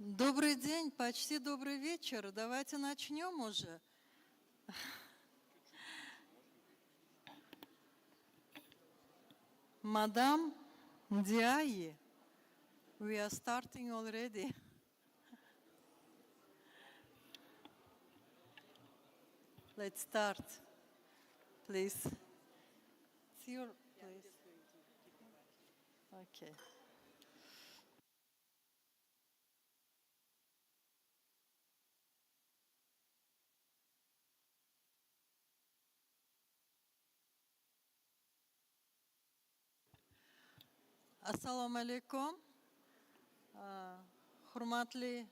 Добрый день, почти добрый вечер. Давайте начнем уже. Мадам Диаи, we are starting already. Let's start, please. It's your place. Okay. Assalomu alaykum. Hurmatli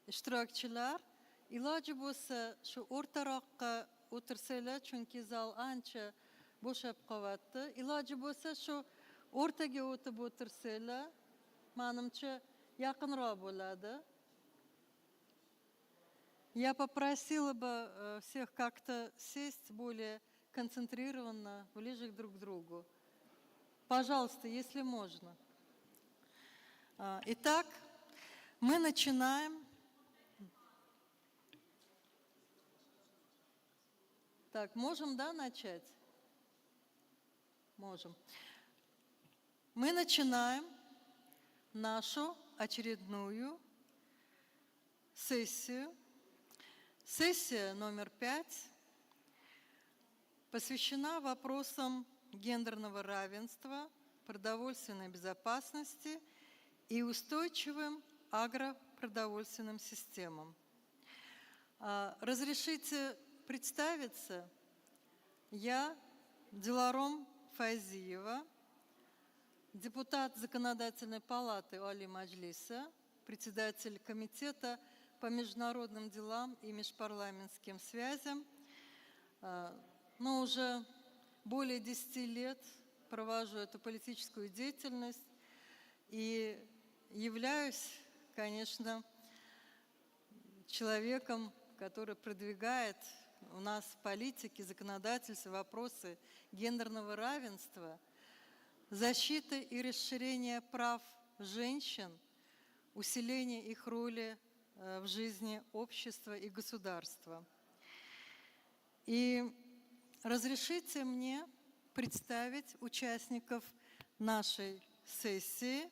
ishtirokchilar, iloji bo'lsa shu o'rtaroqqa o'tirsanglar, chunki zal ancha bo'shab qolyapti. Iloji bo'lsa shu o'rtaga o'tib o'tirsanglar, menimcha yaqinroq bo'ladi. Я попросила бы всех как-то сесть более концентрированно, ближе друг к другу. Пожалуйста, если можно. Итак, мы начинаем. Так, можем, да, начать? Можем. Мы начинаем нашу очередную сессию. Сессия номер 5 посвящена вопросам гендерного равенства, продовольственной безопасности и устойчивым агропродовольственным системам. Разрешите представиться. Я Диларом Файзиева, депутат Законодательной палаты Али Маджлиса, председатель комитета по международным делам и межпарламентским связям. Но уже более 10 лет провожу эту политическую деятельность и являюсь, конечно, человеком, который продвигает у нас в политике, законодательстве вопросы гендерного равенства, защиты и расширения прав женщин, усиления их роли в жизни общества и государства. И разрешите мне представить участников нашей сессии,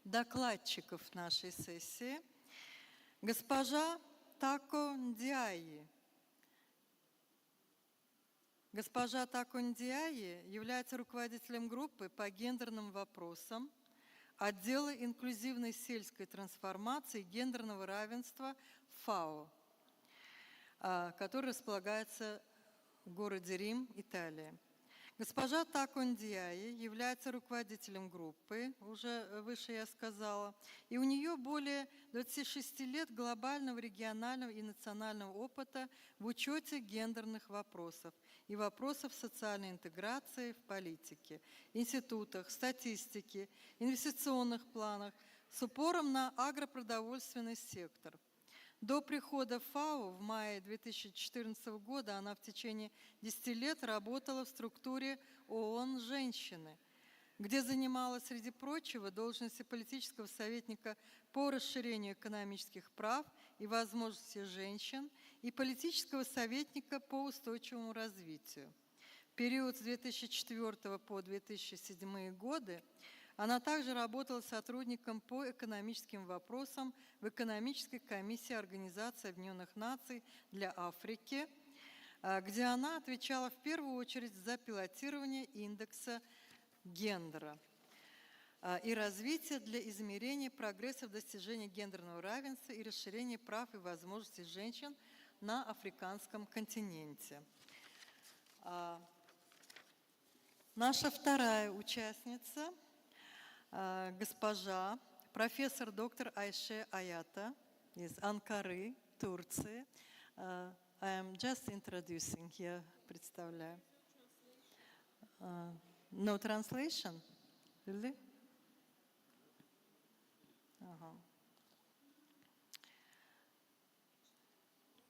докладчиков нашей сессии. Госпожа Тако Ндиаи. Госпожа Тако Ндиаи является руководителем группы по гендерным вопросам отдела инклюзивной сельской трансформации и гендерного равенства ФАО, который располагается в городе Рим, Италия. Госпожа Тако Ндиаи является руководителем группы, уже выше я сказала, и у нее более 26 лет глобального, регионального и национального опыта в учете гендерных вопросов и вопросов социальной интеграции в политике, институтах, статистике, инвестиционных планах с упором на агропродовольственный сектор. До прихода в ФАО в мае 2014 года она в течение 10 лет работала в структуре ООН «Женщины», где занимала, среди прочего, должности политического советника по расширению экономических прав и возможностей женщин и политического советника по устойчивому развитию. В период с 2004 по 2007 годы она также работала сотрудником по экономическим вопросам в Экономической комиссии Организации Объединенных Наций для Африки, где она отвечала в первую очередь за пилотирование индекса гендера и развитие для измерения прогресса в достижении гендерного равенства и расширения прав и возможностей женщин на африканском континенте. Наша вторая участница – госпожа профессор доктор Айше Аята из Анкары, Турции. I am just introducing here, представляю. No translation? Really?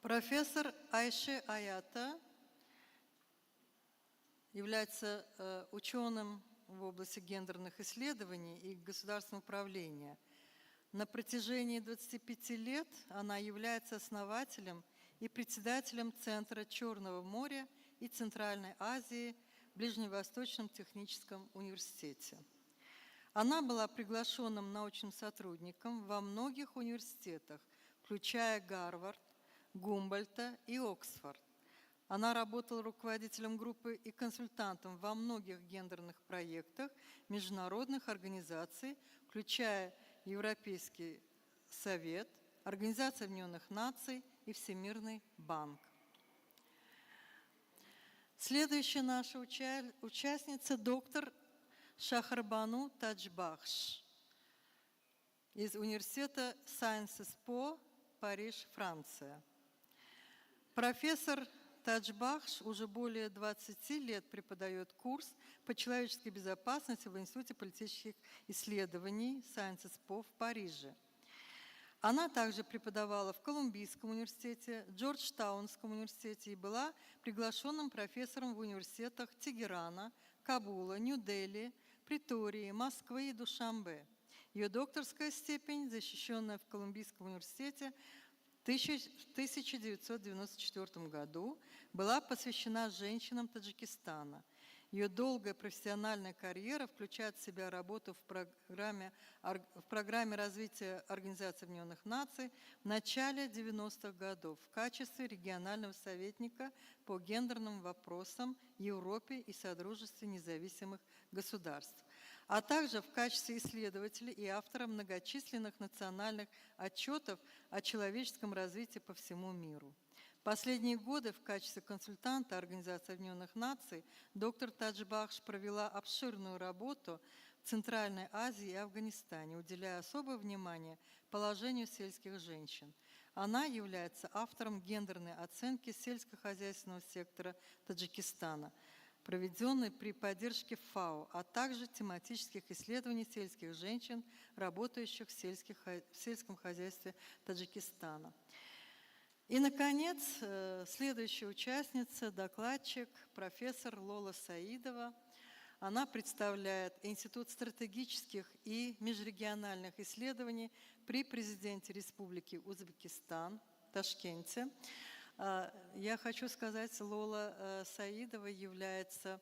Профессор Айше Аята является ученым в области гендерных исследований и государственного управления. На протяжении 25 лет она является основателем и председателем Центра Черного моря и Центральной Азии в Ближневосточном техническом университете. Она была приглашенным научным сотрудником во многих университетах, включая Гарвард, Гумбольдта и Оксфорд. Она работала руководителем группы и консультантом во многих гендерных проектах международных организаций, включая Европейский совет, Организация Объединенных Наций и Всемирный банк. Следующая наша участница – доктор Шахарбану Таджбахш из университета Sciences Po, Париж, Франция. Профессор Таджбахш уже более 20 лет преподает курс по человеческой безопасности в Институте политических исследований Sciences Po в Париже. Она также преподавала в Колумбийском университете, Джорджтаунском университете и была приглашенным профессором в университетах Тегерана, Кабула, Нью-Дели, Притории, Москвы и Душанбе. Ее докторская степень, защищенная в Колумбийском университете, в 1994 году была посвящена женщинам Таджикистана. Ее долгая профессиональная карьера включает в себя работу в программе развития Организации Объединенных Наций в начале 90-х годов в качестве регионального советника по гендерным вопросам Европе и Содружестве независимых государств, а также в качестве исследователя и автора многочисленных национальных отчетов о человеческом развитии по всему миру. В последние годы в качестве консультанта Организации Объединенных Наций доктор Таджбахш провела обширную работу в Центральной Азии и Афганистане, уделяя особое внимание положению сельских женщин. Она является автором гендерной оценки сельскохозяйственного сектора Таджикистана, проведенной при поддержке ФАО, а также тематических исследований сельских женщин, работающих в сельском хозяйстве Таджикистана. И, наконец, следующая участница, докладчик, профессор Лола Саидова. Она представляет Институт стратегических и межрегиональных исследований при президенте Республики Узбекистан в Ташкенте. Я хочу сказать, Лола Саидова является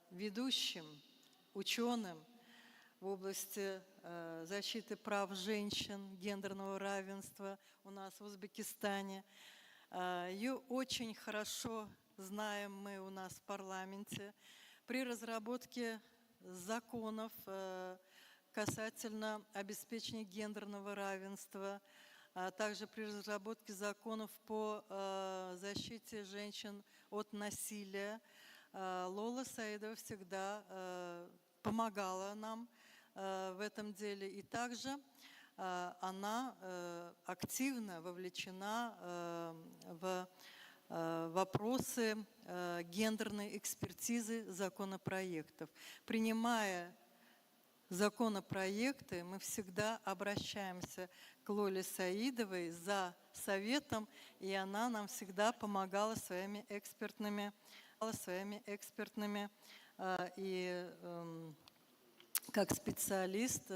ведущим ученым в области защиты прав женщин, гендерного равенства у нас в Узбекистане. Ее очень хорошо знаем мы у нас в парламенте. При разработке законов касательно обеспечения гендерного равенства, а также при разработке законов по защите женщин от насилия, Лола Саидова всегда помогала нам в этом деле. И также она активно вовлечена в вопросы гендерной экспертизы законопроектов. Принимая законопроекты, мы всегда обращаемся к Лоле Саидовой за советом, и она нам всегда помогала своими экспертными и как специалист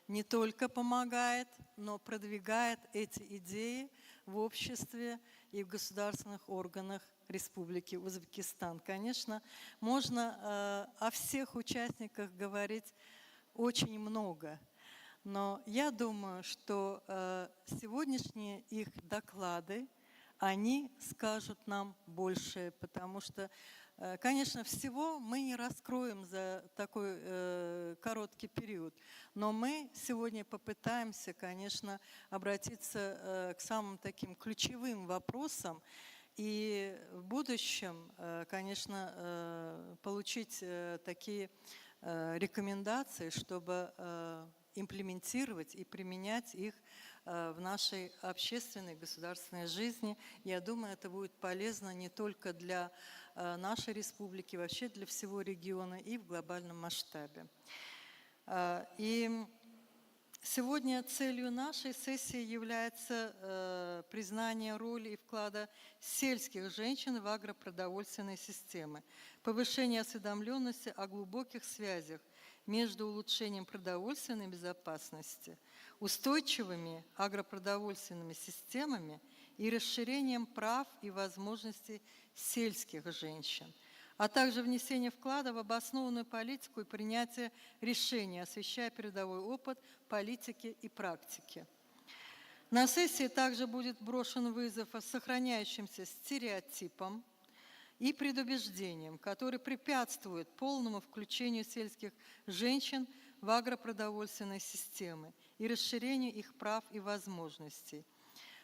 не только помогает, но продвигает эти идеи в обществе и в государственных органах Республики Узбекистан. Конечно, можно о всех участниках говорить очень много, но я думаю, что сегодняшние их доклады, они скажут нам больше, потому что, конечно, всего мы не раскроем за такой короткий период, но мы сегодня попытаемся, конечно, обратиться к самым таким ключевым вопросам и в будущем, конечно, получить такие рекомендации, чтобы имплементировать и применять их в нашей общественной государственной жизни. Я думаю, это будет полезно не только для нашей республики, вообще для всего региона и в глобальном масштабе. И Сегодня целью нашей сессии является признание роли и вклада сельских женщин в агропродовольственные системы, повышение осведомленности о глубоких связях между улучшением продовольственной безопасности, устойчивыми агропродовольственными системами и расширением прав и возможностей сельских женщин, а также внесение вклада в обоснованную политику и принятие решений, освещая передовой опыт политики и практики. На сессии также будет брошен вызов сохраняющимся стереотипам и предубеждениям, которые препятствуют полному включению сельских женщин в агропродовольственные системы и расширению их прав и возможностей.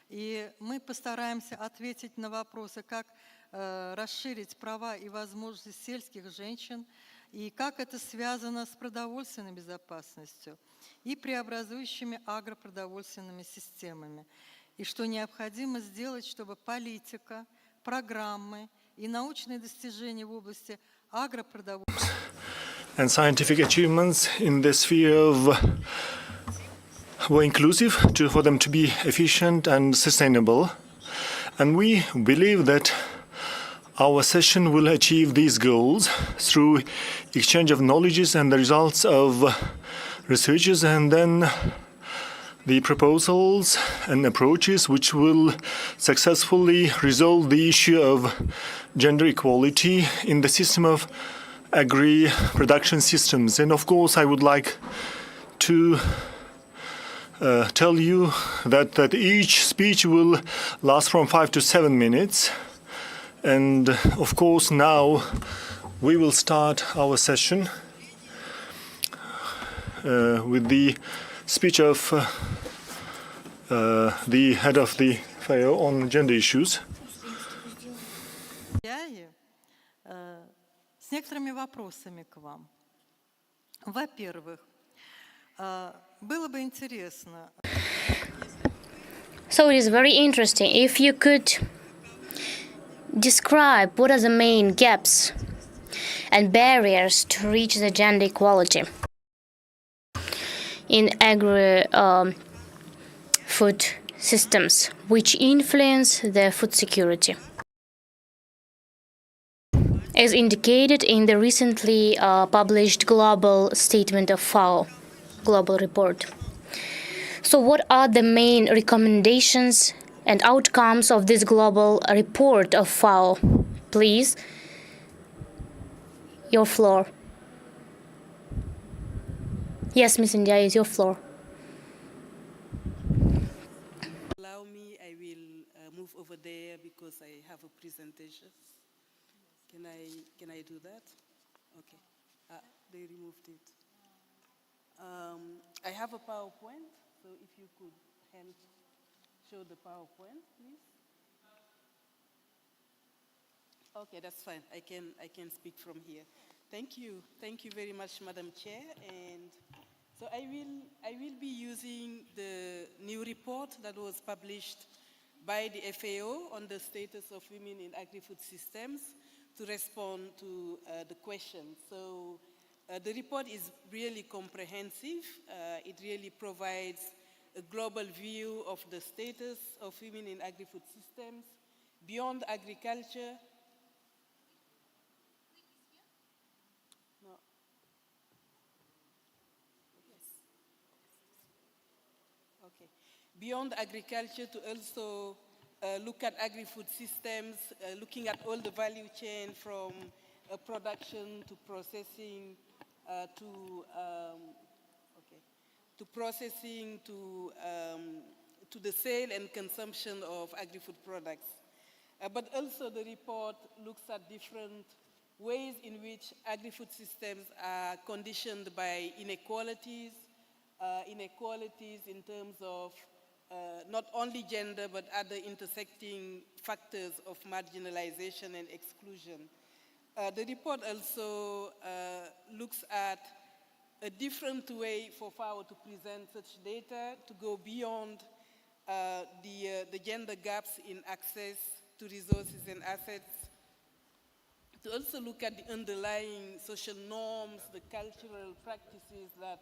И мы постараемся ответить на вопросы, как расширить права и возможности сельских женщин, и как это связано с продовольственной безопасностью и преобразующими агропродовольственными системами, и что необходимо сделать, чтобы политика, программы и научные достижения в области агропродовольствия and scientific achievements in the sphere of were inclusive for them to be efficient and sustainable. And we believe that our session will achieve these goals through exchange of knowledges and the results of researches, and then the proposals and approaches which will successfully resolve the issue of gender equality in the system of agri-production systems. And of course, I would like to tell you that each speech will last from 5 to 7 minutes. And of course, now we will start our session with the speech of the head of the FAO on gender issues. С некоторыми вопросами к вам. Во-первых, было бы интересно. So it is very interesting if you could describe what are the main gaps and barriers to reach the gender equality in agri-food systems which influence the food security, as indicated in the recently published global statement of FAO, global report. So what are the main recommendations and outcomes of this global report of FAO? Please, your floor. Yes, Ms. India, it's your floor. Allow me, I will move over there because I have a presentation. Can I do that? Okay. They removed it. I have a PowerPoint, so if you could show the PowerPoint, please. Okay, that's fine. I can speak from here. Thank you very much, Madam Chair. And so I will be using the new report that was published by the FAO on the status of women in agri-food systems to respond to the question. So the report is really comprehensive. It really provides a global view of the status of women in agri-food systems beyond agriculture. No. Yes. Okay. Beyond agriculture, to also look at agri-food systems, looking at all the value chain from production to processing to processing to the sale and consumption of agri-food products. But also the report looks at different ways in which agri-food systems are conditioned by inequalities in terms of not only gender, but other intersecting factors of marginalization and exclusion. The report also looks at a different way for FAO to present such data, to go beyond the gender gaps in access to resources and assets, to also look at the underlying social norms, the cultural practices that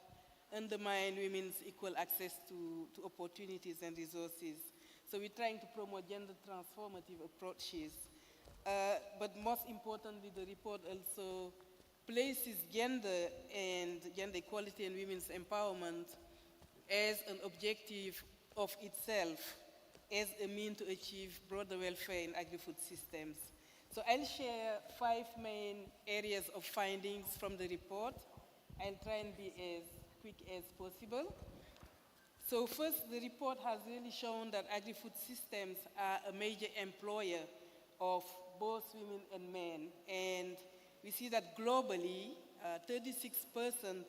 undermine women's equal access to opportunities and resources. So we're trying to promote gender transformative approaches. But most importantly, the report also places gender and gender equality and women's empowerment as an objective of itself, as a means to achieve broader welfare in agri-food systems. So I'll share 5 main areas of findings from the report. I'll try and be as quick as possible. So first, the report has really shown that agri-food systems are a major employer of both women and men. And we see that globally, 36%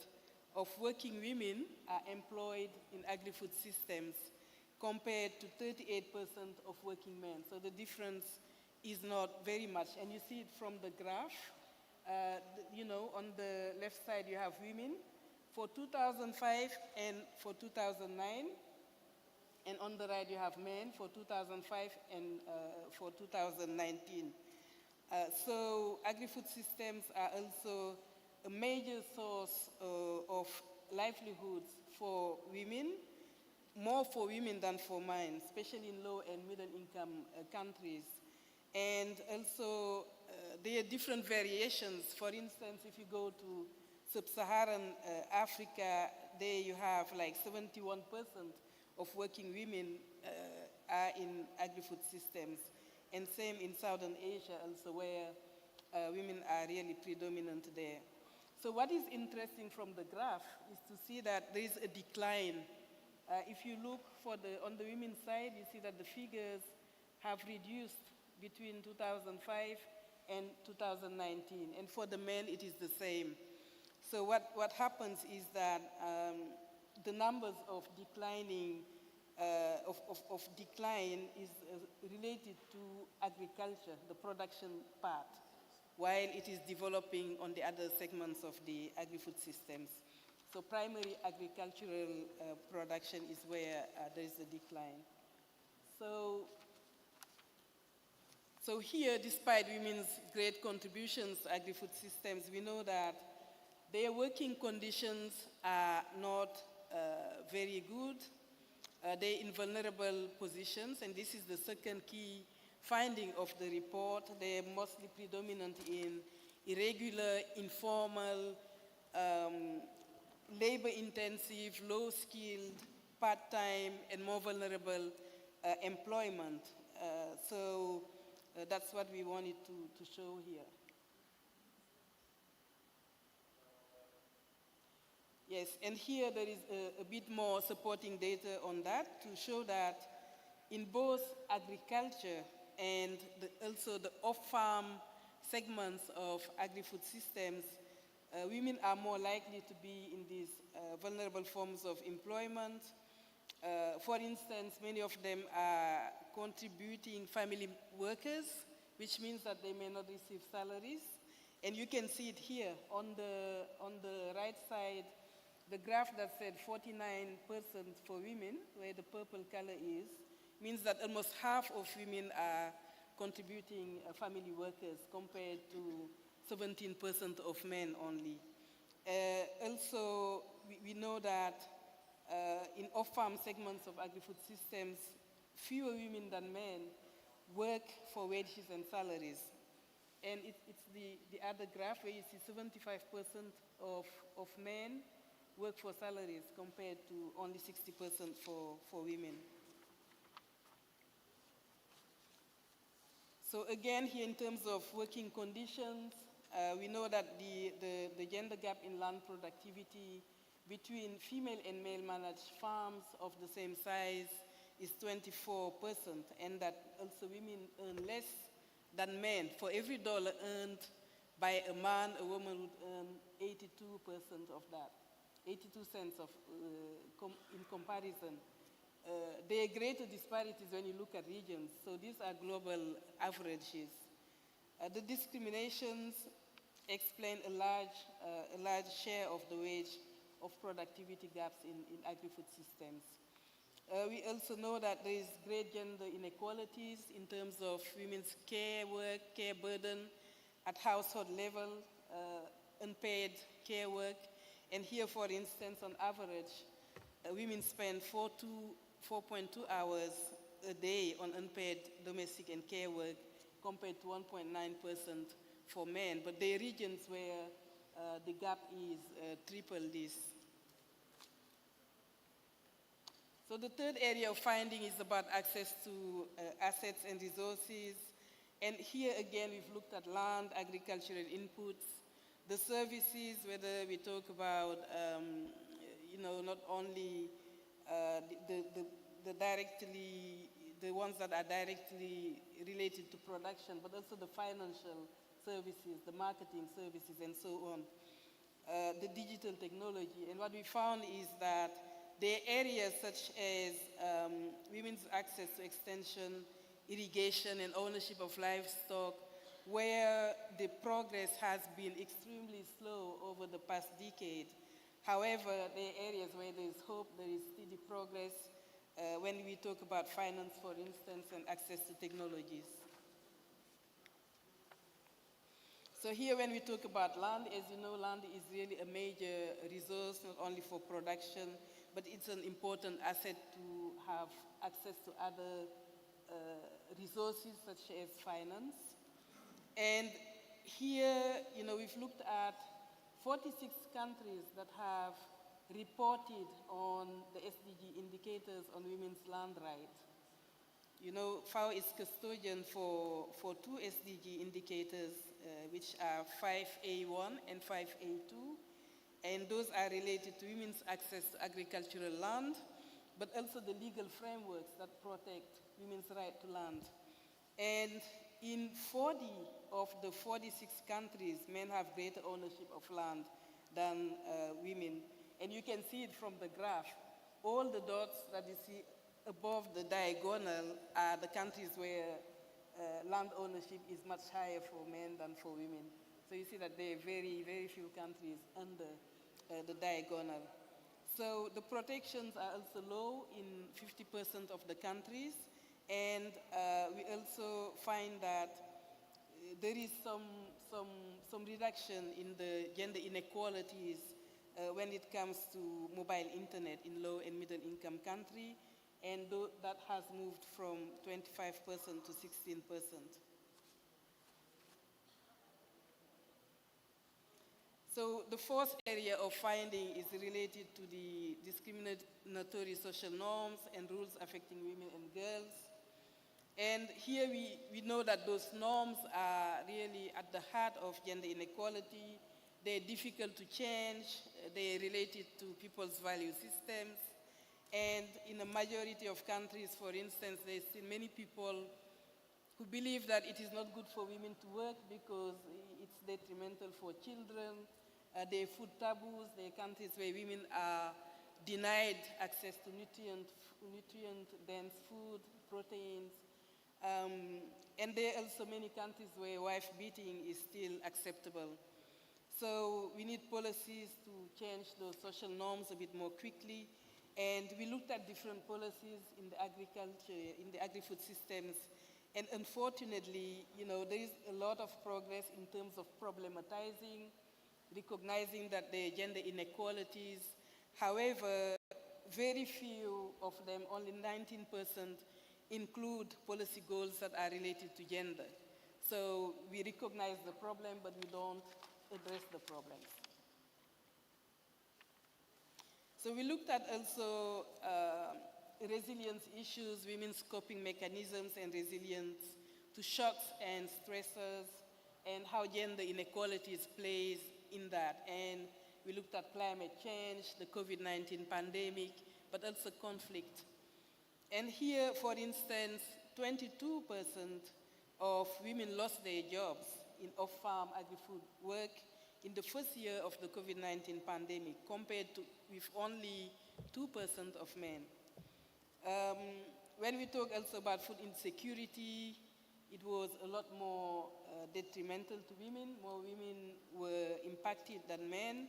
of working women are employed in agri-food systems compared to 38% of working men. So the difference is not very much. And you see it from the graph. On the left side, you have women for 2005 and for 2009. And on the right, you have men for 2005 and for 2019. So agri-food systems are also a major source of livelihoods for women, more for women than for men, especially in low and middle income countries. And also, there are different variations. For instance, if you go to sub-Saharan Africa, there you have like 71% of working women are in agri-food systems. And same in Southern Asia also, where women are really predominant there. So what is interesting from the graph is to see that there is a decline. If you look on the women's side, you see that the figures have reduced between 2005 and 2019. And for the men, it is the same. So what happens is that the numbers of declining decline is related to agriculture, the production part, while it is developing on the other segments of the agri-food systems. So primary agricultural production is where there is a decline. So here, despite women's great contributions to agri-food systems, we know that their working conditions are not very good. They're in vulnerable positions, and this is the second key finding of the report. They're mostly predominant in irregular, informal, labor-intensive, low-skilled, part-time, and more vulnerable employment. So that's what we wanted to show here. Yes, and here there is a bit more supporting data on that to show that in both agriculture and also the off-farm segments of agri-food systems, women are more likely to be in these vulnerable forms of employment. For instance, many of them are contributing family workers, which means that they may not receive salaries. And you can see it here on the right side, the graph that said 49% for women, where the purple color is, means that almost half of women are contributing family workers compared to 17% of men only. Also, we know that in off-farm segments of agri-food systems, fewer women than men work for wages and salaries. And it's the other graph where you see 75% of men work for salaries compared to only 60% for women. So again, here in terms of working conditions, we know that the gender gap in land productivity between female and male managed farms of the same size is 24%, and that also women earn less than men. For every dollar earned by a man, a woman would earn 82% of that, 82 cents in comparison. There are greater disparities when you look at regions, so these are global averages. The discriminations explain a large share of the wage of productivity gaps in agri-food systems. We also know that there is great gender inequalities in terms of women's care work, care burden at household level, unpaid care work, And here, for instance, on average, women spend 4.2 hours a day on unpaid domestic and care work compared to 1.9% for men. But there are regions where the gap is triple this. So the third area of finding is about access to assets and resources. And here again, we've looked at land, agricultural inputs, the services, whether we talk about, not only the ones that are directly related to production, but also the financial services, the marketing services, and so on, the digital technology. And what we found is that there are areas such as women's access to extension, irrigation, and ownership of livestock, where the progress has been extremely slow over the past decade. However, there are areas where there is hope, there is steady progress, when we talk about finance, for instance, and access to technologies. So here, when we talk about land, as you know, land is really a major resource, not only for production, but it's an important asset to have access to other resources, such as finance. And here, we've looked at 46 countries that have reported on the SDG indicators on women's land rights. FAO is custodian for two SDG indicators, which are 5A1 and 5A2, and those are related to women's access to agricultural land, but also the legal frameworks that protect women's right to land. And in 40 of the 46 countries, men have greater ownership of land than women. And you can see it from the graph. All the dots that you see above the diagonal are the countries where land ownership is much higher for men than for women. So you see that there are very, very few countries under the diagonal. So the protections are also low in 50% of the countries. And we also find that there is some reduction in the gender inequalities when it comes to mobile internet in low and middle income countries, and that has moved from 25% to 16%. So the fourth area of finding is related to the discriminatory social norms and rules affecting women and girls. And here we know that those norms are really at the heart of gender inequality. They're difficult to change. They're related to people's value systems. And in a majority of countries, for instance, there's still many people who believe that it is not good for women to work because it's detrimental for children. There are food taboos. There are countries where women are denied access to nutrient-dense food, proteins. And there are also many countries where wife beating is still acceptable. So we need policies to change those social norms a bit more quickly. And we looked at different policies in the agriculture, in the agri-food systems. And unfortunately, there is a lot of progress in terms of problematizing, recognizing that there are gender inequalities. However, very few of them, only 19%, include policy goals that are related to gender. So we recognize the problem, but we don't address the problems. So we looked at also resilience issues, women's coping mechanisms and resilience to shocks and stressors, and how gender inequalities plays in that. And we looked at climate change, the COVID-19 pandemic, but also conflict. And here, for instance, 22% of women lost their jobs in off-farm agri-food work in the first year of the COVID-19 pandemic, compared to with only 2% of men. When we talk also about food insecurity, it was a lot more detrimental to women. More women were impacted than men.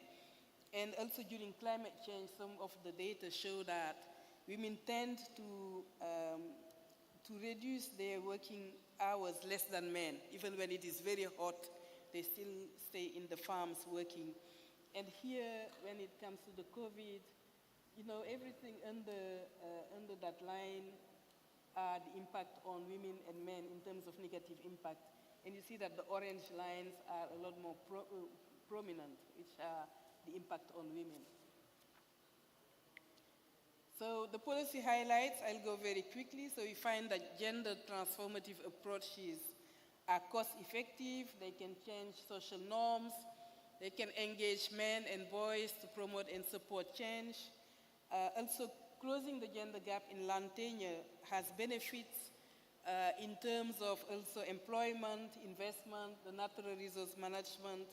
And also during climate change, some of the data show that women tend to reduce their working hours less than men. Even when it is very hot, they still stay in the farms working. And here, when it comes to the COVID, you know, everything under that line are the impact on women and men in terms of negative impact. And you see that the orange lines are a lot more prominent, which are the impact on women. So the policy highlights, I'll go very quickly. So we find that gender transformative approaches are cost effective, they can change social norms, they can engage men and boys to promote and support change. Also, closing the gender gap in land tenure has benefits in terms of also employment, investment, the natural resource management,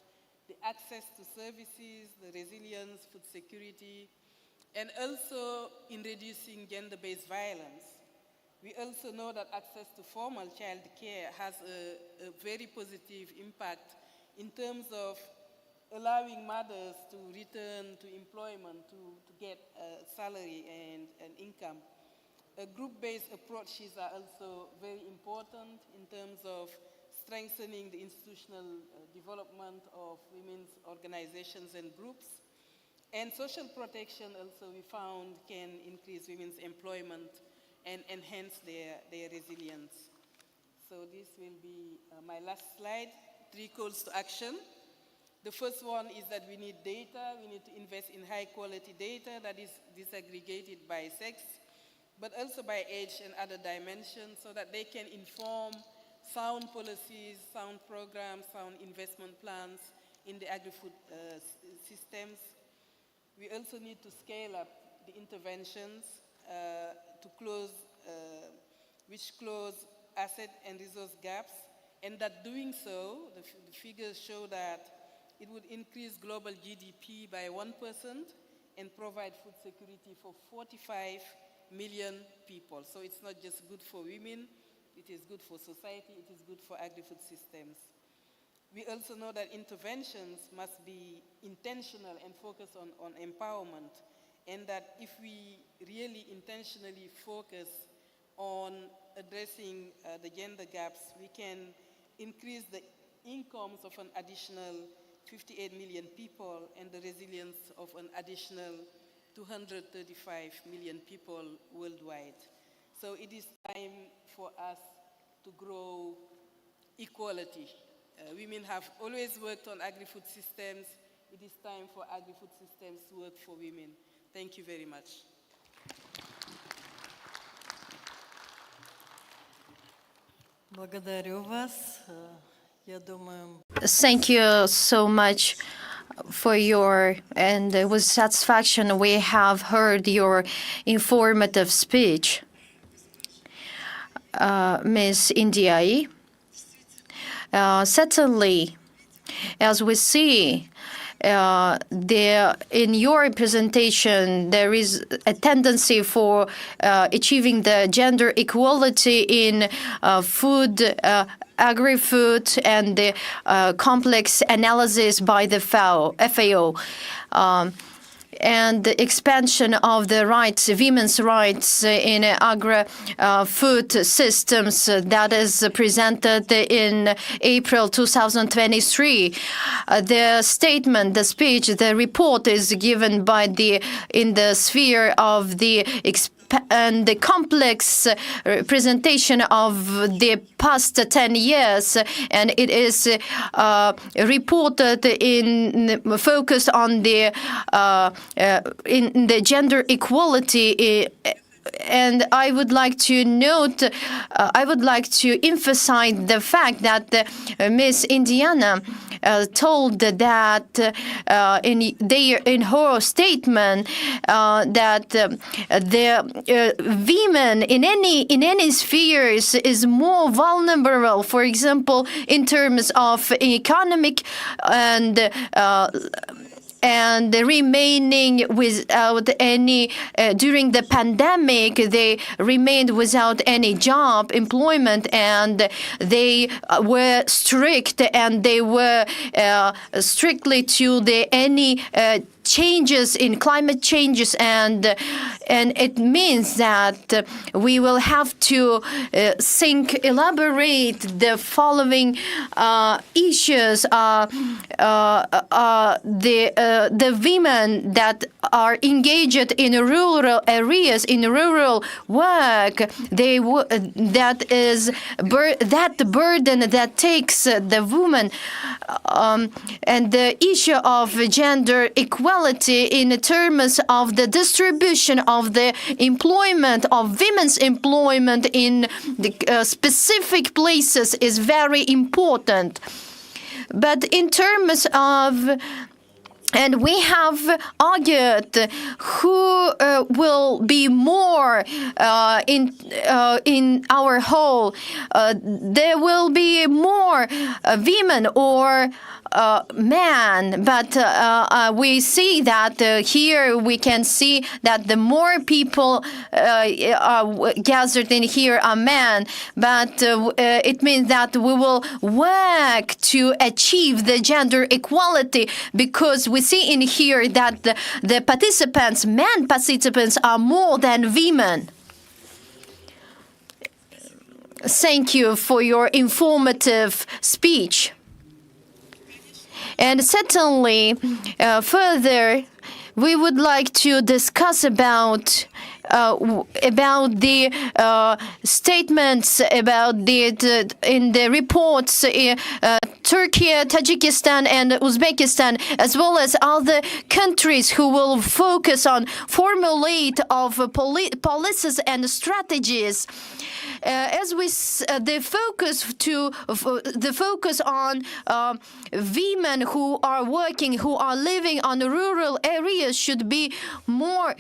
the access to services, the resilience, food security, and also in reducing gender-based violence. We also know that access to formal child care has a very positive impact in terms of allowing mothers to return to employment, to get a salary and income. Group-based approaches are also very important in terms of strengthening the institutional development of women's organizations and groups. And social protection also we found can increase women's employment and enhance their resilience. So this will be my last slide, 3 calls to action. The first one is that we need data. We need to invest in high quality data that is disaggregated by sex, but also by age and other dimensions so that they can inform sound policies, sound programs, sound investment plans in the agri-food systems. We also need to scale up the interventions which close asset and resource gaps, and that doing so, the figures show that it would increase global GDP by 1% and provide food security for 45 million people. So it's not just good for women, it is good for society, it is good for agri-food systems. We also know that interventions must be intentional and focus on empowerment, and that if we really intentionally focus on addressing the gender gaps, we can increase the incomes of an additional 58 million people and the resilience of an additional 235 million people worldwide. So it is time for us to grow equality. Women have always worked on agri-food systems. It is time for agri-food systems to work for women. Thank you very much. Благодарю вас. Я думаю, Thank you so much for with satisfaction we have heard your informative speech, Ms. Indiai. Certainly, as we see, in your presentation, there is a tendency for achieving the gender equality in food, agri-food, and the complex analysis by the FAO. And the expansion of the rights, women's rights in agri-food systems that is presented in April 2023. The statement, the speech, the report is given by in the sphere of the and the complex presentation of the past 10 years, and it is reported focused on the in the gender equality. And I would like to note, I would like to emphasize the fact that Ms. Indiana told that in her statement that the women in any spheres is more vulnerable. For example, in terms of economic and remaining without any, during the pandemic, they remained without any job, employment, and they were strict, and they were strictly to any changes in climate changes, and it means that we will have to elaborate the following issues: the women that are engaged in rural areas, in rural work, that burden that takes the woman, and the issue of gender equality in terms of the distribution of the employment of women's employment in the specific places is very important. But in terms of, and we have argued who will be more in our whole. There will be more women or man, but we see that here we can see that the more people are gathered in here are men, but it means that we will work to achieve the gender equality, because we see in here that the participants, men participants, are more than women. Thank you for your informative speech. And certainly, further, we would like to discuss about the statements about in the reports Turkey, Tajikistan, and Uzbekistan, as well as other countries who will focus on formulate of policies and strategies. As the focus on women who are working, who are living on the rural areas should be more.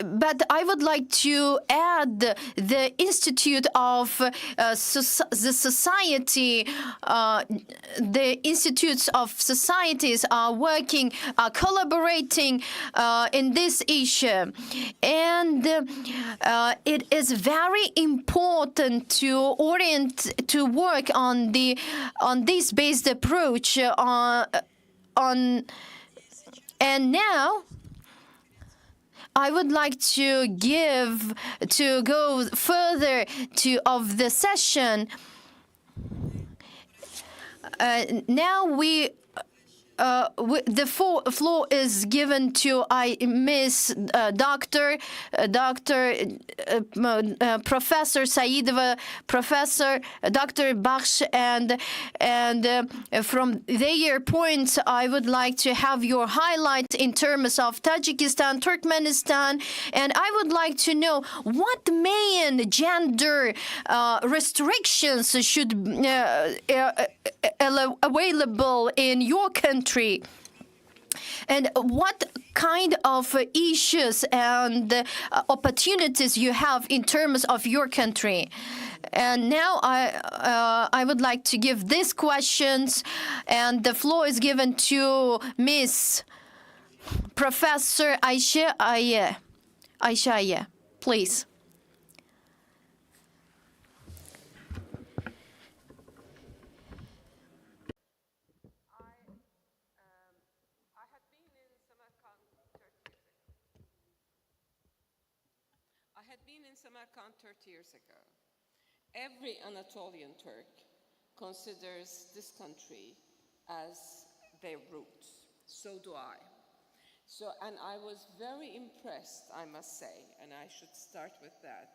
But I would like to add the Institute of the Society. The Institutes of Societies are working, are collaborating in this issue, and it is very important to work on this based approach and now. I would like to go further of the session. Now the floor is given to Miss Dr. Professor Saidova, Professor Dr. Bakhsh, and from their points, I would like to have your highlight in terms of Tajikistan, Turkmenistan, and I would like to know what main gender restrictions should available in your country, and what kind of issues and opportunities you have in terms of your country. And now I would like to give these questions, and the floor is given to Miss Professor Aisha Aye. Aisha Aye, please. I had been in Samarkand 30 years ago. Every Anatolian Turk considers this country as their roots. So do I. And I was very impressed, I must say, and I should start with that,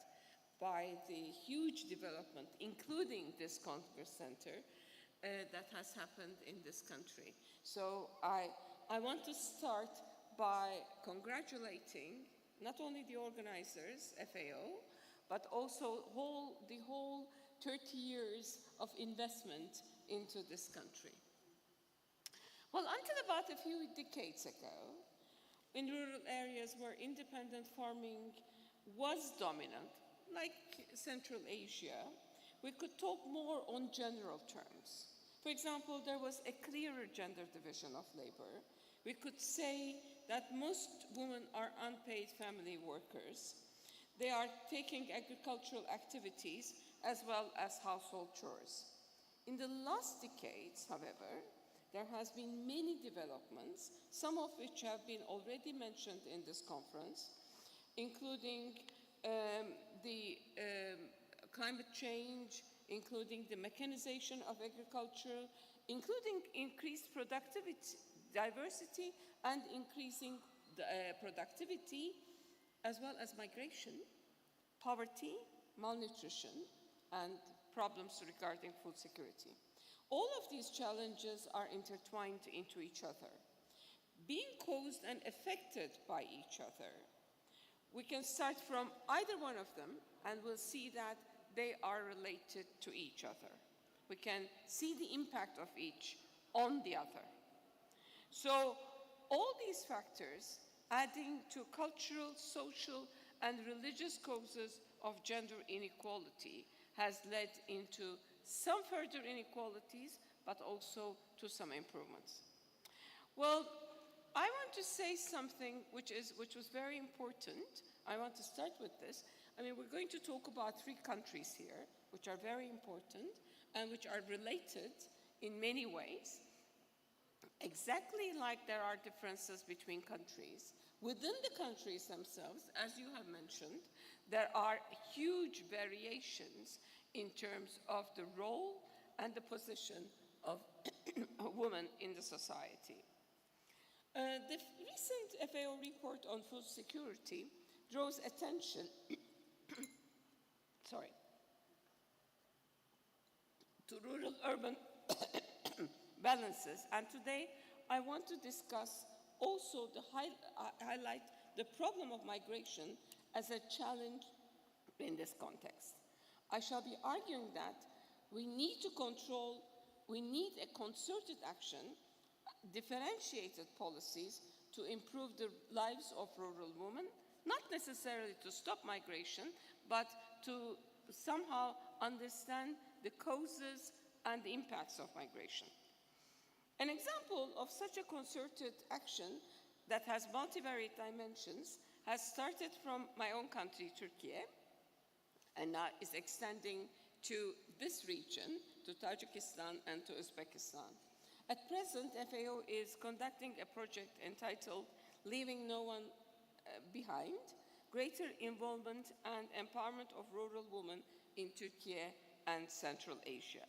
by the huge development, including this Congress Center, that has happened in this country. So I want to start by congratulating not only the organizers, FAO, but also the whole 30 years of investment into this country. Well, until about a few decades ago, in rural areas where independent farming was dominant, like Central Asia, we could talk more on general terms. For example, there was a clearer gender division of labor. We could say that most women are unpaid family workers. They are taking agricultural activities as well as household chores. In the last decades, however, there has been many developments, some of which have been already mentioned in this conference, including the climate change, including the mechanization of agriculture, including increased productivity, diversity, and increasing productivity, as well as migration, poverty, malnutrition, and problems regarding food security. All of these challenges are intertwined into each other, being caused and affected by each other. We can start from either one of them, and we'll see that they are related to each other. We can see the impact of each on the other. So all these factors, adding to cultural, social, and religious causes of gender inequality, has led into some further inequalities, but also to some improvements. Well, I want to say something which was very important. I want to start with this. I mean, we're going to talk about 3 countries here, which are very important and which are related in many ways. Exactly like there are differences between countries, within the countries themselves, as you have mentioned, there are huge variations in terms of the role and the position of women in the society. The recent FAO report on food security draws attention to rural-urban balances, and today I want to discuss also highlight the problem of migration as a challenge in this context. I shall be arguing that we need a concerted action, differentiated policies to improve the lives of rural women, not necessarily to stop migration, but to somehow understand the causes and the impacts of migration. An example of such a concerted action that has multivariate dimensions has started from my own country, Turkey, and now is extending to this region, to Tajikistan and to Uzbekistan. At present, FAO is conducting a project entitled Leaving No One Behind, Greater Involvement and Empowerment of Rural Women in Turkey and Central Asia.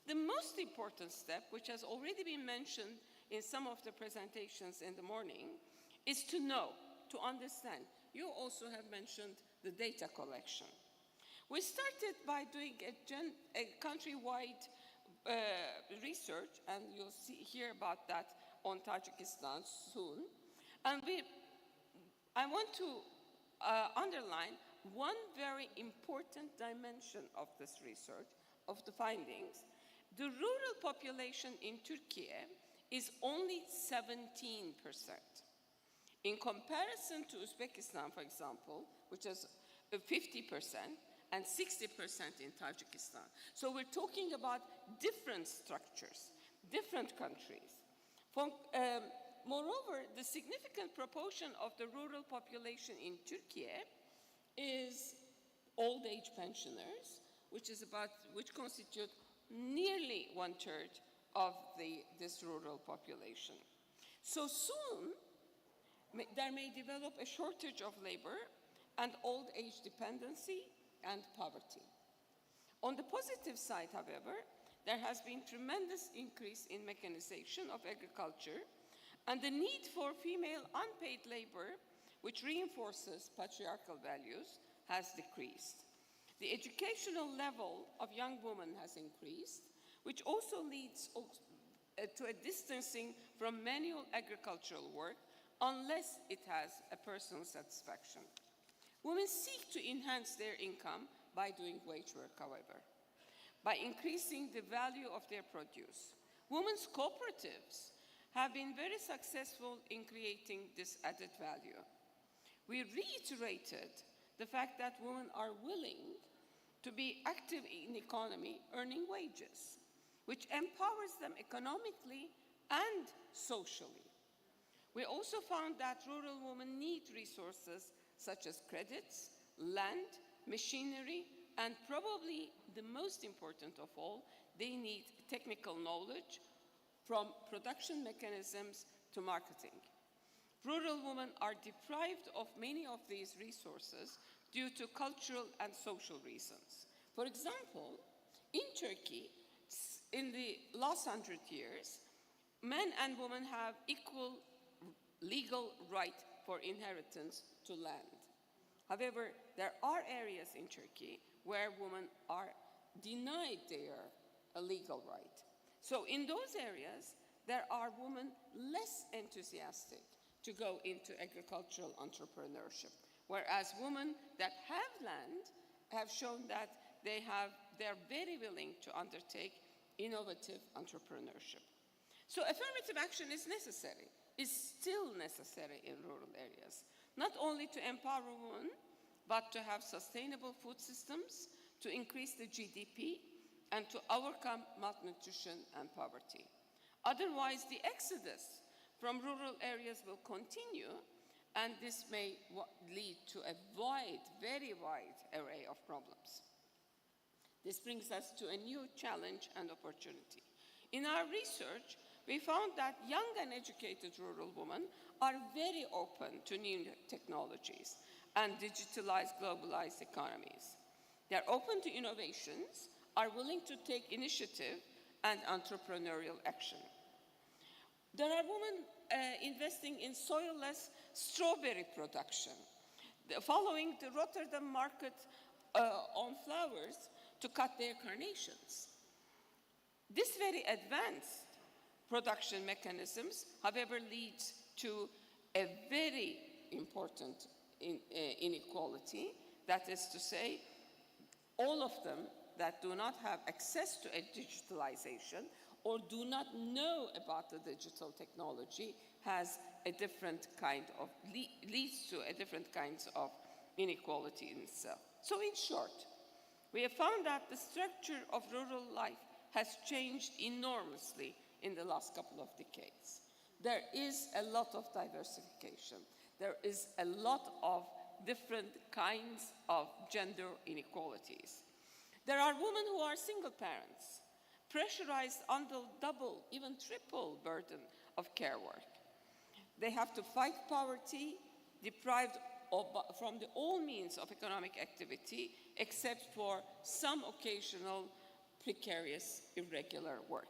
The most important step, which has already been mentioned in some of the presentations in the morning, is to know, to understand. You also have mentioned the data collection. We started by doing a countrywide research, and you'll hear about that on Tajikistan soon. And I want to underline one very important dimension of this research, of the findings. The rural population in Turkey is only 17%. In comparison to Uzbekistan, for example, which is 50%, and 60% in Tajikistan. So we're talking about different structures, different countries. Moreover, the significant proportion of the rural population in Turkey is old age pensioners, which constitute nearly 1/3 of this rural population. So soon, there may develop a shortage of labor and old age dependency and poverty. On the positive side, however, there has been tremendous increase in mechanization of agriculture, and the need for female unpaid labor, which reinforces patriarchal values, has decreased. The educational level of young women has increased, which also leads to a distancing from manual agricultural work unless it has a personal satisfaction. Women seek to enhance their income by doing wage work, however, by increasing the value of their produce. Women's cooperatives have been very successful in creating this added value. We reiterated the fact that women are willing to be active in the economy, earning wages, which empowers them economically and socially. We also found that rural women need resources such as credits, land, machinery, and probably the most important of all, they need technical knowledge from production mechanisms to marketing. Rural women are deprived of many of these resources due to cultural and social reasons. For example, in Turkey, in the last 100 years, men and women have equal legal right for inheritance to land. However, there are areas in Turkey where women are denied their legal right. So in those areas, there are women less enthusiastic to go into agricultural entrepreneurship, whereas women that have land have shown that they're very willing to undertake innovative entrepreneurship. So affirmative action is necessary, is still necessary in rural areas, not only to empower women, but to have sustainable food systems, to increase the GDP, and to overcome malnutrition and poverty. Otherwise, the exodus from rural areas will continue, and this may lead to a very wide array of problems. This brings us to a new challenge and opportunity. In our research, we found that young and educated rural women are very open to new technologies and digitalized, globalized economies. They're open to innovations, are willing to take initiative and entrepreneurial action. There are women investing in soil-less strawberry production, following the Rotterdam market on flowers to cut their carnations. This very advanced production mechanisms, however, leads to a very important inequality. That is to say, all of them that do not have access to a digitalization or do not know about the digital technology has a different kind of, leads to a different kinds of inequality in itself. So in short, we have found that the structure of rural life has changed enormously in the last couple of decades. There is a lot of diversification. There is a lot of different kinds of gender inequalities. There are women who are single parents, pressurized under double, even triple burden of care work. They have to fight poverty, deprived from all means of economic activity, except for some occasional precarious, irregular work.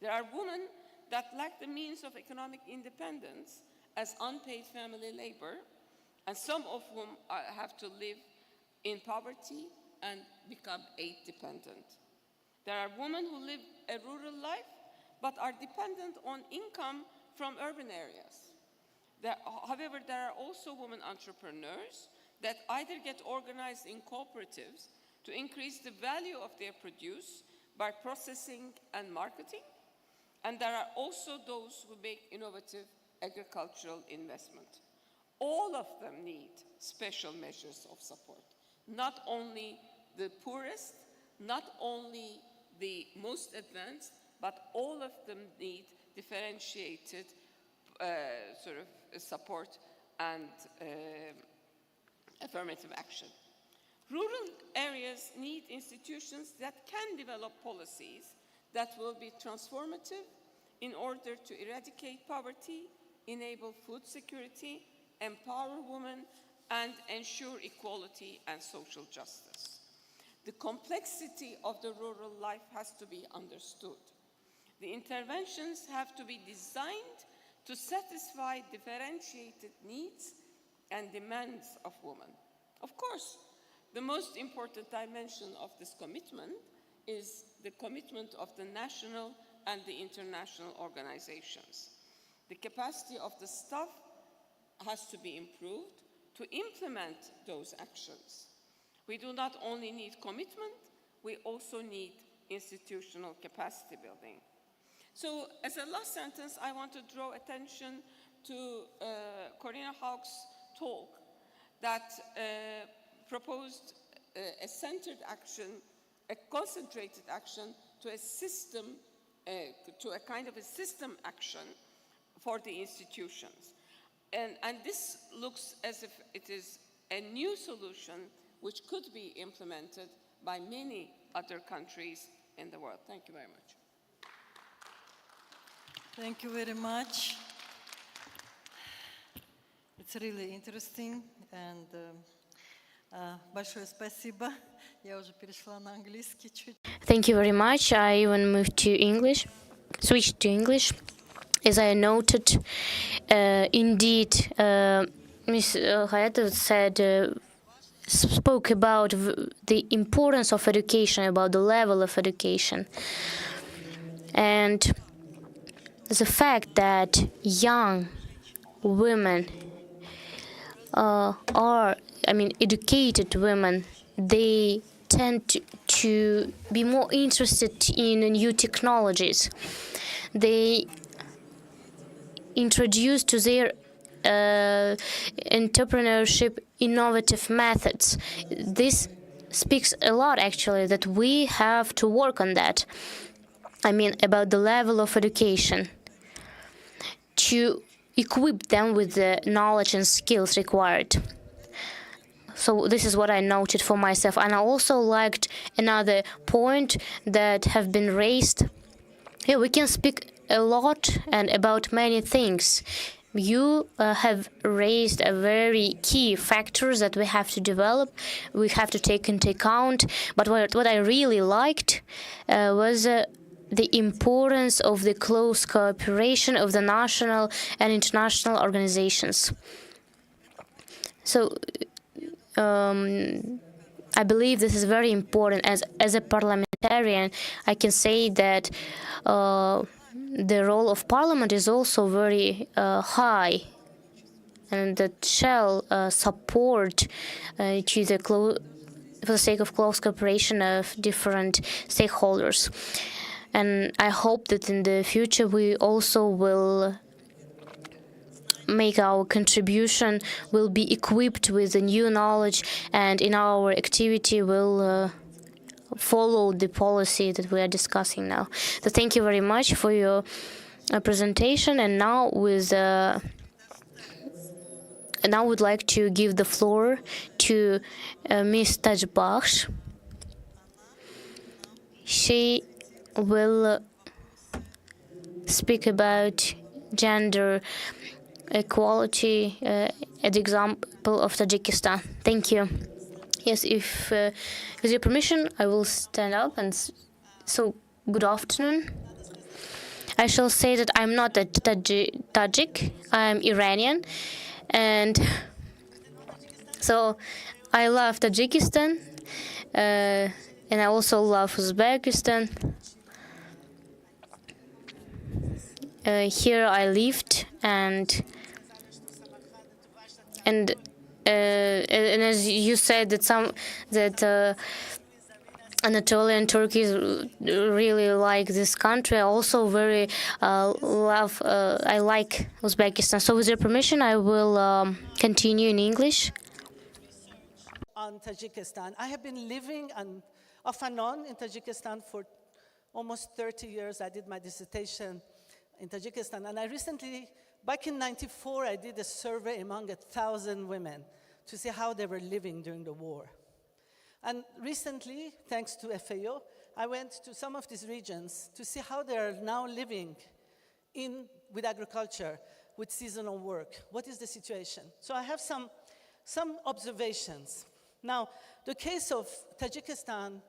There are women that lack the means of economic independence as unpaid family labor, and some of whom have to live in poverty and become aid dependent. There are women who live a rural life but are dependent on income from urban areas. However, there are also women entrepreneurs that either get organized in cooperatives to increase the value of their produce by processing and marketing, and there are also those who make innovative agricultural investment. All of them need special measures of support, not only the poorest, not only the most advanced, but all of them need differentiated support and affirmative action. Rural areas need institutions that can develop policies that will be transformative in order to eradicate poverty, enable food security, empower women, and ensure equality and social justice. The complexity of the rural life has to be understood. The interventions have to be designed to satisfy differentiated needs and demands of women. Of course, the most important dimension of this commitment is the commitment of the national and the international organizations. The capacity of the staff has to be improved to implement those actions. We do not only need commitment, we also need institutional capacity building. So as a last sentence, I want to draw attention to Corina Haug's talk that proposed a centered action, a concentrated action to a system, to a kind of a system action for the institutions. And this looks as if it is a new solution which could be implemented by many other countries in the world. Thank you very much. Thank you very much. It's really interesting, and большое спасибо. Я уже перешла на английский чуть. Thank you very much. I even moved to English, switched to English. As I noted, indeed, Ms. Hayatov spoke about the importance of education, about the level of education. And the fact that young women educated women, they tend to be more interested in new technologies. They introduce to their entrepreneurship innovative methods. This speaks a lot, actually, that we have to work on that. I mean, about the level of education, to equip them with the knowledge and skills required. So this is what I noted for myself. And I also liked another point that have been raised. Yeah, we can speak a lot and about many things. You have raised a very key factors that we have to develop, we have to take into account. But what I really liked was the importance of the close cooperation of the national and international organizations. So I believe this is very important. As a parliamentarian, I can say that the role of parliament is also very high, and that shall support to the for the sake of close cooperation of different stakeholders. And I hope that in the future we also will make our contribution, will be equipped with the new knowledge, and in our activity will follow the policy that we are discussing now. So thank you very much for your presentation. And now now would like to give the floor to Ms. Tajbakhsh. She will speak about gender equality at the example of Tajikistan. Thank you. Yes, if with your permission, I will stand up. And so, good afternoon. I shall say that I'm not a Tajik, I'm Iranian. And so I love Tajikistan, and I also love Uzbekistan. Here I lived, and as you said that Anatolian Turkeys really like this country. I also very I like Uzbekistan. So with your permission, I will continue in English. On Tajikistan. I have been living off and on in Tajikistan for almost 30 years. I did my dissertation in Tajikistan, and I recently, back in '94, I did a survey among 1,000 women to see how they were living during the war. And recently, thanks to FAO, I went to some of these regions to see how they are now living with agriculture, with seasonal work. What is the situation? So I have some observations. Now, the case of Tajikistan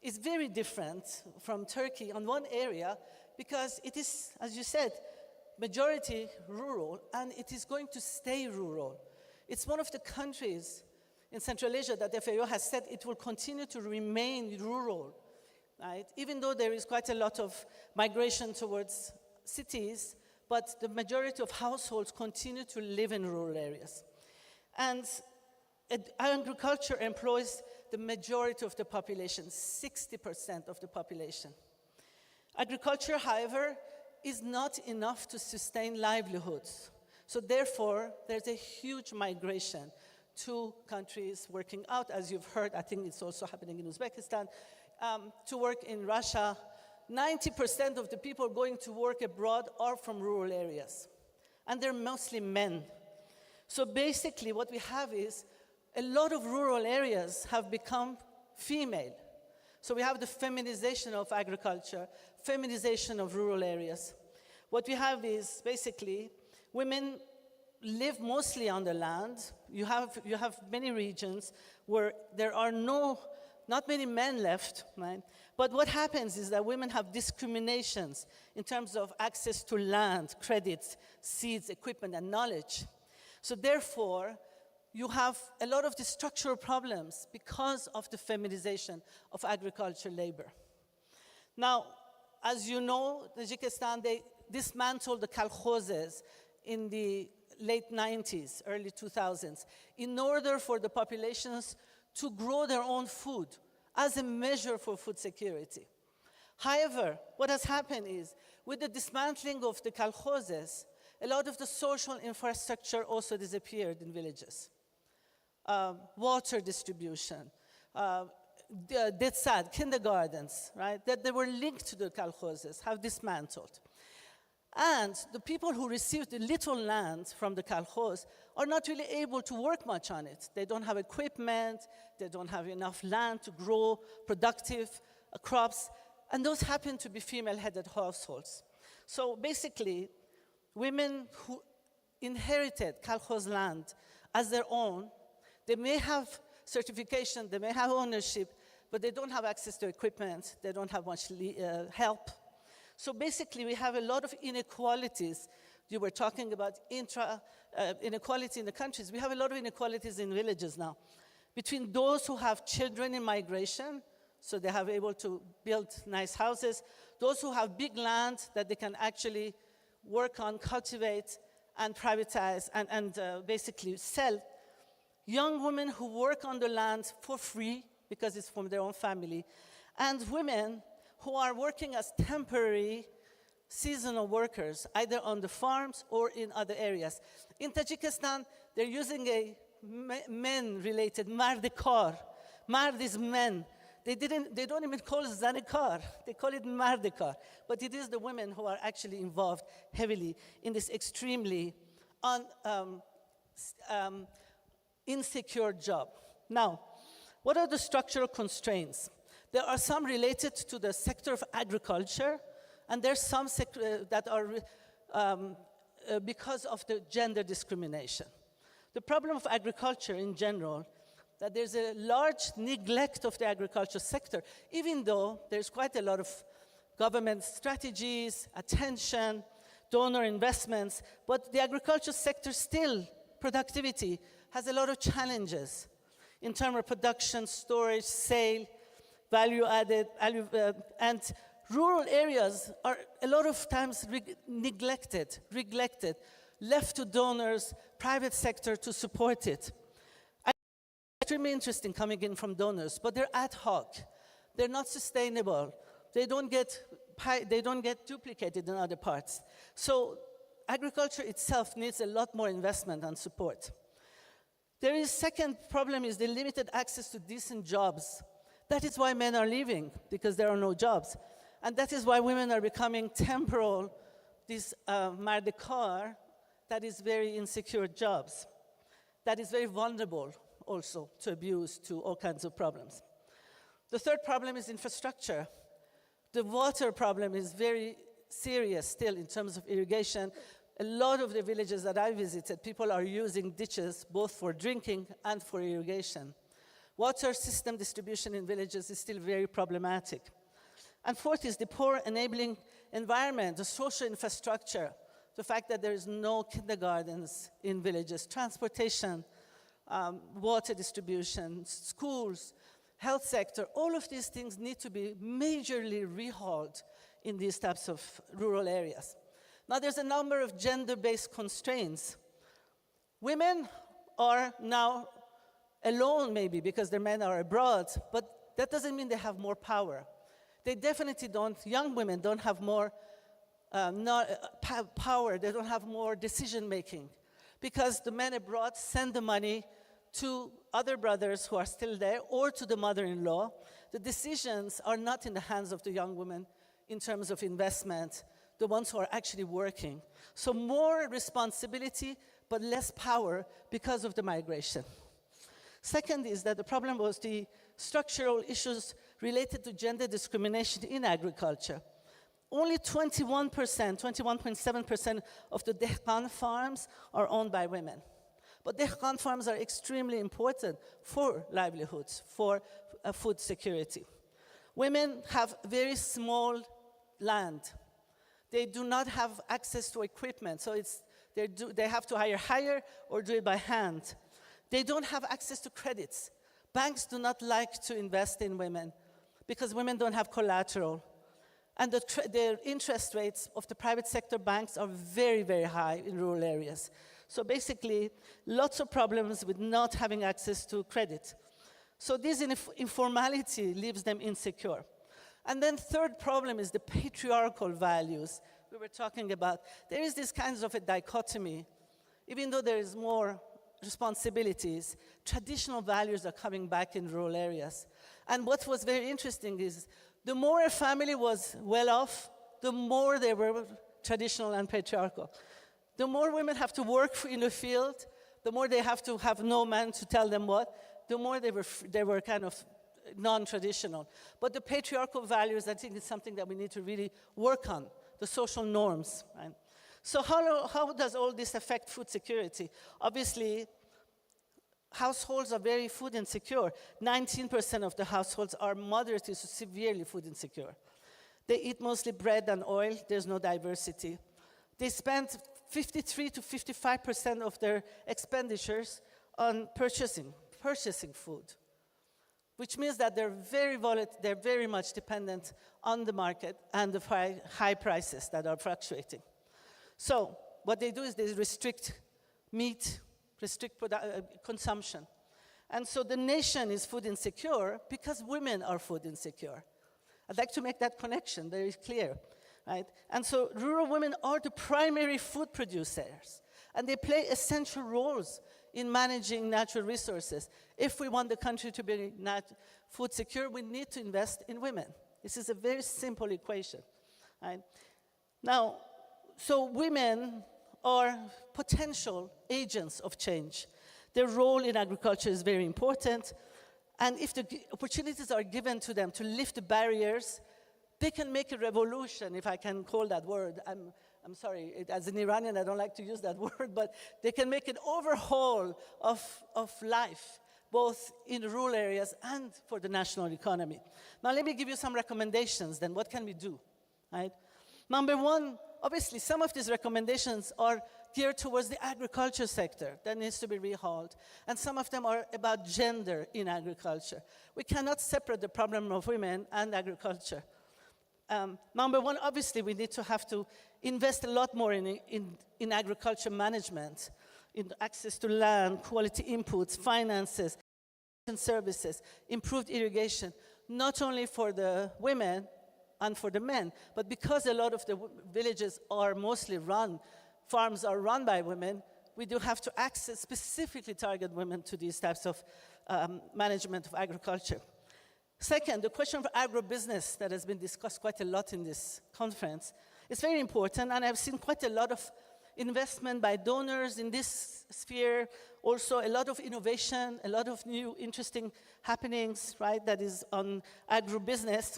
is very different from Turkey on one area, because it is, as you said, majority rural, and it is going to stay rural. It's one of the countries in Central Asia that FAO has said it will continue to remain rural, right? Even though there is quite a lot of migration towards cities, but the majority of households continue to live in rural areas. And agriculture employs the majority of the population, 60% of the population. Agriculture, however, is not enough to sustain livelihoods. So therefore, there's a huge migration to countries working out, as you've heard. I think it's also happening in Uzbekistan, to work in Russia. 90% of the people going to work abroad are from rural areas, and they're mostly men. So basically what we have is a lot of rural areas have become female. So we have the feminization of agriculture, feminization of rural areas. what we have is basically women live mostly on the land. You have many regions where there are not many men left, right? But what happens is that women have discriminations in terms of access to land, credits, seeds, equipment, and knowledge. So therefore, you have a lot of the structural problems because of the feminization of agricultural labor. Now, as you know, Tajikistan, they dismantled the kolkhozes in the late 90s, early 2000s, in order for the populations to grow their own food as a measure for food security. However, what has happened is, with the dismantling of the kolkhozes, a lot of the social infrastructure also disappeared in villages. Water distribution, detsad, kindergartens, right, that they were linked to the kolkhozes, have dismantled. And the people who received the little land from the kolkhoz are not really able to work much on it. They don't have equipment, they don't have enough land to grow productive crops, and those happen to be female-headed households. So basically, women who inherited kolkhoz land as their own, they may have certification, they may have ownership, but they don't have access to equipment, they don't have much help. So basically, we have a lot of inequalities. You were talking about inequality in the countries. We have a lot of inequalities in villages now between those who have children in migration, so they have able to build nice houses, those who have big land that they can actually work on, cultivate, and privatize, and basically sell. Young women who work on the land for free because it's from their own family, and women who are working as temporary seasonal workers, either on the farms or in other areas. In Tajikistan, they're using a men-related mardikar. Mard is men. They don't even call it zanikar. They call it mardikar. But it is the women who are actually involved heavily in this extremely insecure job. Now, what are the structural constraints? There are some related to the sector of agriculture, and there's some that are because of the gender discrimination. The problem of agriculture in general, that there's a large neglect of the agriculture sector, even though there's quite a lot of government strategies, attention, donor investments, but the agriculture sector still, productivity, has a lot of challenges in terms of production, storage, sale, value added, and rural areas are a lot of times neglected, left to donors, private sector to support it. It's extremely interesting coming in from donors, but they're ad hoc. They're not sustainable. They don't get duplicated in other parts. So agriculture itself needs a lot more investment and support. There is second problem is the limited access to decent jobs. That is why men are leaving, because there are no jobs. And that is why women are becoming temporal, this mardikar, that is very insecure jobs, that is very vulnerable also to abuse, to all kinds of problems. The third problem is infrastructure. The water problem is very serious still in terms of irrigation. A lot of the villages that I visited, people are using ditches both for drinking and for irrigation. Water system distribution in villages is still very problematic. And fourth is the poor enabling environment, the social infrastructure, the fact that there is no kindergartens in villages, transportation, water distribution, schools, health sector, all of these things need to be majorly rehauled in these types of rural areas. Now there's a number of gender-based constraints. Women are now alone maybe because their men are abroad, but that doesn't mean they have more power. They definitely don't, young women don't have more power, they don't have more decision-making because the men abroad send the money to other brothers who are still there or to the mother-in-law. The decisions are not in the hands of the young women in terms of investment, the ones who are actually working. So more responsibility, but less power because of the migration. Second is that the problem was the structural issues related to gender discrimination in agriculture. only 21%, 21.7% of the dehqan farms are owned by women. But dehqan farms are extremely important for livelihoods, for food security. Women have very small land. They do not have access to equipment, so they have to hire or do it by hand. They don't have access to credits. Banks do not like to invest in women because women don't have collateral. And the interest rates of the private sector banks are very, very high in rural areas. So basically, lots of problems with not having access to credit. So this informality leaves them insecure. And then third problem is the patriarchal values we were talking about. There is this kind of a dichotomy. Even though there is more responsibilities, traditional values are coming back in rural areas. And what was very interesting is the more a family was well off, the more they were traditional and patriarchal. The more women have to work in the field, the more they have to have no man to tell them what, the more they were kind of non-traditional. But the patriarchal values, I think, is something that we need to really work on, the social norms. Right? So how does all this affect food security? Obviously, households are very food insecure. 19% of the households are moderately to severely food insecure. They eat mostly bread and oil. There's no diversity. They spend 53 to 55% of their expenditures on purchasing food, which means that they're very much dependent on the market and the high prices that are fluctuating. So what they do is they restrict meat, restrict consumption. And so the nation is food insecure because women are food insecure. I'd like to make that connection very clear. Right? And so rural women are the primary food producers, and they play essential roles in managing natural resources. If we want the country to be food secure, we need to invest in women. This is a very simple equation. Right? Now, so women are potential agents of change. Their role in agriculture is very important, and if the opportunities are given to them to lift the barriers, they can make a revolution, if I can call that word. I'm sorry, as an Iranian, I don't like to use that word, but they can make an overhaul of life, both in rural areas and for the national economy. Now, let me give you some recommendations, then. What can we do? Right? Number one, obviously, some of these recommendations are geared towards the agriculture sector that needs to be rehauled, and some of them are about gender in agriculture. We cannot separate the problem of women and agriculture. Number one, obviously, we need to have to invest a lot more in agriculture management, in access to land, quality inputs, finances, and services, improved irrigation, not only for the women and for the men, but because a lot of the villages are mostly farms are run by women, we do have to specifically target women to these types of management of agriculture. Second, the question of agribusiness that has been discussed quite a lot in this conference is very important, and I've seen quite a lot of investment by donors in this sphere, also a lot of innovation, a lot of new interesting happenings, right, that is on agribusiness.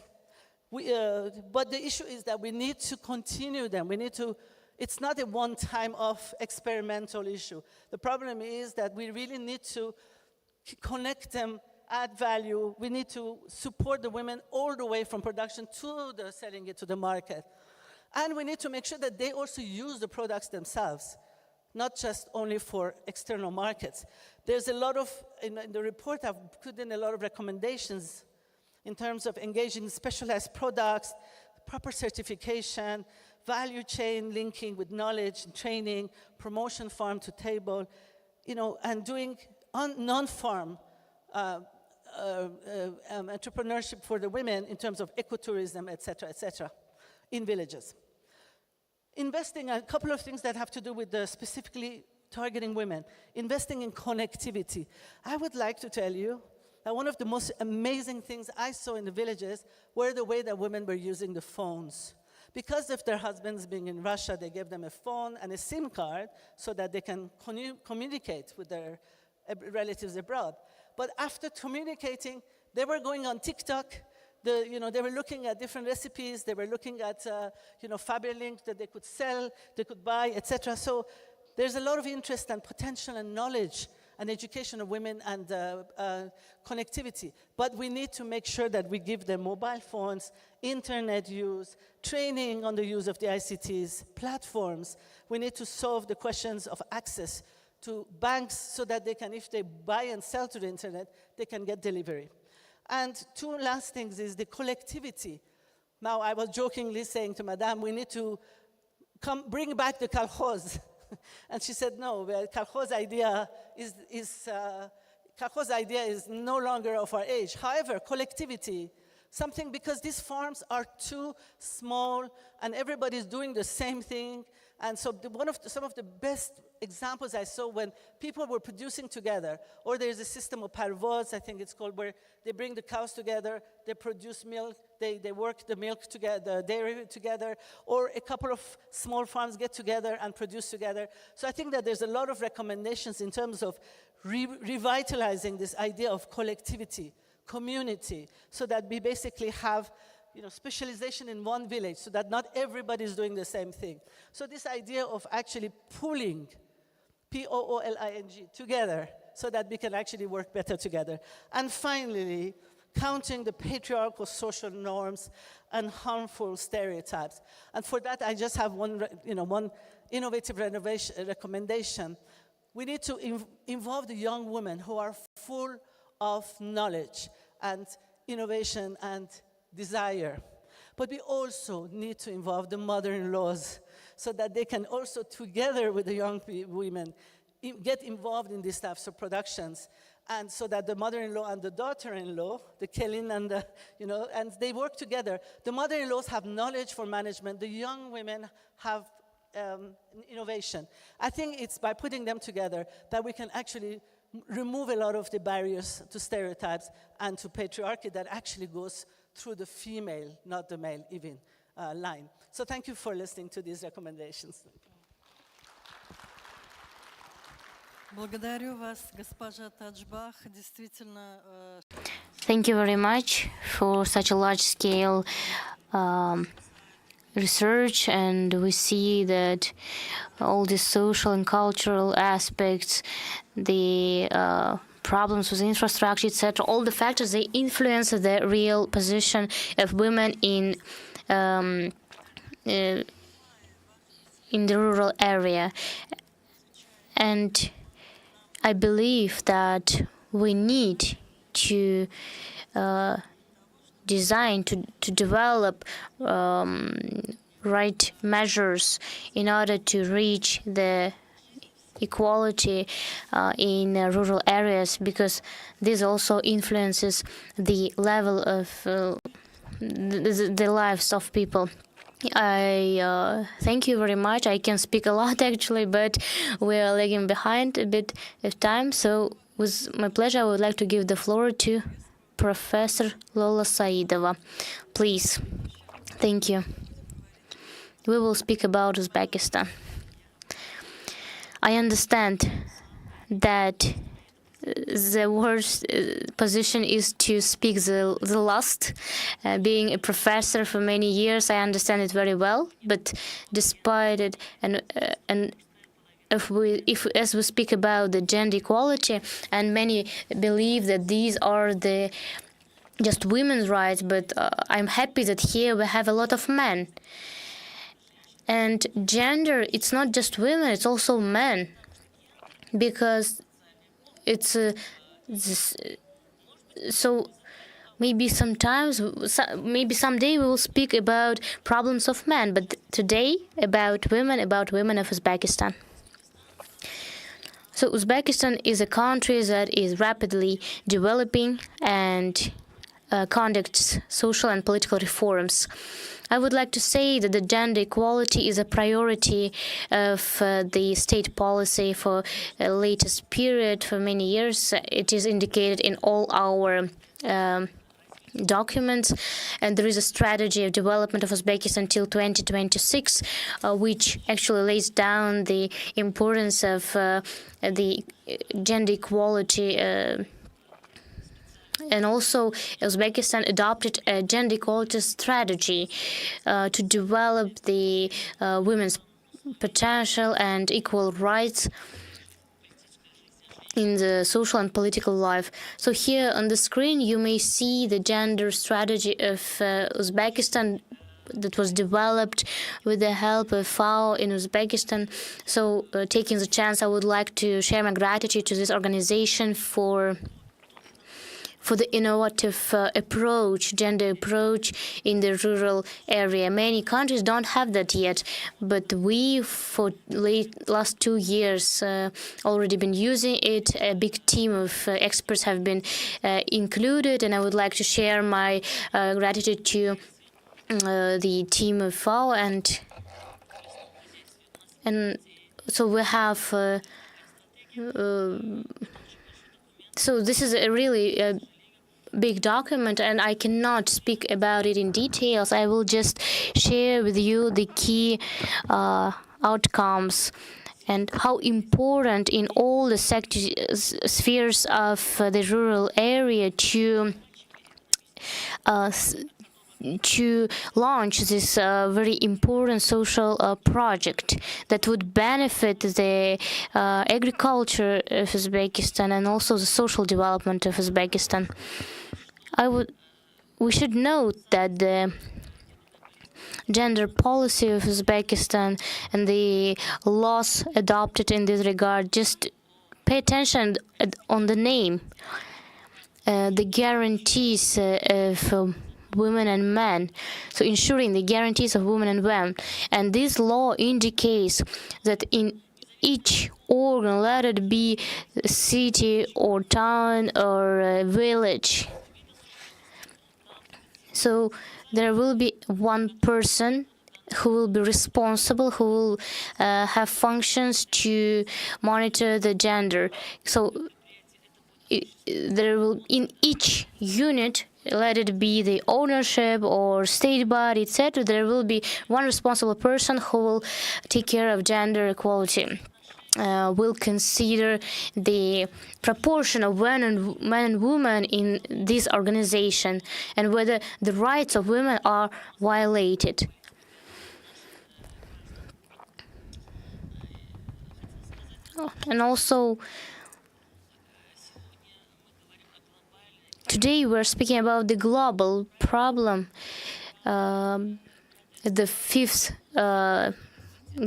But the issue is that we need to continue them. It's not a one-time off experimental issue. The problem is that we really need to connect them, add value. We need to support the women all the way from production to selling it to the market. And we need to make sure that they also use the products themselves, not just only for external markets. There's a lot of, in the report, I've put in a lot of recommendations in terms of engaging specialized products, proper certification, value chain linking with knowledge and training, promotion farm to table, and doing non-farm entrepreneurship for the women in terms of ecotourism, et cetera, in villages. Investing a couple of things that have to do with specifically targeting women. Investing in connectivity. I would like to tell you that one of the most amazing things I saw in the villages were the way that women were using the phones. Because of their husbands being in Russia, they gave them a phone and a SIM card so that they can communicate with their relatives abroad. But after communicating, they were going on TikTok, they were looking at different recipes. They were looking at, Faberlink that they could sell, they could buy, etc. So there's a lot of interest and potential and knowledge and education of women and connectivity. But we need to make sure that we give them mobile phones, internet use, training on the use of the ICTs, platforms. We need to solve the questions of access to banks so that they can, if they buy and sell to the internet, they can get delivery. And two last things is the collectivity. Now, I was jokingly saying to Madame, we need to bring back the kolkhoz. And she said, no, well, kolkhoz idea is no longer of our age. However, collectivity, something, because these farms are too small and everybody's doing the same thing. And so some of the best examples I saw when people were producing together, or there's a system of parvoz, I think it's called, where they bring the cows together, they produce milk, they work the milk together, the dairy together, or a couple of small farms get together and produce together. So I think that there's a lot of recommendations in terms of revitalizing this idea of collectivity, community, so that we basically have specialization in one village, so that not everybody is doing the same thing. So this idea of actually pooling, P-O-O-L-I-N-G, together, so that we can actually work better together. And finally, counting the patriarchal social norms and harmful stereotypes. And for that, I just have one innovative recommendation. We need to involve the young women who are full of knowledge and innovation and desire. But we also need to involve the mother-in-laws so that they can also, together with the young women, get involved in these types of productions. And so that the mother-in-law and the daughter-in-law, the Kelin and the, and they work together. The mother-in-laws have knowledge for management. The young women have innovation. I think it's by putting them together that we can actually remove a lot of the barriers to stereotypes and to patriarchy that actually goes through the female, not the male even, line. So thank you for listening to these recommendations. Благодарю вас, госпожа Таджбах. Действительно. Thank you very much for such a large-scale research, and we see that all the social and cultural aspects, the problems with infrastructure, etc., all the factors, they influence the real position of women in the rural area. And I believe that we need to design, to develop right measures in order to reach the equality in rural areas, because this also influences the level of the lives of people. I thank you very much. I can speak a lot actually, but we are lagging behind a bit of time. So with my pleasure, I would like to give the floor to Professor Lola Saidova. Please. Thank you. We will speak about Uzbekistan. I understand that the worst position is to speak the last. Being a professor for many years, I understand it very well. But despite it, and as we speak about the gender equality, and many believe that these are the just women's rights, but I'm happy that here we have a lot of men. And gender, it's not just women, it's also men, because it's so maybe sometimes, maybe someday we will speak about problems of men, but today about women of Uzbekistan. So Uzbekistan is a country that is rapidly developing and conducts social and political reforms. I would like to say that the gender equality is a priority of the state policy for the latest period for many years. It is indicated in all our documents, and there is a strategy of development of Uzbekistan until 2026, which actually lays down the importance of the gender equality And also, Uzbekistan adopted a gender equality strategy to develop the women's potential and equal rights in the social and political life. So here on the screen, you may see the gender strategy of Uzbekistan that was developed with the help of FAO in Uzbekistan. So taking the chance, I would like to share my gratitude to this organization for the innovative approach, gender approach in the rural area. Many countries don't have that yet, but we, for last 2 years, already been using it. A big team of experts have been included, and I would like to share my gratitude to the team of FAO, and so we have. So this is a really big document, and I cannot speak about it in details. I will just share with you the key outcomes and how important in all the spheres of the rural area to launch this very important social project that would benefit the agriculture of Uzbekistan and also the social development of Uzbekistan. We should note that the gender policy of Uzbekistan and the laws adopted in this regard, just pay attention on the name. The guarantees of women and men, so ensuring the guarantees of women and men. And this law indicates that in each organ, let it be a city or town or a village, so there will be one person who will be responsible, who will have functions to monitor the gender. So there will, in each unit, let it be the ownership or state body, etc., there will be one responsible person who will take care of gender equality. Will consider the proportion of men and women in this organization and whether the rights of women are violated. And also, today we're speaking about the global problem, the fifth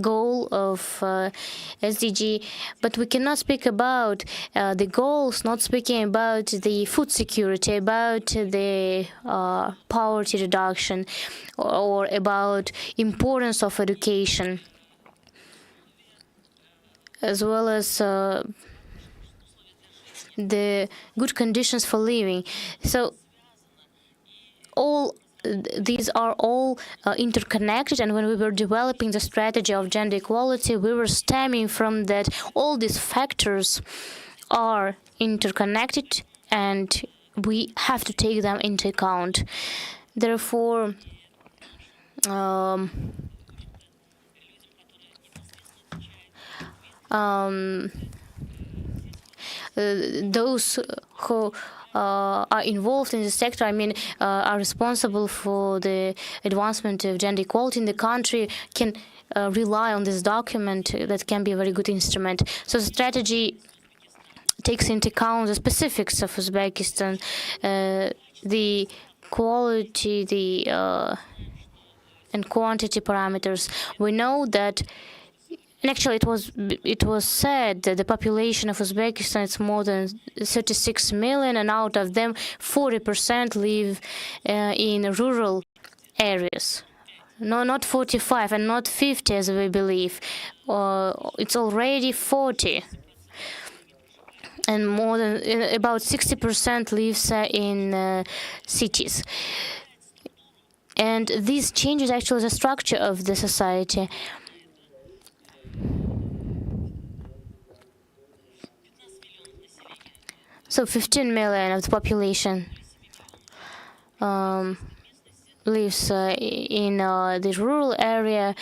goal of SDG, but we cannot speak about the goals, not speaking about the food security, about the poverty reduction, or about importance of education, as well as the good conditions for living. So these are all interconnected, and when we were developing the strategy of gender equality, we were stemming from that all these factors are interconnected and we have to take them into account. Therefore, those who are involved in the sector, are responsible for the advancement of gender equality in the country, can rely on this document that can be a very good instrument. So the strategy takes into account the specifics of Uzbekistan, the quality, and quantity parameters. We know that. And actually, it was said that the population of Uzbekistan is more than 36 million, and out of them, 40% live in rural areas. No, not 45 and not 50 as we believe. It's already 40, and more than about 60% lives in cities. And this changes actually the structure of the society. So 15 million of the population lives in the rural area,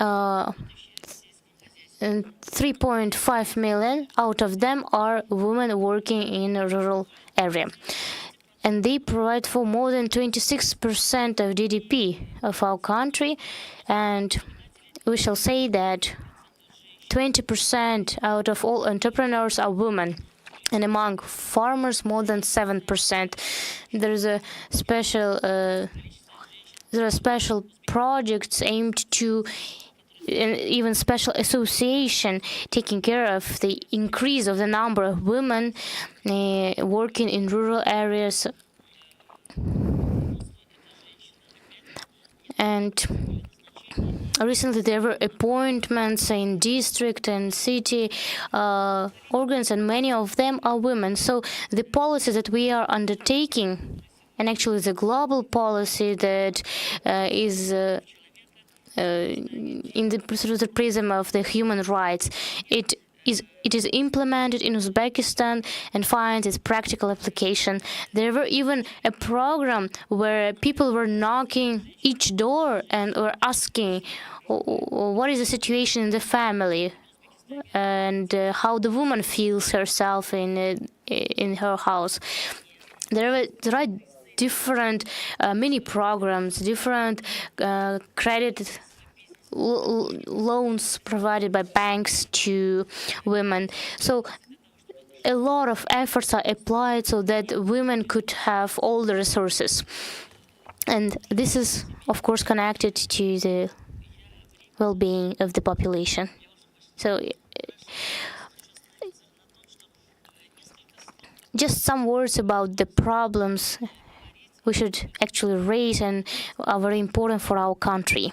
and 3.5 million out of them are women working in a rural area. and they provide for more than 26% of GDP of our country, and we shall say that 20% out of all entrepreneurs are women, and among farmers more than 7%. There are special projects aimed to, and even special association taking care of the increase of the number of women working in rural areas. And recently there were appointments in district and city organs, and many of them are women. So the policy that we are undertaking, and actually the global policy that is through the prism of the human rights, it is implemented in Uzbekistan and finds its practical application. There were even a program where people were knocking each door and were asking what is the situation in the family and how the woman feels herself in her house. There are different mini programs, different credit loans provided by banks to women. So a lot of efforts are applied so that women could have all the resources. And this is, of course, connected to the well-being of the population. So just some words about the problems we should actually raise and are very important for our country.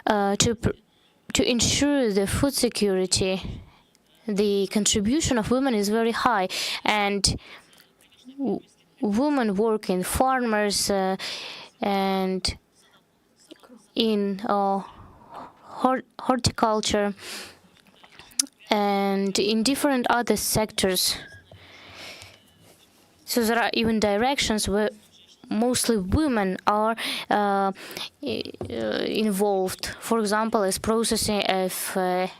To ensure the food security, the contribution of women is very high, and women work in farmers and in horticulture and in different other sectors. So there are even directions where mostly women are involved. For example, as processing of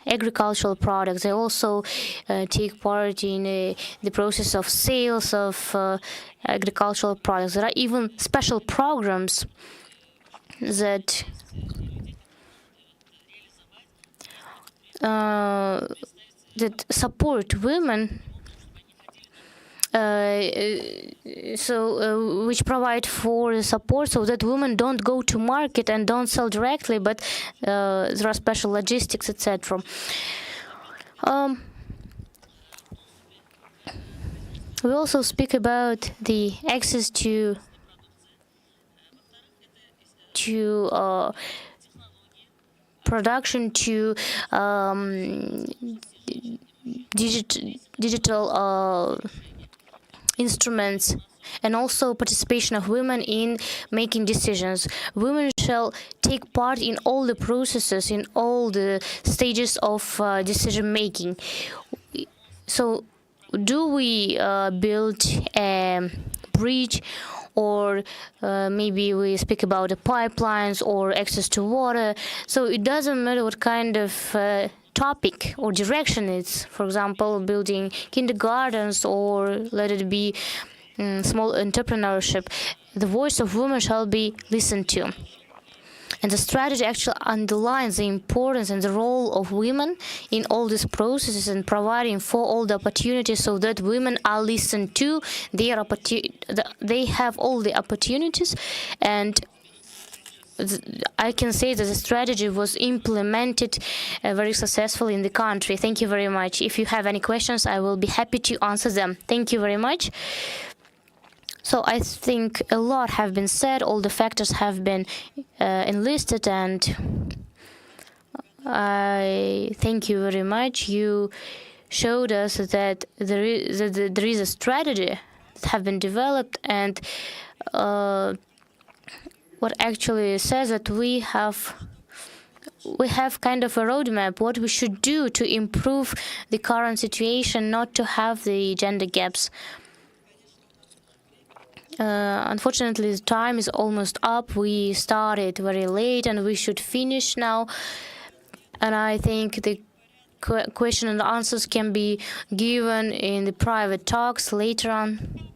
agricultural products. They also take part in the process of sales of agricultural products. There are even special programs that support women, which provide for support so that women don't go to market and don't sell directly, but there are special logistics, etc. We also speak about the access to production, to digital instruments, and also participation of women in making decisions. Women shall take part in all the processes, in all the stages of decision making. So do we build a bridge, or maybe we speak about the pipelines or access to water? So it doesn't matter what kind of topic or direction it's, for example, building kindergartens, or let it be small entrepreneurship. The voice of women shall be listened to. And the strategy actually underlines the importance and the role of women in all these processes and providing for all the opportunities so that women are listened to. They have all the opportunities, and I can say that the strategy was implemented very successfully in the country. Thank you very much. If you have any questions, I will be happy to answer them. Thank you very much. So I think a lot have been said, all the factors have been enlisted, and I thank you very much. You showed us that there is a strategy that have been developed, and what actually says that we have kind of a roadmap, what we should do to improve the current situation, not to have the gender gaps. Unfortunately, the time is almost up. We started very late and we should finish now. And I think the question and answers can be given in the private talks later on.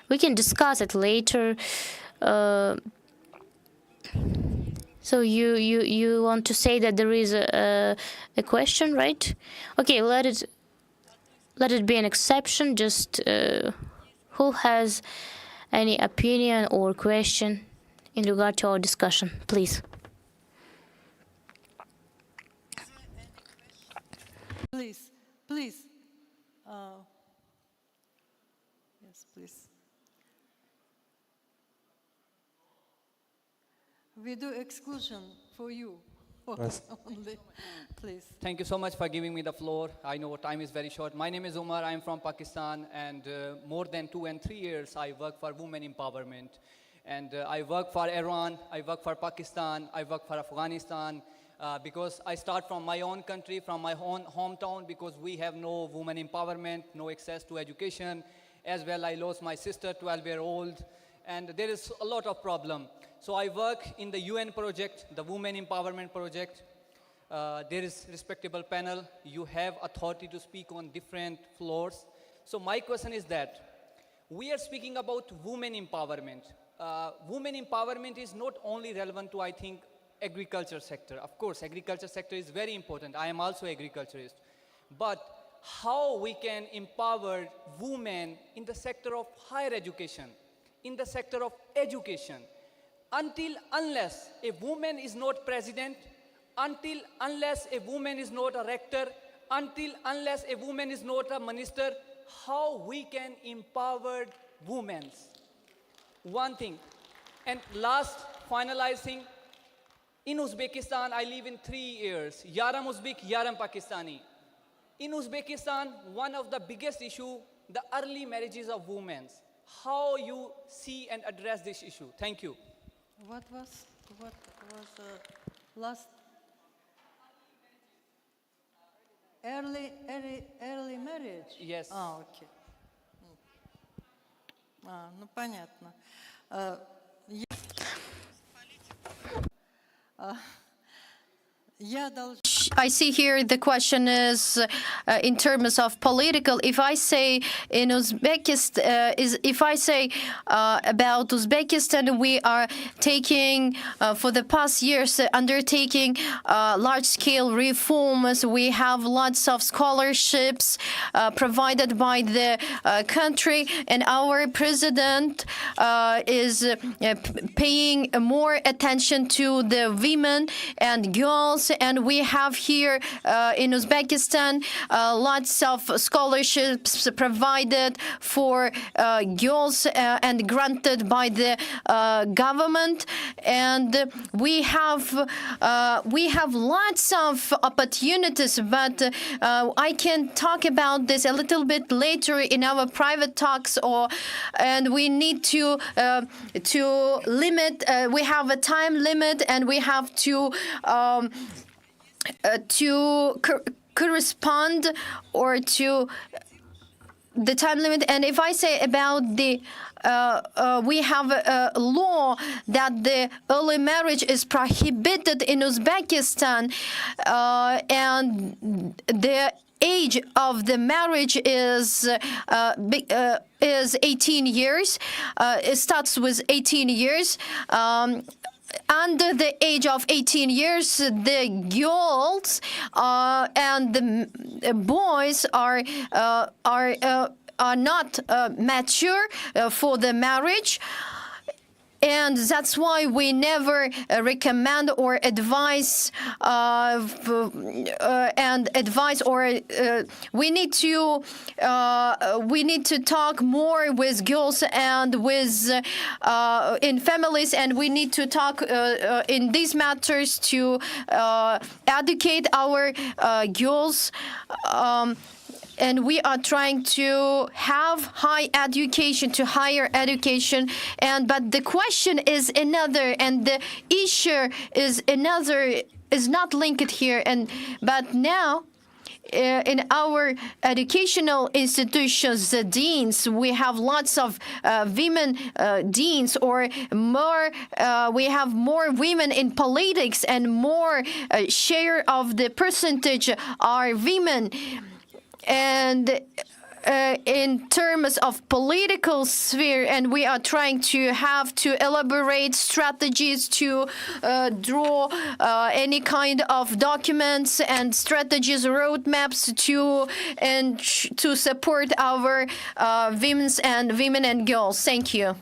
We can discuss it later. So you want to say that there is a question, right? Okay, let it be an exception. Just who has any opinion or question in regard to our discussion, please. Please. Yes, please. We do exclusion for you. Yes. Only. Please. Thank you so much for giving me the floor. I know time is very short. My name is Umar. I'm from Pakistan, and more than 2 and 3 years I work for women empowerment. And I work for Iran, I work for Pakistan, I work for Afghanistan, because I start from my own country, from my own hometown, because we have no women empowerment, no access to education. As well, I lost my sister, 12-year-old, and there is a lot of problem. So I work in the UN project, the Women Empowerment Project. There is respectable panel. You have authority to speak on different floors. So my question is that we are speaking about women empowerment. Women empowerment is not only relevant to, I think, agriculture sector. Of course, agriculture sector is very important. I am also agriculturist. But how we can empower women in the sector of higher education, in the sector of education, unless a woman is not president, unless a woman is not a rector, unless a woman is not a minister, how we can empower women. One thing. And last, finalizing, in Uzbekistan, I live in 3 years. Yaram Uzbek, Yaram Pakistani. In Uzbekistan, one of the biggest issue, the early marriages of women. How you see and address this issue? Thank you. What was last? Early marriage? Yes. Окей. Ну понятно. Я должна... I see here the question is in terms of political. If I say in Uzbekistan, if I say about Uzbekistan, we are taking for the past years undertaking large-scale reforms. We have lots of scholarships provided by the country, and our president is paying more attention to the women and girls, and we have here in Uzbekistan lots of scholarships provided for girls and granted by the government, and we have lots of opportunities, but I can talk about this a little bit later in our private talks, and we need to limit. We have a time limit, and we have to correspond or to the time limit. And if I say about the we have a law that the early marriage is prohibited in Uzbekistan, and the age of the marriage is 18 years. It starts with 18 years. Under the age of 18 years, the girls and the boys are not mature for the marriage. And that's why we never recommend or advise we need to talk more with girls and with in families, and we need to talk in these matters to educate our girls. And we are trying to have higher education, but the question is another, and the issue is another, is not linked here. But now, in our educational institutions, the deans, we have lots of women deans, or more. We have more women in politics, and more share of the percentage are women. And in terms of political sphere, and we are trying to have to elaborate strategies to draw any kind of documents and strategies, roadmaps to support our women and girls. Thank you.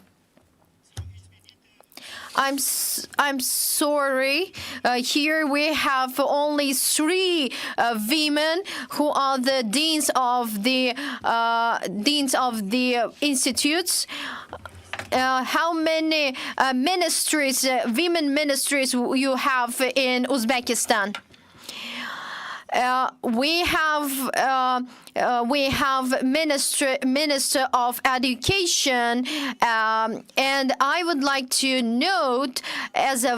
I'm sorry. Here we have only 3 women who are the deans of the institutes. How many ministries, women ministries, you have in Uzbekistan? We have Minister of Education, and I would like to note, as a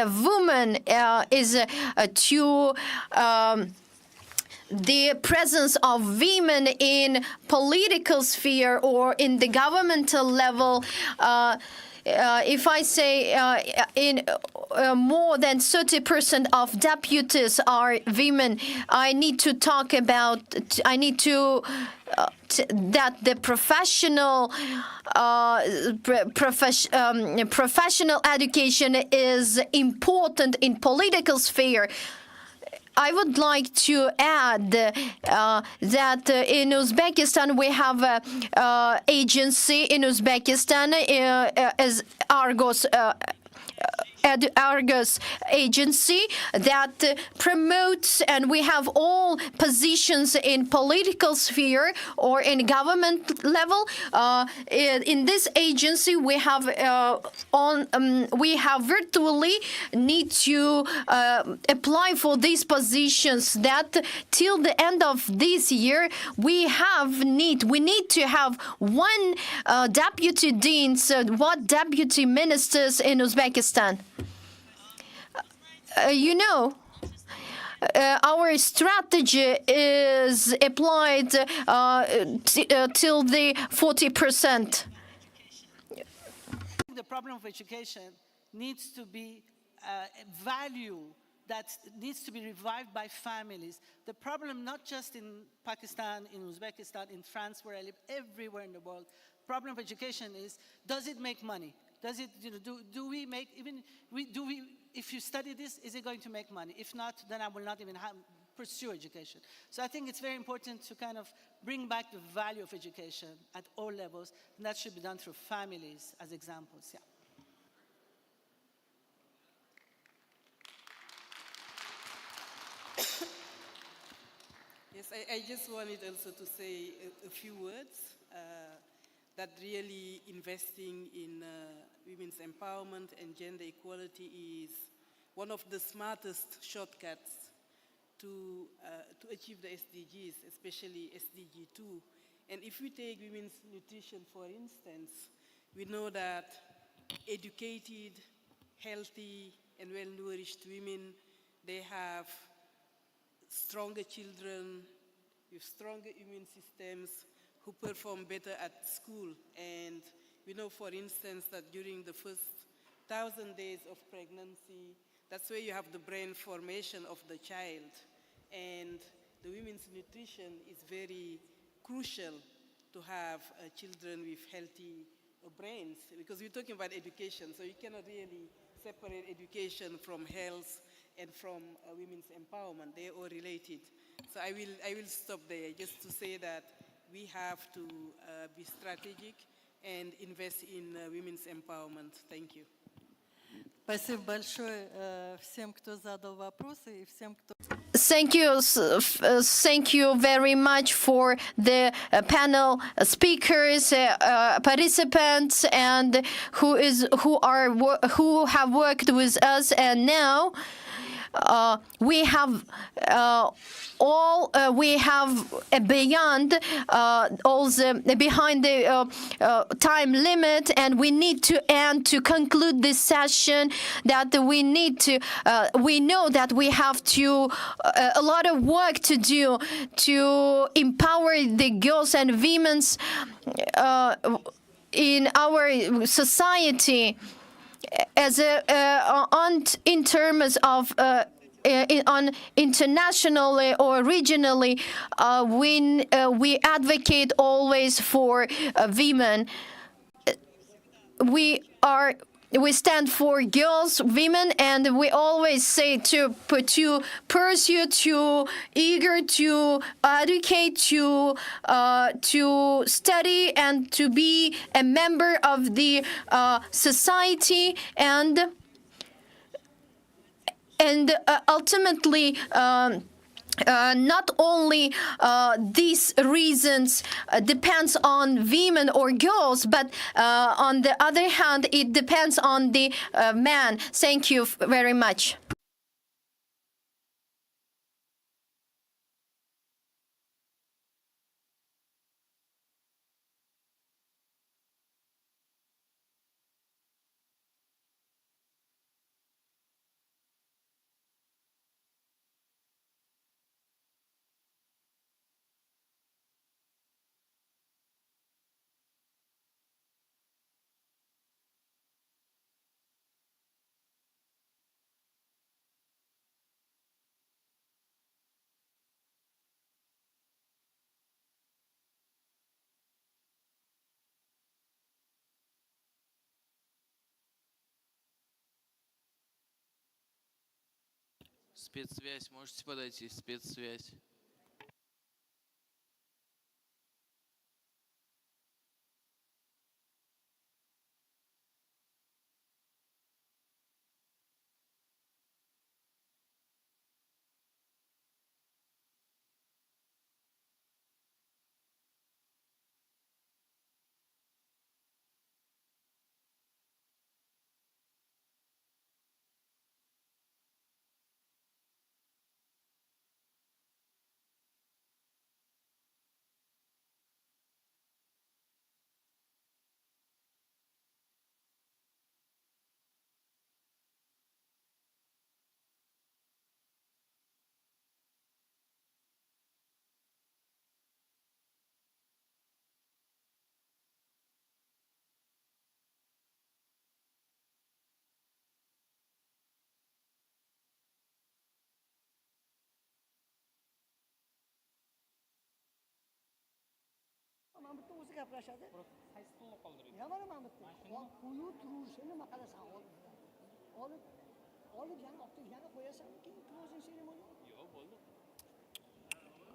woman, the presence of women in political sphere or in the governmental level. If I say in more than 30% of deputies are women, I need to talk about. I need to that the professional education is important in political sphere. I would like to add that in Uzbekistan we have an agency in Uzbekistan as Argos agency that promotes, and we have all positions in political sphere or in government level. In this agency, we have virtually need to apply for these positions. That till the end of this year, we need to have 1 deputy deans, what deputy ministers in Uzbekistan. Our strategy is applied till the 40%. The problem of education needs to be a value that needs to be revived by families. The problem, not just in Pakistan, in Uzbekistan, in France, where I live, everywhere in the world, problem of education is, does it make money? Does it, do we make, if you study this, is it going to make money? If not, then I will not even pursue education. So I think it's very important to kind of bring back the value of education at all levels, and that should be done through families as examples. Yeah. Yes, I just wanted also to say a few words that really investing in women's empowerment and gender equality is one of the smartest shortcuts to achieve the SDGs, especially SDG 2. And if we take women's nutrition, for instance, we know that educated, healthy, and well-nourished women, they have stronger children with stronger immune systems who perform better at school. And we know, for instance, that during the first 1,000 days of pregnancy, that's where you have the brain formation of the child. And the women's nutrition is very crucial to have children with healthy brains, because we're talking about education, so you cannot really separate education from health and from women's empowerment. They're all related. So I will stop there just to say that we have to be strategic and invest in women's empowerment. Thank you. Спасибо большое всем, кто задал вопросы, и всем, кто... Thank you very much for the panel speakers, participants, and who have worked with us. And now we have beyond all the behind the time limit, and we need to end to conclude this session. That we need to. We know that we have to a lot of work to do to empower the girls and women's in our society as in terms of on internationally or regionally, when we advocate always for women. We stand for girls, women, and we always say to pursue, to eager to educate, to study, and to be a member of the society, and ultimately. Not only these reasons depends on women or girls, but on the other hand, it depends on the man. Thank you very much. Спецсвязь, можете подойти, спецсвязь.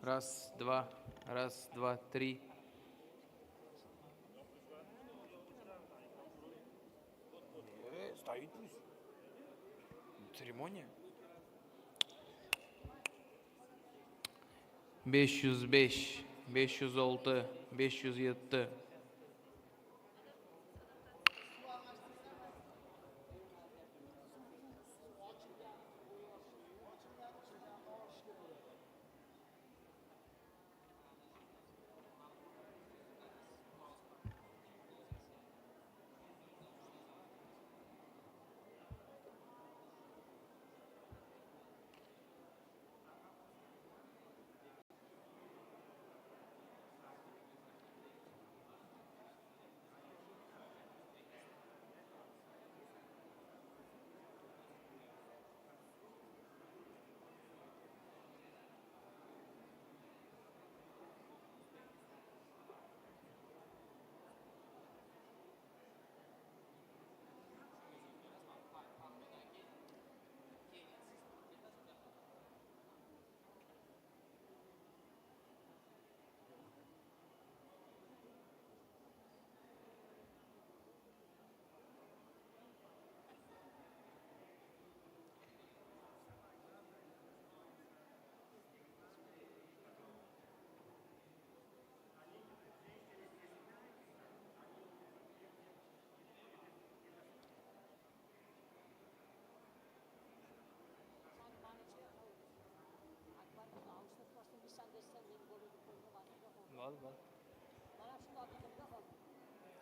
Раз, два, три. Стоит церемония. 505, 506, 507.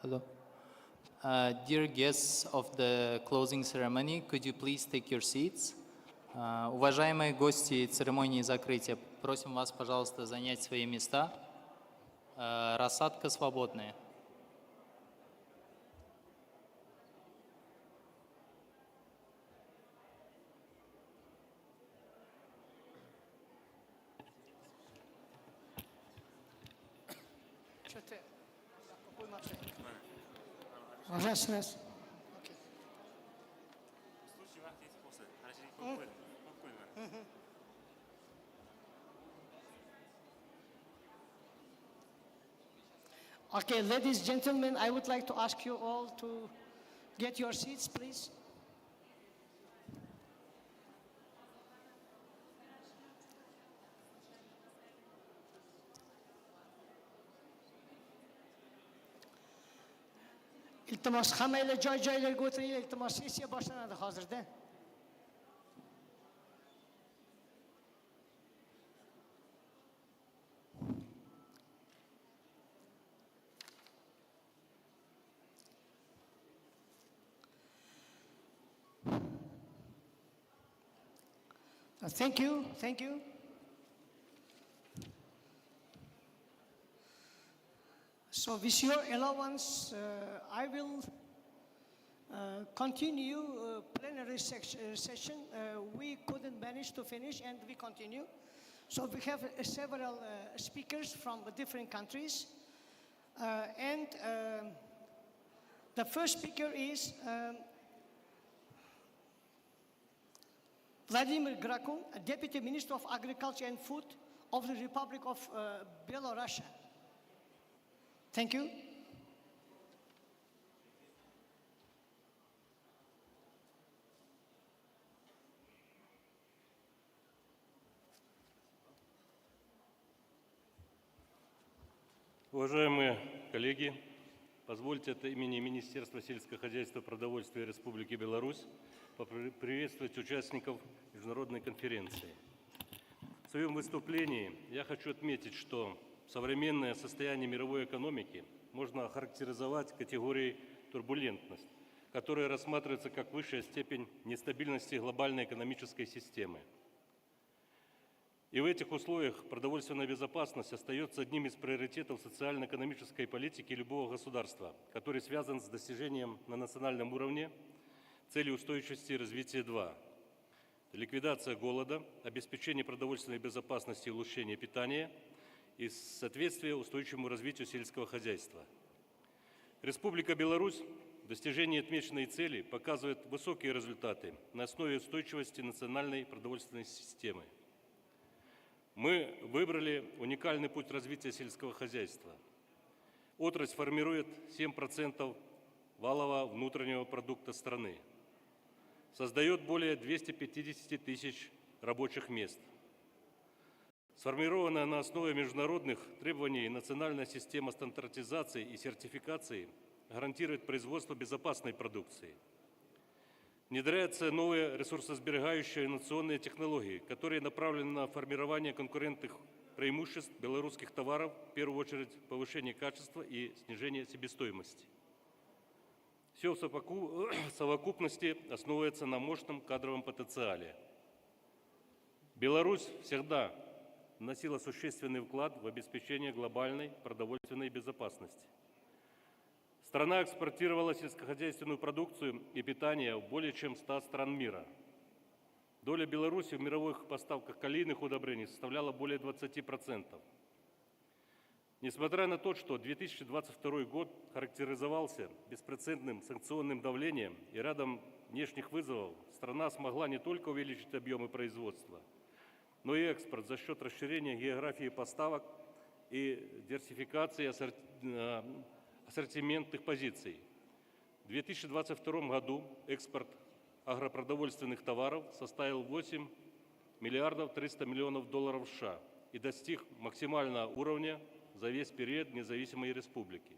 Hello. Dear guests of the closing ceremony, could you please take your seats? Уважаемые гости церемонии закрытия, просим вас, пожалуйста, занять свои места. Рассадка свободная. Ужасность. Okay, ladies, gentlemen, I would like to ask you all to get your seats, please. İltimas, hammaylar joy-joylarga o'tiringlar. İltimas, sessiya boshlanadi hozirda. Thank you, thank you. So with your allowance, I will continue plenary session. We couldn't manage to finish and we continue. So we have several speakers from different countries. And the first speaker is Vladimir Grakun, Deputy Minister of Agriculture and Food of the Republic of Belarus. Thank you. Уважаемые коллеги, позвольте от имени Министерства сельского хозяйства и продовольствия Республики Беларусь поприветствовать участников международной конференции. В своем выступлении я хочу отметить, что современное состояние мировой экономики можно охарактеризовать категорией турбулентность, которая рассматривается как высшая степень нестабильности глобальной экономической системы. И в этих условиях продовольственная безопасность остается одним из приоритетов социально-экономической политики любого государства, который связан с достижением на национальном уровне целей устойчивости и развития 2. Ликвидация голода, обеспечение продовольственной безопасности и улучшение питания и соответствие устойчивому развитию сельского хозяйства. Республика Беларусь в достижении отмеченной цели показывает высокие результаты на основе устойчивости национальной продовольственной системы. Мы выбрали уникальный путь развития сельского хозяйства. Отрасль формирует 7% валового внутреннего продукта страны, создает более 250 тысяч рабочих мест. Сформированная на основе международных требований национальная система стандартизации и сертификации гарантирует производство безопасной продукции. Внедряются новые ресурсосберегающие инновационные технологии, которые направлены на формирование конкурентных преимуществ белорусских товаров, в первую очередь повышение качества и снижение себестоимости. Все в совокупности основывается на мощном кадровом потенциале. Беларусь всегда вносила существенный вклад в обеспечение глобальной продовольственной безопасности. Страна экспортировала сельскохозяйственную продукцию и питание в более чем 100 стран мира. Доля Беларуси в мировых поставках калийных удобрений составляла более 20%. Несмотря на то, что 2022 год характеризовался беспрецедентным санкционным давлением и рядом внешних вызовов, страна смогла не только увеличить объемы производства, но и экспорт за счет расширения географии поставок и диверсификации ассортиментных позиций. В 2022 году экспорт агропродовольственных товаров составил 8 миллиардов 300 миллионов долларов США и достиг максимального уровня за весь период независимой республики.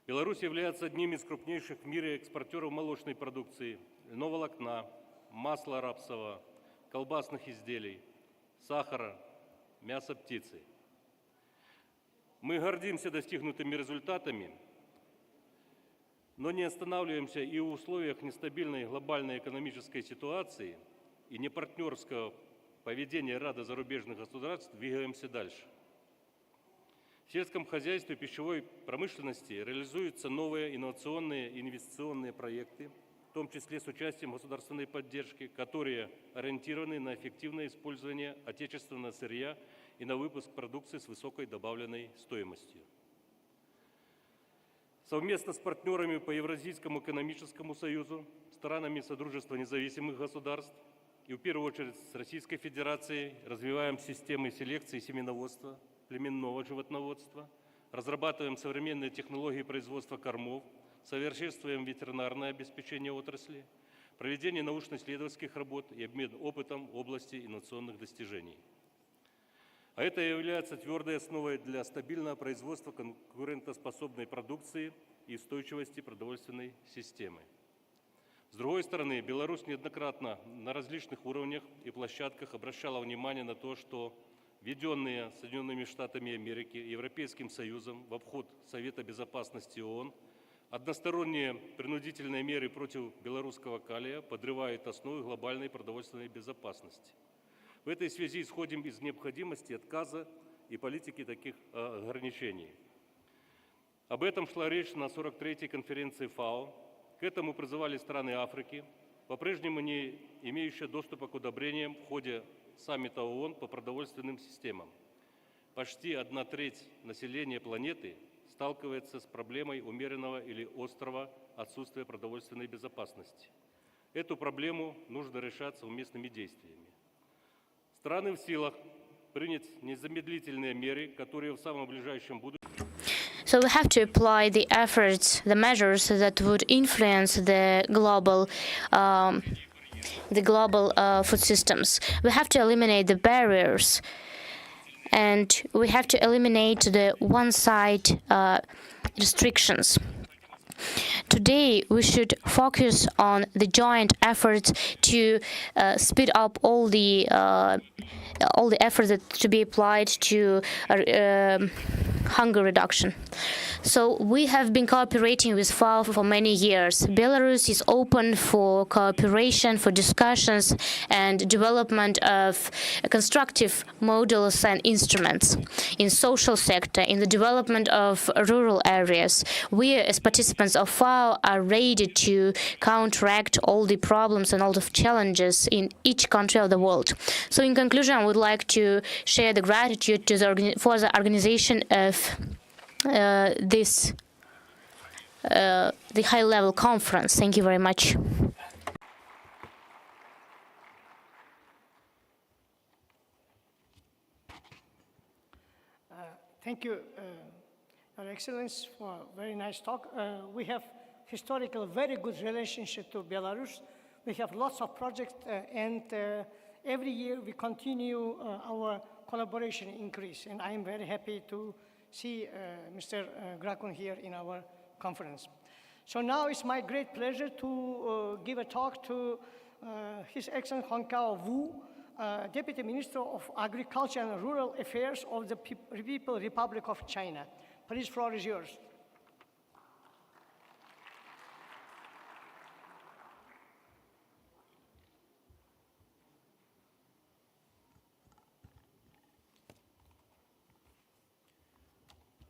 Беларусь является одним из крупнейших в мире экспортеров молочной продукции, льняного волокна, масла рапсового, колбасных изделий, сахара, мяса птицы. Мы гордимся достигнутыми результатами, но не останавливаемся и в условиях нестабильной глобальной экономической ситуации и непартнерского поведения ряда зарубежных государств двигаемся дальше. В сельском хозяйстве и пищевой промышленности реализуются новые инновационные и инвестиционные проекты, в том числе с участием государственной поддержки, которые ориентированы на эффективное использование отечественного сырья и на выпуск продукции с высокой добавленной стоимостью. Совместно с партнерами по Евразийскому экономическому союзу, странами Содружества независимых государств и в первую очередь с Российской Федерацией развиваем системы селекции семеноводства, племенного животноводства, разрабатываем современные технологии производства кормов, совершенствуем ветеринарное обеспечение отрасли, проведение научно-исследовательских работ и обмен опытом в области инновационных достижений. А это является твердой основой для стабильного производства конкурентоспособной продукции и устойчивости продовольственной системы. С другой стороны, Беларусь неоднократно на различных уровнях и площадках обращала внимание на то, что введенные Соединенными Штатами Америки и Европейским Союзом в обход Совета Безопасности ООН односторонние принудительные меры против белорусского калия подрывают основы глобальной продовольственной безопасности. В этой связи исходим из необходимости отказа и политики таких ограничений. Об этом шла речь на 43-й конференции ФАО. К этому призывали страны Африки, по-прежнему не имеющие доступа к удобрениям в ходе саммита ООН по продовольственным системам. Почти 1/3 населения планеты сталкивается с проблемой умеренного или острого отсутствия продовольственной безопасности. Эту проблему нужно решать совместными действиями. Страны в силах принять незамедлительные меры, которые в самом ближайшем будущем. So we have to apply the efforts, the measures that would influence the global food systems. We have to eliminate the barriers, and we have to eliminate the one-side restrictions. Today, we should focus on the joint efforts to speed up all the efforts that to be applied to hunger reduction. So we have been cooperating with FAO for many years. Belarus is open for cooperation, for discussions, and development of constructive models and instruments in social sector, in the development of rural areas. We, as participants of FAO, are ready to counteract all the problems and all the challenges in each country of the world. So in conclusion, I would like to share the gratitude to for the organization of the high-level conference. Thank you very much. Thank you, Your Excellency, for a very nice talk. We have historical very good relationship to Belarus. We have lots of projects, and every year we continue our collaboration increase. And I am very happy to see Mr. Grakun here in our conference. So now it's my great pleasure to give a talk to His Excellency Hong Kao Wu, Deputy Minister of Agriculture and Rural Affairs of the People's Republic of China. Please, floor is yours.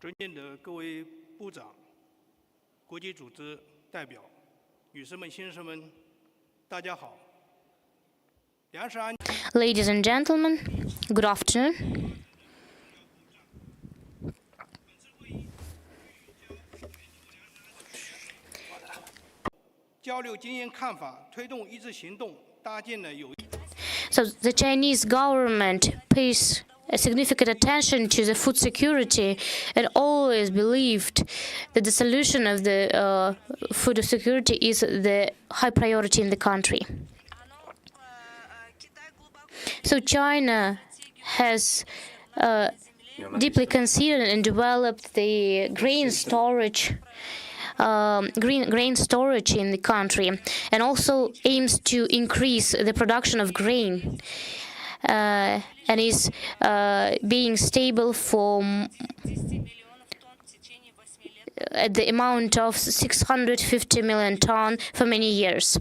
尊敬的各位部长、国际组织代表、女士们、先生们，大家好。Ladies and gentlemen, good afternoon. So the Chinese government pays a significant attention to the food security and always believed that the solution of the food security is the high priority in the country. So China has deeply considered and developed the grain storage in the country, and also aims to increase the production of grain, and is being stable for at the amount of 650 million tons for many years.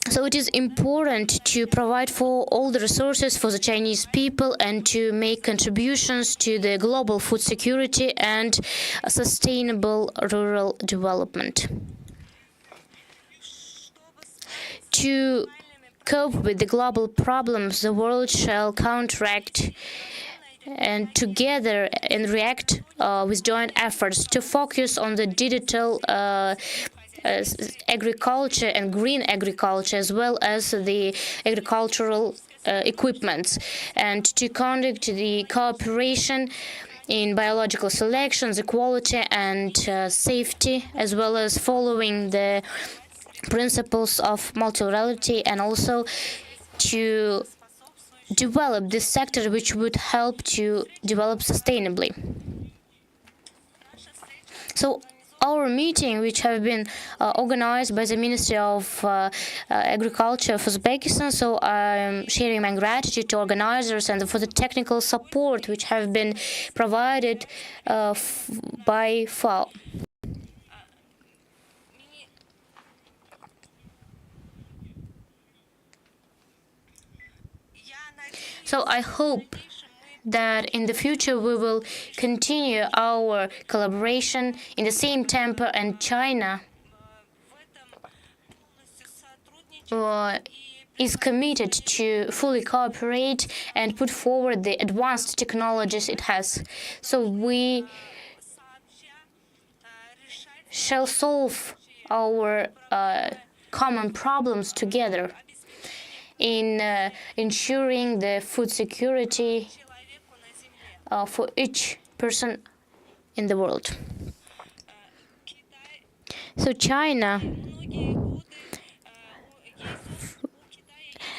So it is important to provide for all the resources for the Chinese people and to make contributions to the global food security and sustainable rural development. To cope with the global problems the world shall counteract and together and react with joint efforts to focus on the digital agriculture and green agriculture, as well as the agricultural equipment, and to conduct the cooperation in biological selections, equality and safety, as well as following the principles of multilaterality, and also to develop this sector which would help to develop sustainably. So our meeting, which have been organized by the Ministry of Agriculture of Uzbekistan, so I'm sharing my gratitude to organizers and for the technical support which have been provided by FAO. So I hope that in the future we will continue our collaboration in the same tempo, and China is committed to fully cooperate and put forward the advanced technologies it has. So we shall solve our common problems together in ensuring the food security for each person in the world. So China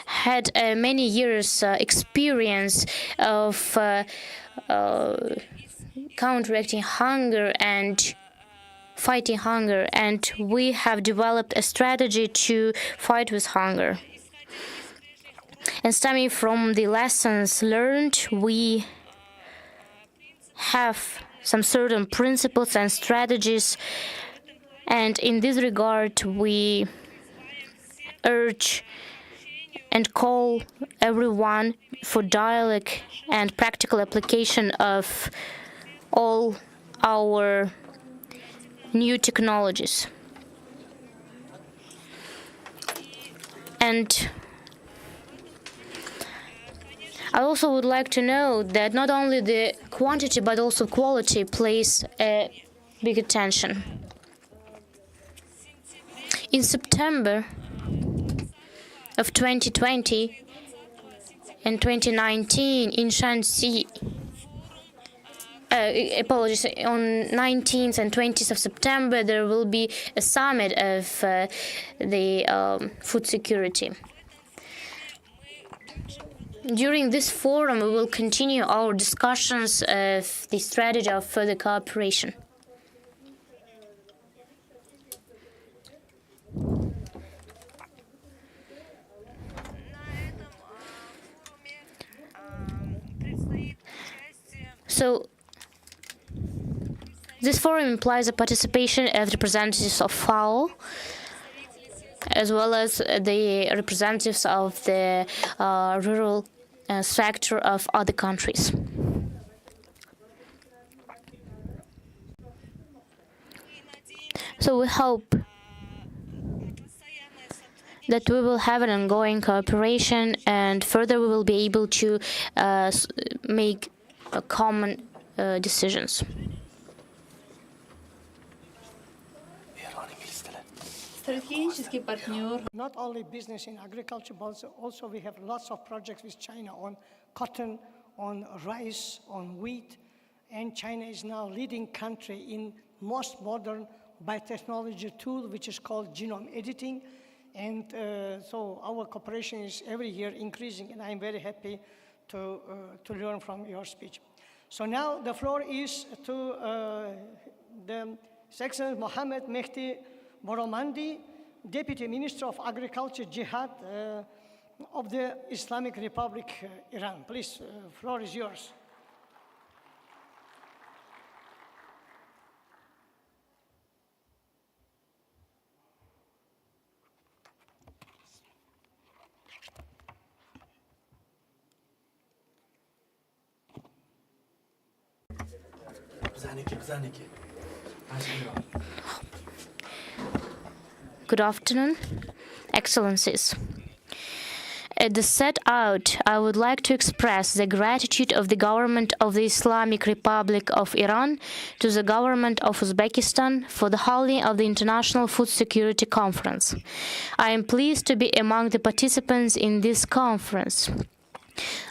had many years experience of counteracting hunger and fighting hunger, and we have developed a strategy to fight with hunger. And stemming from the lessons learned, we have some certain principles and strategies, and in this regard we urge and call everyone for dialogue and practical application of all our new technologies. And I also would like to know that not only the quantity but also quality plays a big attention. In September of 2020 and 2019 in Shanxi, on 19th and 20th of September there will be a summit of the food security. During this forum, we will continue our discussions of the strategy of further cooperation. So, this forum implies the participation of representatives of FAO, as well as the representatives of the rural sector of other countries. So we hope that we will have an ongoing cooperation, and further we will be able to make common decisions. Not only business in agriculture, but also we have lots of projects with China on cotton, on rice, on wheat, and China is now leading country in most modern biotechnology tool, which is called genome editing. And so our cooperation is every year increasing, and I'm very happy to learn from your speech. So now the floor is to the Excellency Mohammed Mehdi Boromandi, Deputy Minister of Agriculture, Jihad of the Islamic Republic, Iran. Please, floor is yours. Good afternoon, Excellencies. At the set out, I would like to express the gratitude of the government of the Islamic Republic of Iran to the government of Uzbekistan for the holding of the International Food Security Conference. I am pleased to be among the participants in this conference.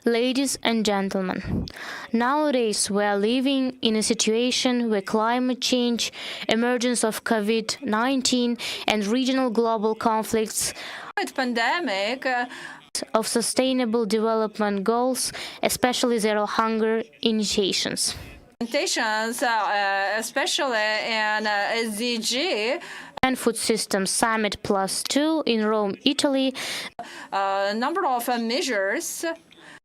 Ladies and gentlemen, nowadays we are living in a situation where climate change, emergence of COVID-19, and regional global conflicts pandemic of Sustainable Development Goals, especially Zero Hunger initiations. Especially in SDG. And Food Systems Summit +2 in Rome, Italy. Number of measures.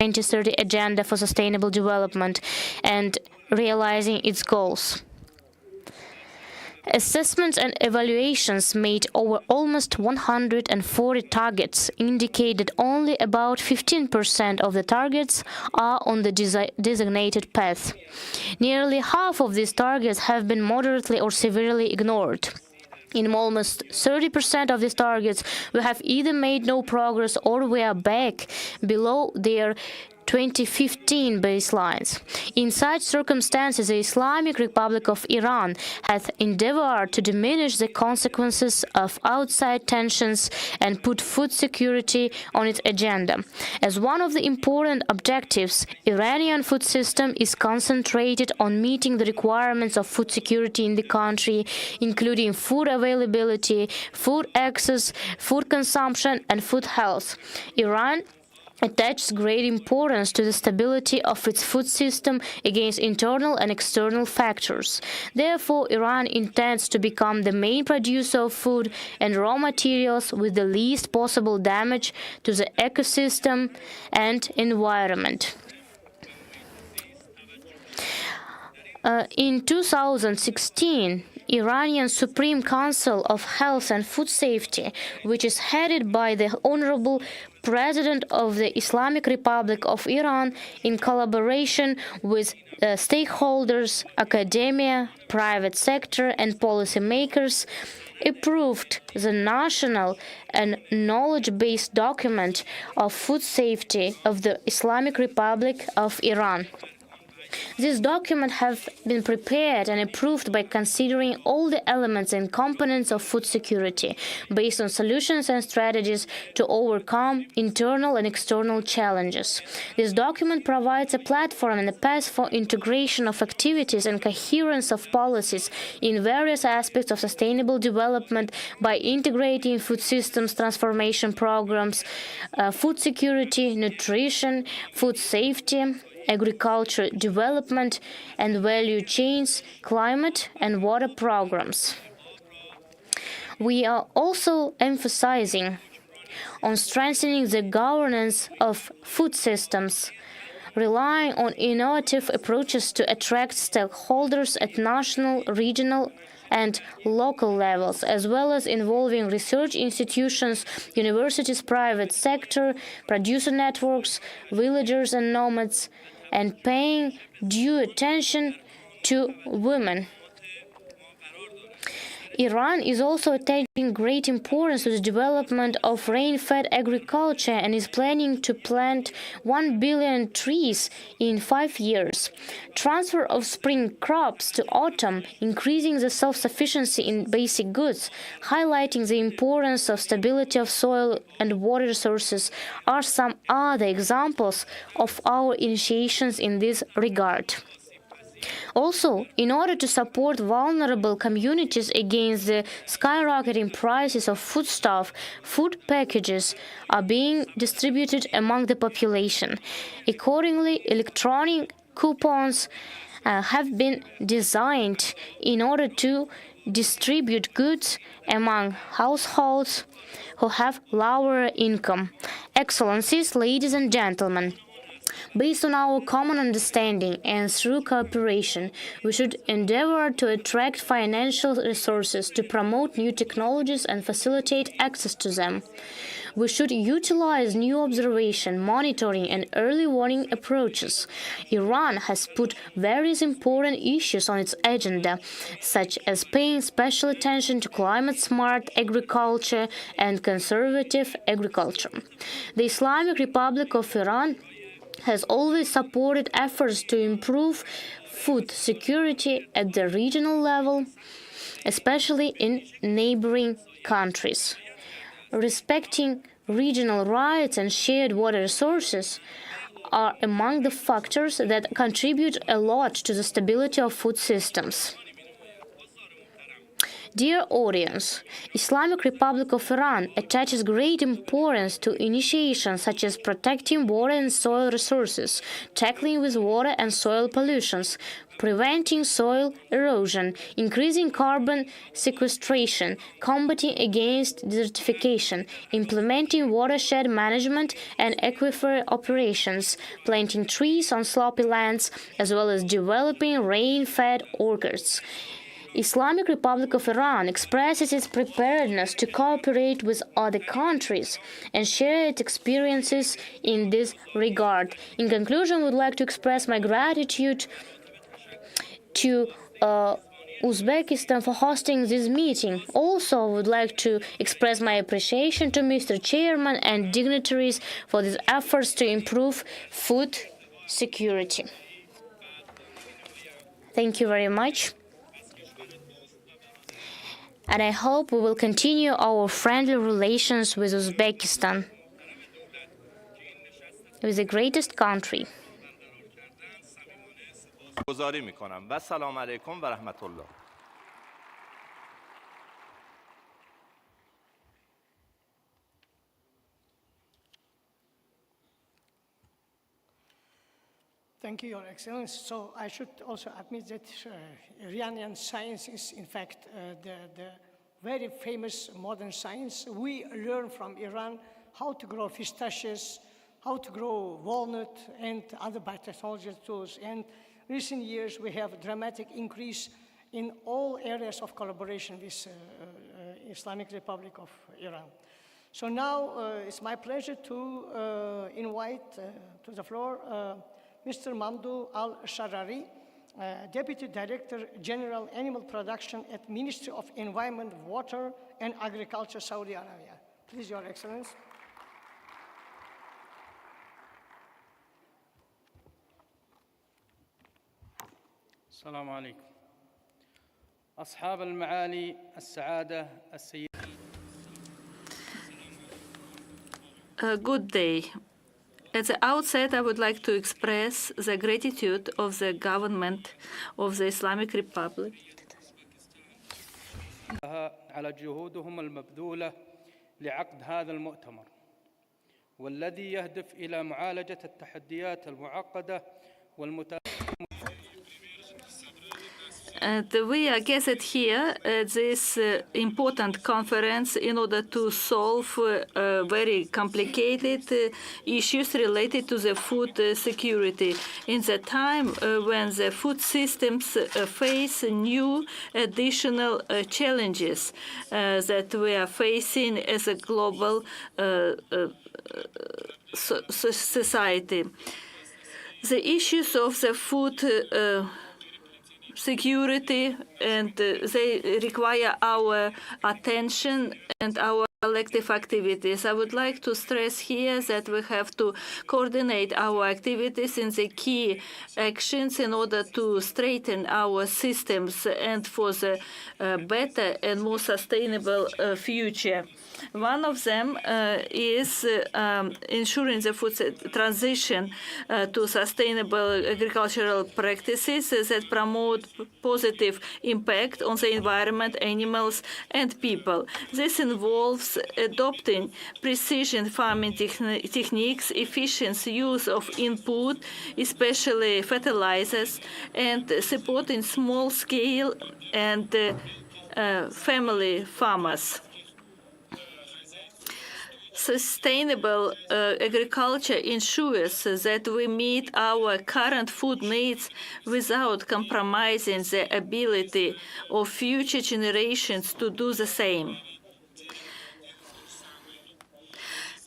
2030 Agenda for Sustainable Development and realizing its goals. Assessments and evaluations made over almost 140 targets indicate that only about 15% of the targets are on the designated path. Nearly half of these targets have been moderately or severely ignored. In almost 30% of these targets, we have either made no progress or we are back below their 2015 baselines. In such circumstances, the Islamic Republic of Iran has endeavored to diminish the consequences of outside tensions and put food security on its agenda. As one of the important objectives, Iranian food system is concentrated on meeting the requirements of food security in the country, including food availability, food access, food consumption, and food health. Iran attaches great importance to the stability of its food system against internal and external factors. Therefore, Iran intends to become the main producer of food and raw materials with the least possible damage to the ecosystem and environment. In 2016, Iranian Supreme Council of Health and Food Safety, which is headed by the Honorable President of the Islamic Republic of Iran, in collaboration with stakeholders, academia, private sector, and policymakers, approved the national and knowledge-based document of food safety of the Islamic Republic of Iran. This document has been prepared and approved by considering all the elements and components of food security, based on solutions and strategies to overcome internal and external challenges. This document provides a platform and a path for integration of activities and coherence of policies in various aspects of sustainable development by integrating food systems transformation programs, food security, nutrition, food safety, agriculture development and value chains, climate and water programs. We are also emphasizing on strengthening the governance of food systems, relying on innovative approaches to attract stakeholders at national, regional, and local levels, as well as involving research institutions, universities, private sector, producer networks, villagers and nomads, and paying due attention to women. Iran is also attaching great importance to the development of rain-fed agriculture and is planning to plant 1 billion trees in 5 years. Transfer of spring crops to autumn, increasing the self-sufficiency in basic goods, highlighting the importance of stability of soil and water resources are some other examples of our initiations in this regard. Also, in order to support vulnerable communities against the skyrocketing prices of foodstuff, food packages are being distributed among the population. Accordingly, electronic coupons have been designed in order to distribute goods among households who have lower income. Excellencies, ladies and gentlemen, Based on our common understanding and through cooperation, we should endeavor to attract financial resources to promote new technologies and facilitate access to them. We should utilize new observation, monitoring, and early warning approaches. Iran has put various important issues on its agenda, such as paying special attention to climate-smart agriculture and conservative agriculture. The Islamic Republic of Iran has always supported efforts to improve food security at the regional level, especially in neighboring countries. Respecting regional rights and shared water resources are among the factors that contribute a lot to the stability of food systems. Dear audience, Islamic Republic of Iran attaches great importance to initiatives such as protecting water and soil resources, tackling with water and soil pollutions, preventing soil erosion, increasing carbon sequestration, combating against desertification, implementing watershed management and aquifer operations, planting trees on slopy lands, as well as developing rain-fed orchards. Islamic Republic of Iran expresses its preparedness to cooperate with other countries and share its experiences in this regard. In conclusion, I would like to express my gratitude to Uzbekistan for hosting this meeting. Also, I would like to express my appreciation to Mr. Chairman and dignitaries for these efforts to improve food security. Thank you very much. And I hope we will continue our friendly relations with Uzbekistan, with the greatest country. گزاری میکنم و سلام علیکم و رحمت الله. Thank you, Your Excellency. So I should also admit that Iranian science is, in fact, the very famous modern science. We learn from Iran how to grow pistachios, how to grow walnut, and other biotechnology tools. And recent years, we have a dramatic increase in all areas of collaboration with Islamic Republic of Iran. So now it's my pleasure to invite to the floor Mr. Mamdou Al-Sharari, Deputy Director General Animal Production at Ministry of Environment, Water and Agriculture, Saudi Arabia. Please, Your Excellency. السلام عليكم. أصحاب المعالي السعادة السيدة. Good day. At the outset, I would like to express the gratitude of the government of the Islamic Republic على جهودهم المبذولة لعقد هذا المؤتمر والذي يهدف إلى معالجة التحديات المعقدة And we are gathered here at this important conference in order to solve very complicated issues related to the food security in the time when the food systems face new additional challenges that we are facing as a global society. The issues of the food security, and they require our attention and our collective activities. I would like to stress here that we have to coordinate our activities in the key actions in order to straighten our systems and for the better and more sustainable future. One of them is ensuring the food transition to sustainable agricultural practices that promote positive impact on the environment, animals, and people. This involves adopting precision farming techniques, efficient use of input, especially fertilizers, and supporting small-scale and family farmers. Sustainable agriculture ensures that we meet our current food needs without compromising the ability of future generations to do the same.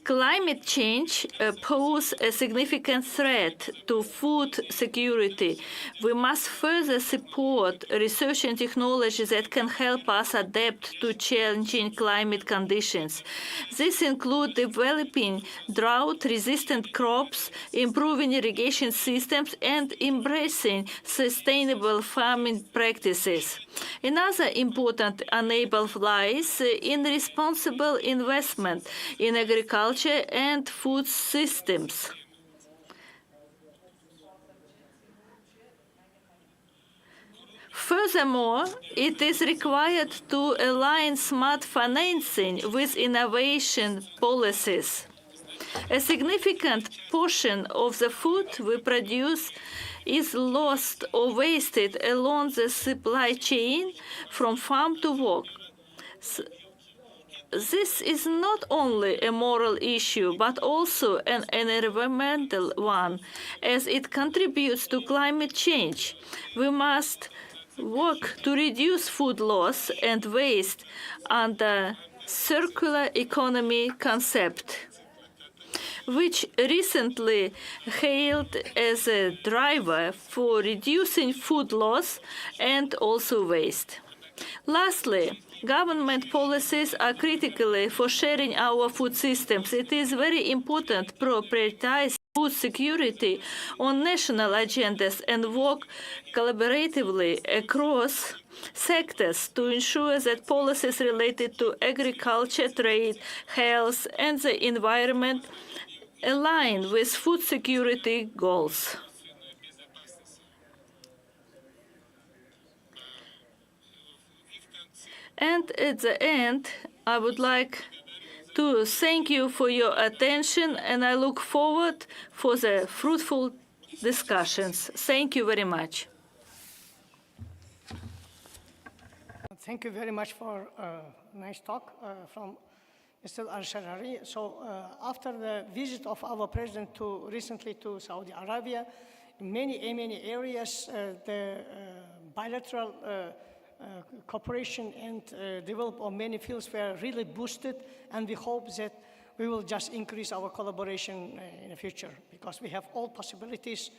Climate change poses a significant threat to food security. We must further support research and technology that can help us adapt to changing climate conditions. This includes developing drought-resistant crops, improving irrigation systems, and embracing sustainable farming practices. Another important enabler lies in responsible investment in agriculture and food systems. Furthermore, it is required to align smart financing with innovation policies. A significant portion of the food we produce is lost or wasted along the supply chain from farm to fork. This is not only a moral issue, but also an environmental one, as it contributes to climate change. We must work to reduce food loss and waste under circular economy concept, which recently hailed as a driver for reducing food loss and also waste. Lastly, government policies are critical for sharing our food systems. It is very important to prioritize food security on national agendas and work collaboratively across sectors to ensure that policies related to agriculture, trade, health, and the environment align with food security goals. And at the end, I would like to thank you for your attention, and I look forward for the fruitful discussions. Thank you very much. Thank you very much for a nice talk from Mr. Al-Sharari. So after the visit of our president recently to Saudi Arabia, in many areas, the bilateral cooperation and development of many fields were really boosted, and we hope that we will just increase our collaboration in the future because we have all possibilities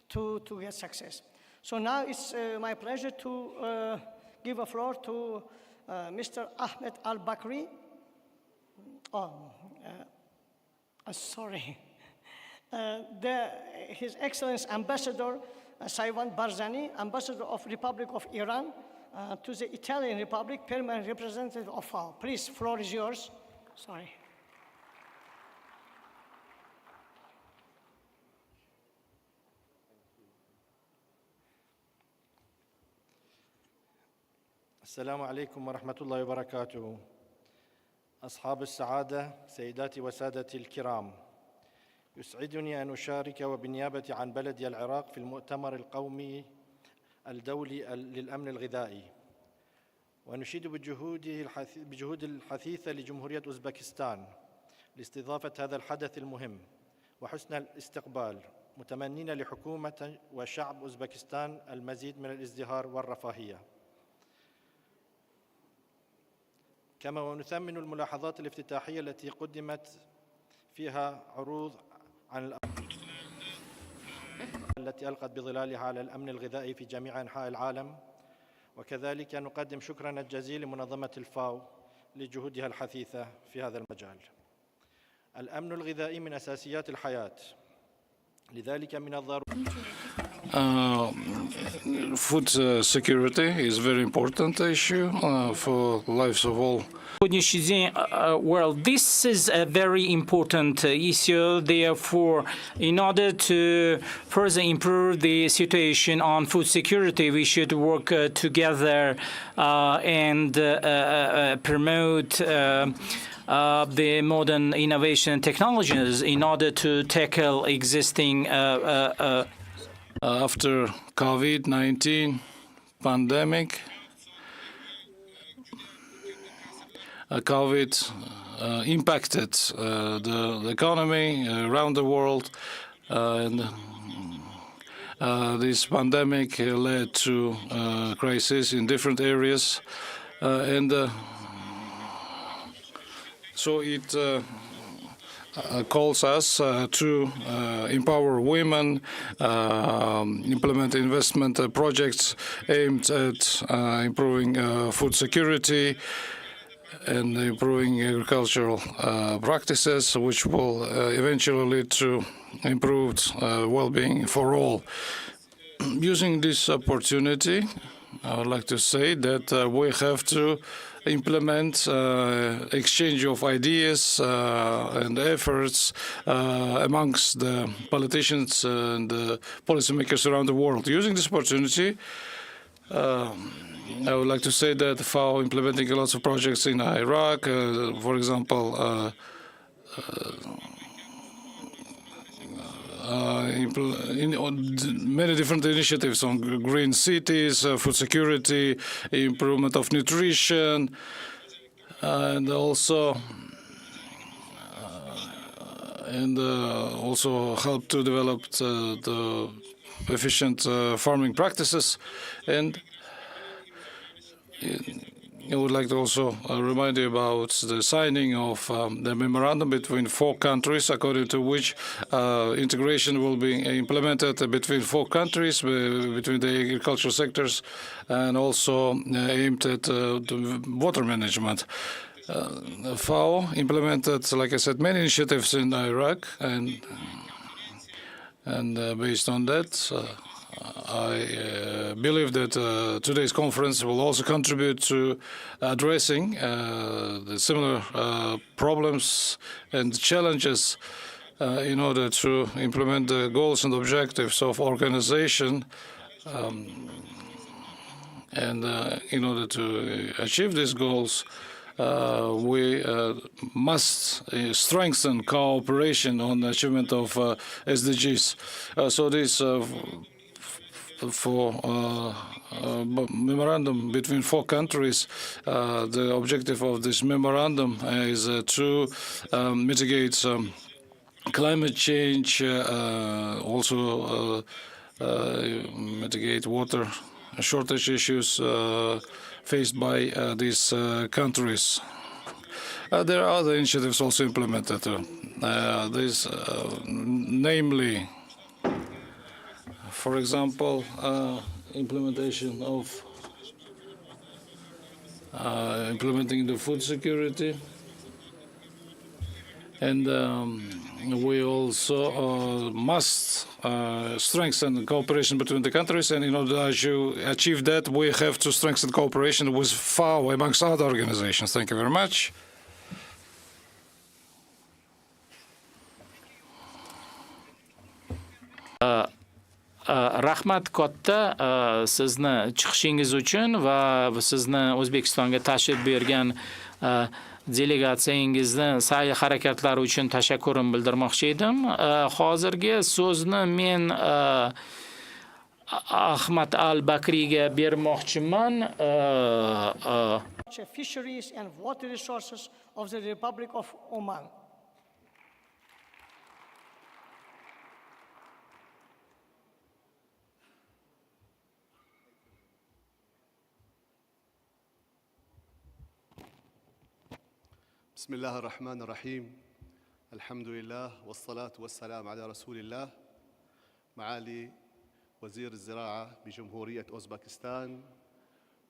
to get success. So now it's my pleasure to give a floor to Mr. Ahmed Al-Bakri. Sorry. His Excellency Ambassador Saivan Barzani, Ambassador of Republic of Iran, to the Italian Republic, Permanent Representative of FAO. Please, floor is yours. Sorry. السلام عليكم ورحمة الله وبركاته. أصحاب السعادة، سيداتي وسادتي الكرام، يسعدني أن أشارك وبالنيابة عن بلدي العراق في المؤتمر القومي الدولي للأمن الغذائي، ونشيد بجهود الحثيثة لجمهورية أوزبكستان لاستضافة هذا الحدث المهم وحسن الاستقبال، متمنين لحكومة وشعب أوزبكستان المزيد من الازدهار والرفاهية. كما ونثمن الملاحظات الافتتاحية التي قدمت فيها عروض عن التي ألقت بظلالها على الأمن الغذائي في جميع أنحاء العالم، وكذلك نقدم شكرنا الجزيل لمنظمة الفاو لجهودها الحثيثة في هذا المجال. الأمن الغذائي من أساسيات الحياة، لذلك من الضروري Food security is a very important issue for lives of all. Well, this is a very important issue. Therefore, in order to further improve the situation on food security, we should work together and promote the modern innovation technologies in order to tackle existing after COVID-19 pandemic, COVID impacted the economy around the world, and this pandemic led to crisis in different areas, and so it calls us to empower women, implement investment projects aimed at improving food security and improving agricultural practices, which will eventually lead to improved well-being for all. Using this opportunity, I would like to say that we have to implement exchange of ideas and efforts amongst the politicians and the policymakers around the world. Using this opportunity, I would like to say that FAO implementing lots of projects in Iraq, for example, many different initiatives on green cities, food security, improvement of nutrition, and also help to develop the efficient farming practices. And I would like to also remind you about the signing of the memorandum between 4 countries, according to which integration will be implemented between 4 countries, between the agricultural sectors, and also aimed at the water management. FAO implemented, like I said, many initiatives in Iraq, and based on that, I believe that today's conference will also contribute to addressing the similar problems and challenges in order to implement the goals and objectives of organization. And in order to achieve these goals, we must strengthen cooperation on the achievement of SDGs. So this for memorandum between 4 countries, the objective of this memorandum is to mitigate climate change, also mitigate water shortage issues faced by these countries. There are other initiatives also implemented. Namely, for example, implementation of implementing the food security, and we also must strengthen the cooperation between the countries. And in order to achieve that, we have to strengthen cooperation with FAO amongst other organizations. Thank you very much. Rahmat katta sizni chiqishingiz uchun va sizni O'zbekistonga tashrif buyurgan delegatsiyangizni sa'y harakatlari uchun tashakkurim bildirmoqchi edim. Hozirgi so'zni men Ahmad al-Bakriyga bermoqchiman. Fisheries and water resources of the Republic of Oman. بسم الله الرحمن الرحيم الحمد لله والصلاة والسلام على رسول الله معالي وزير الزراعة بجمهورية أوزبكستان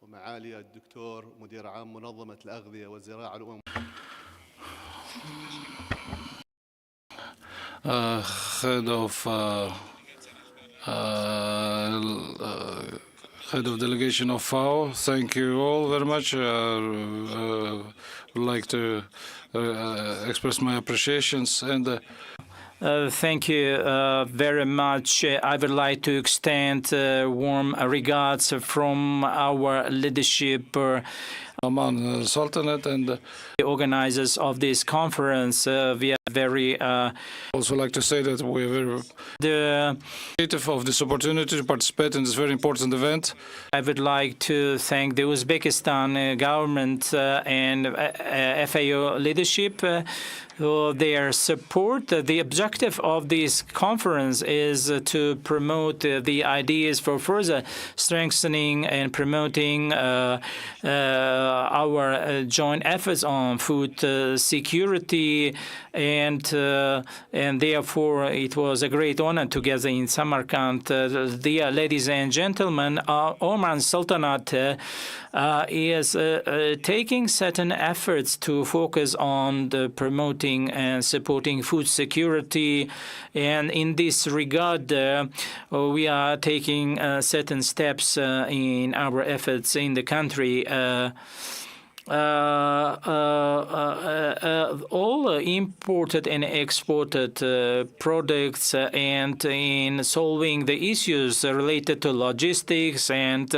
ومعالي الدكتور مدير عام منظمة الأغذية والزراعة الأمم Head of delegation of FAO, thank you all very much. Would like to express my appreciations and Thank you very much. I would like to extend warm regards from our leadership, Oman Sultanate, and the organizers of this conference. We are very. Also like to say that we're very appreciative of this opportunity to participate in this very important event. I would like to thank the Uzbekistan government and FAO leadership for their support. The objective of this conference is to promote the ideas for further strengthening and promoting our joint efforts on food security, and therefore it was a great honor together in Samarkand. Dear ladies and gentlemen, Oman Sultanate is taking certain efforts to focus on the promoting and supporting food security, and in this regard we are taking certain steps in our efforts in the country. All imported and exported products, and in solving the issues related to logistics and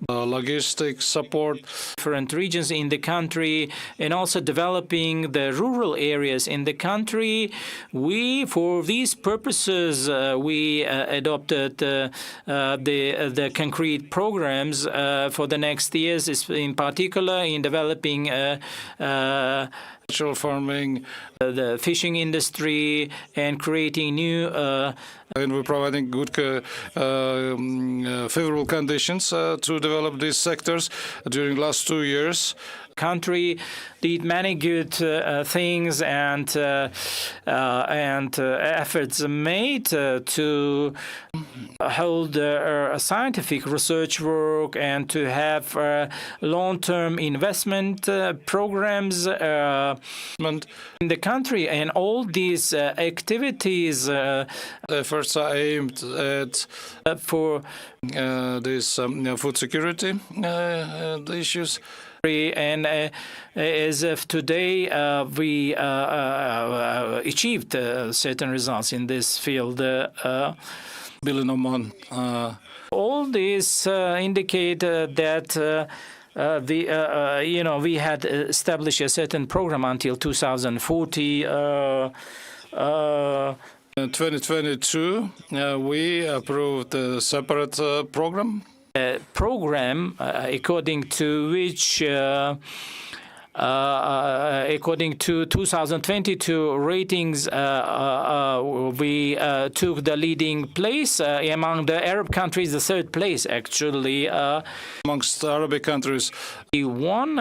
logistic support, different regions in the country, and also developing the rural areas in the country. For these purposes, we adopted the concrete programs for the next years, in particular in developing natural farming, the fishing industry, and creating new. And we're providing good, favorable conditions to develop these sectors during the last 2 years. Country did many good things and efforts made to hold scientific research work and to have long-term investment programs in the country, and all these activities efforts are aimed at for this food security issues. And as of today, we achieved certain results in this field. Billion Oman. All this indicate that we had established a certain program until 2040. In 2022, we approved a separate program. Program according to which, according to 2022 ratings, we took the leading place among the Arab countries, the third place actually. Amongst Arabic countries. We won.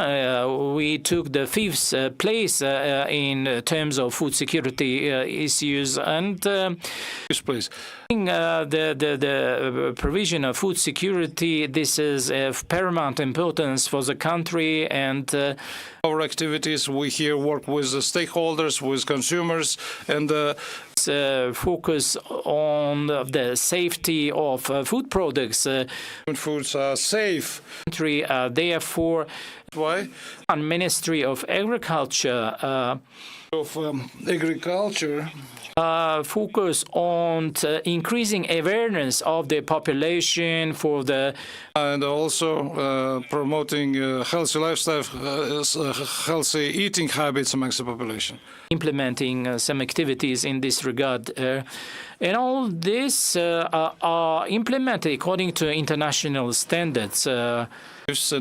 We took the fifth place in terms of food security issues, and please. The provision of food security, this is of paramount importance for the country, and our activities, we here work with the stakeholders, with consumers, and focus on the safety of food products. Foods are safe. Therefore, why? Ministry of Agriculture focus on increasing awareness of the population for the and also promoting healthy lifestyle, healthy eating habits amongst the population. Implementing some activities in this regard. And all this are implemented according to international standards. And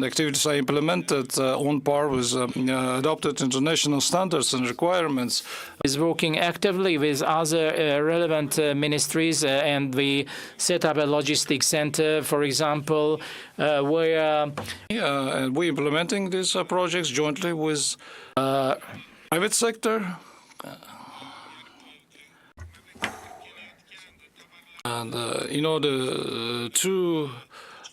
activities are implemented on par with adopted international standards and requirements. Is working actively with other relevant ministries, and we set up a logistics center, for example, where and we're implementing these projects jointly with private sector. And in order to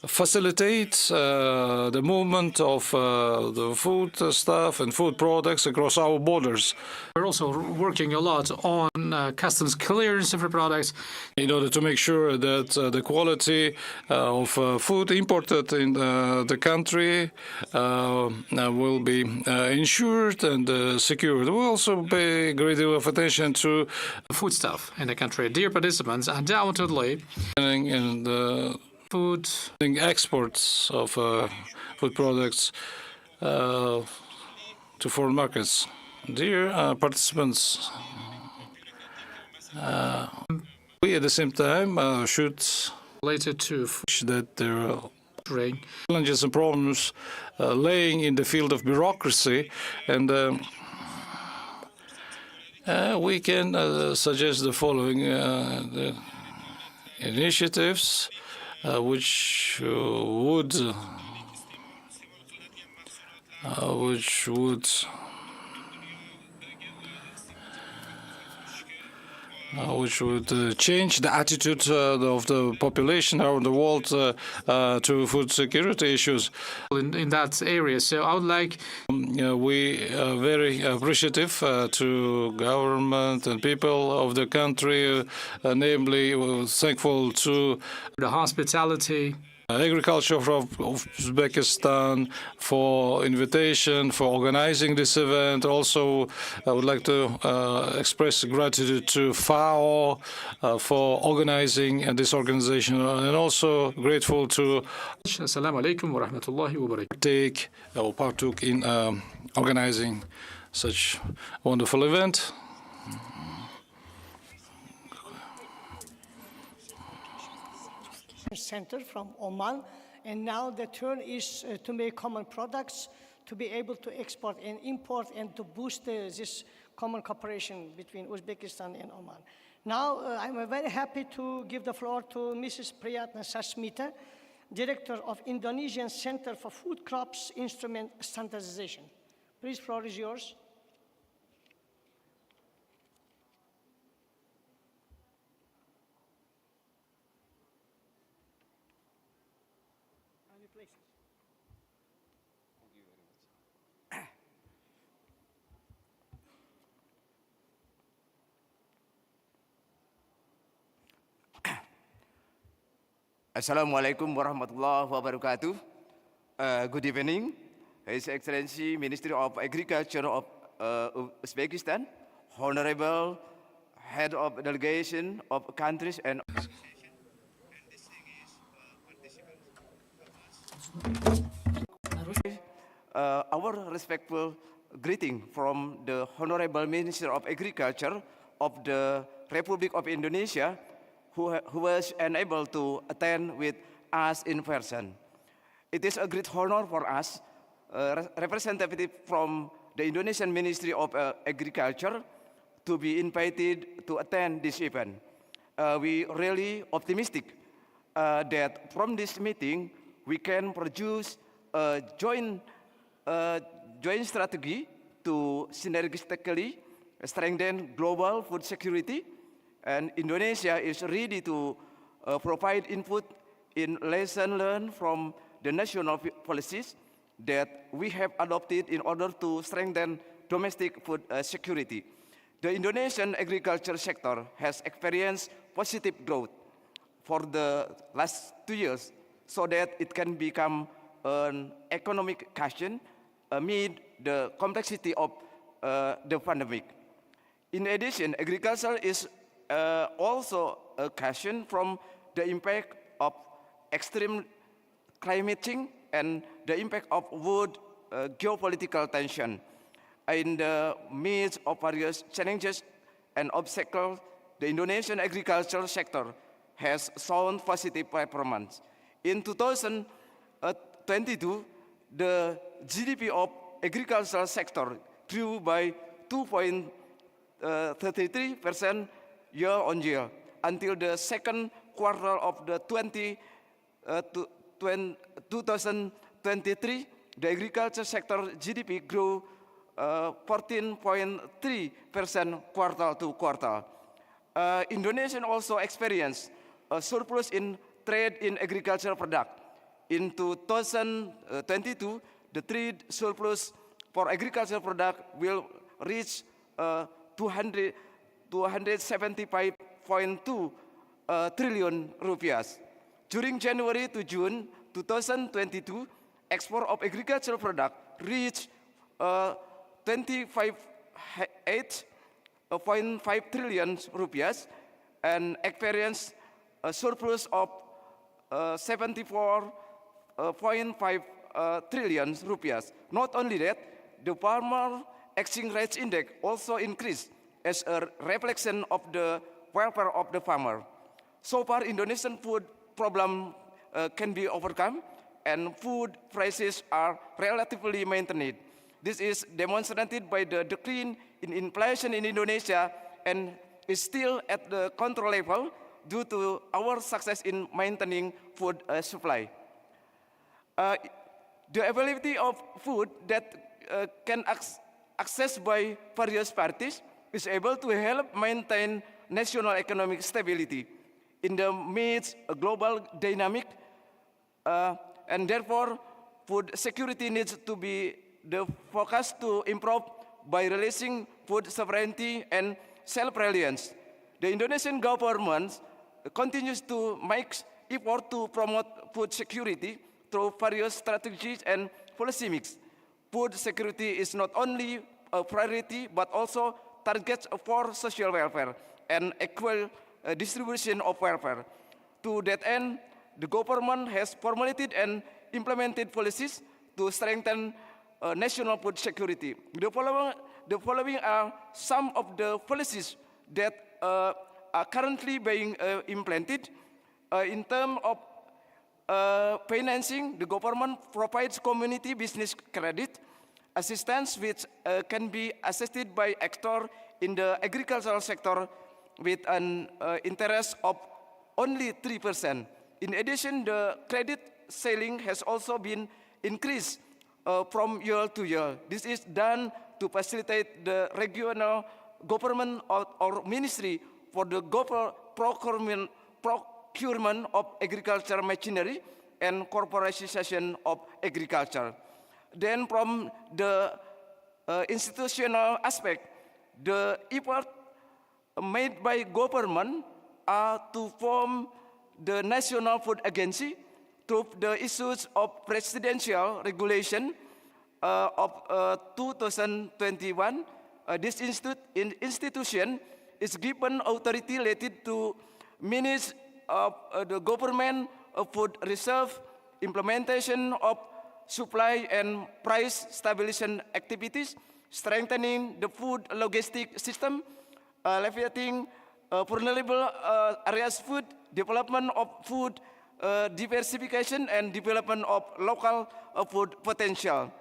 facilitate the movement of the food stuff and food products across our borders. We're also working a lot on customs clearance of products in order to make sure that the quality of food imported in the country will be ensured and secured. We also pay a great deal of attention to foodstuff in the country. Dear participants, undoubtedly, and food exports of food products to foreign markets. Dear participants, We at the same time should Related to that there are challenges and problems laying in the field of bureaucracy, and we can suggest the following the initiatives which would change the attitude of the population around the world to food security issues. in that area. So I would like we are very appreciative to government and people of the country, namely thankful to the hospitality, agriculture of Uzbekistan for invitation, for organizing this event. Also, I would like to express gratitude to FAO for organizing this organization, and also grateful to Assalamu alaikum wa rahmatullahi wa barakatuh. partook in organizing such wonderful event. Center from Oman, and now the turn is to make common products, to be able to export and import, and to boost this common cooperation between Uzbekistan and Oman. Now I'm very happy to give the floor to Mrs. Priyatna Sasmita, Director of Indonesian Center for Food Crops Instrument Standardization. Please, floor is yours. Assalamualaikum warahmatullahi wabarakatuh. Good evening, His Excellency Ministry of Agriculture of Uzbekistan, Honorable Head of Delegation of countries and our respectful greeting from the Honorable Minister of Agriculture of the Republic of Indonesia, who was unable to attend with us in person. It is a great honor for us, representative from the Indonesian Ministry of Agriculture, to be invited to attend this event. We really optimistic that from this meeting we can produce a joint strategy to synergistically strengthen global food security. And Indonesia is ready to provide input in lessons learned from the national policies that we have adopted in order to strengthen domestic food security. The Indonesian agriculture sector has experienced positive growth for the last 2 years, so that it can become an economic cushion amid the complexity of the pandemic. In addition, agriculture is also a caution from the impact of extreme climate change and the impact of world geopolitical tension. In the midst of various challenges and obstacles, the Indonesian agricultural sector has shown positive performance. In 2022, the GDP of agricultural sector grew by 2.33% year-on-year. Until the second quarter of the 2023, the agriculture sector GDP grew 14.3% quarter to quarter. Indonesia also experienced a surplus in trade in agricultural product. In 2022, the trade surplus for agricultural product will reach 275.2 trillion rupiah. During January to June 2022, export of agricultural product reached 25.8 trillion rupiah and experienced a surplus of 74.5 trillion rupiah. Not only that, the farmer exchange rate index also increased as a reflection of the welfare of the farmer. So far, Indonesian food problem can be overcome, and food prices are relatively maintained. This is demonstrated by the decline in inflation in Indonesia and is still at the control level due to our success in maintaining food supply. The availability of food that can accessed by various parties is able to help maintain national economic stability in the midst of global dynamic, and therefore food security needs to be the focus to improve by releasing food sovereignty and self-reliance. The Indonesian government continues to make effort to promote food security through various strategies and policy mix. Food security is not only a priority, but also targets for social welfare and equal distribution of welfare. To that end, the government has formulated and implemented policies to strengthen national food security. The following are some of the policies that are currently being implemented. In terms of financing, the government provides community business credit assistance, which can be assisted by actors in the agricultural sector with an interest of only 3%. In addition, the credit ceiling has also been increased from year to year. This is done to facilitate the regional government or ministry for the procurement of agriculture machinery and corporatization of agriculture. Then from the institutional aspect, the effort made by government are to form the National Food Agency through the issues of presidential regulation of 2021. This institution is given authority related to manage the government food reserve, implementation of supply and price stabilization activities, strengthening the food logistic system, alleviating vulnerable areas food, development of food diversification, and development of local food potential.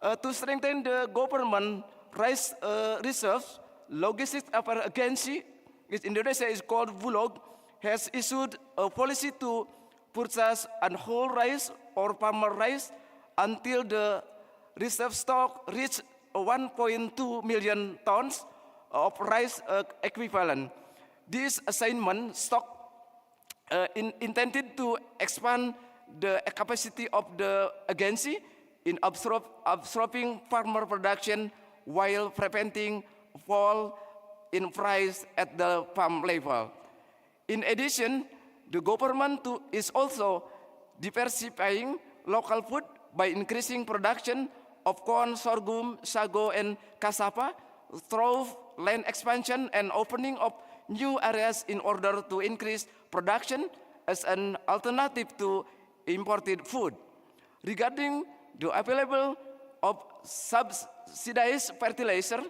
To strengthen the government rice reserves, Logistics Affairs Agency, which in Indonesia is called Bulog, has issued a policy to purchase and whole rice or farmer rice until the reserve stock reach 1.2 million tons of rice equivalent. This assignment stock intended to expand the capacity of the agency in absorbing farmer production while preventing fall in price at the farm level. In addition, the government is also diversifying local food by increasing production of corn, sorghum, sago, and cassava through land expansion and opening of new areas in order to increase production as an alternative to imported food. Regarding the availability of subsidized fertilizer,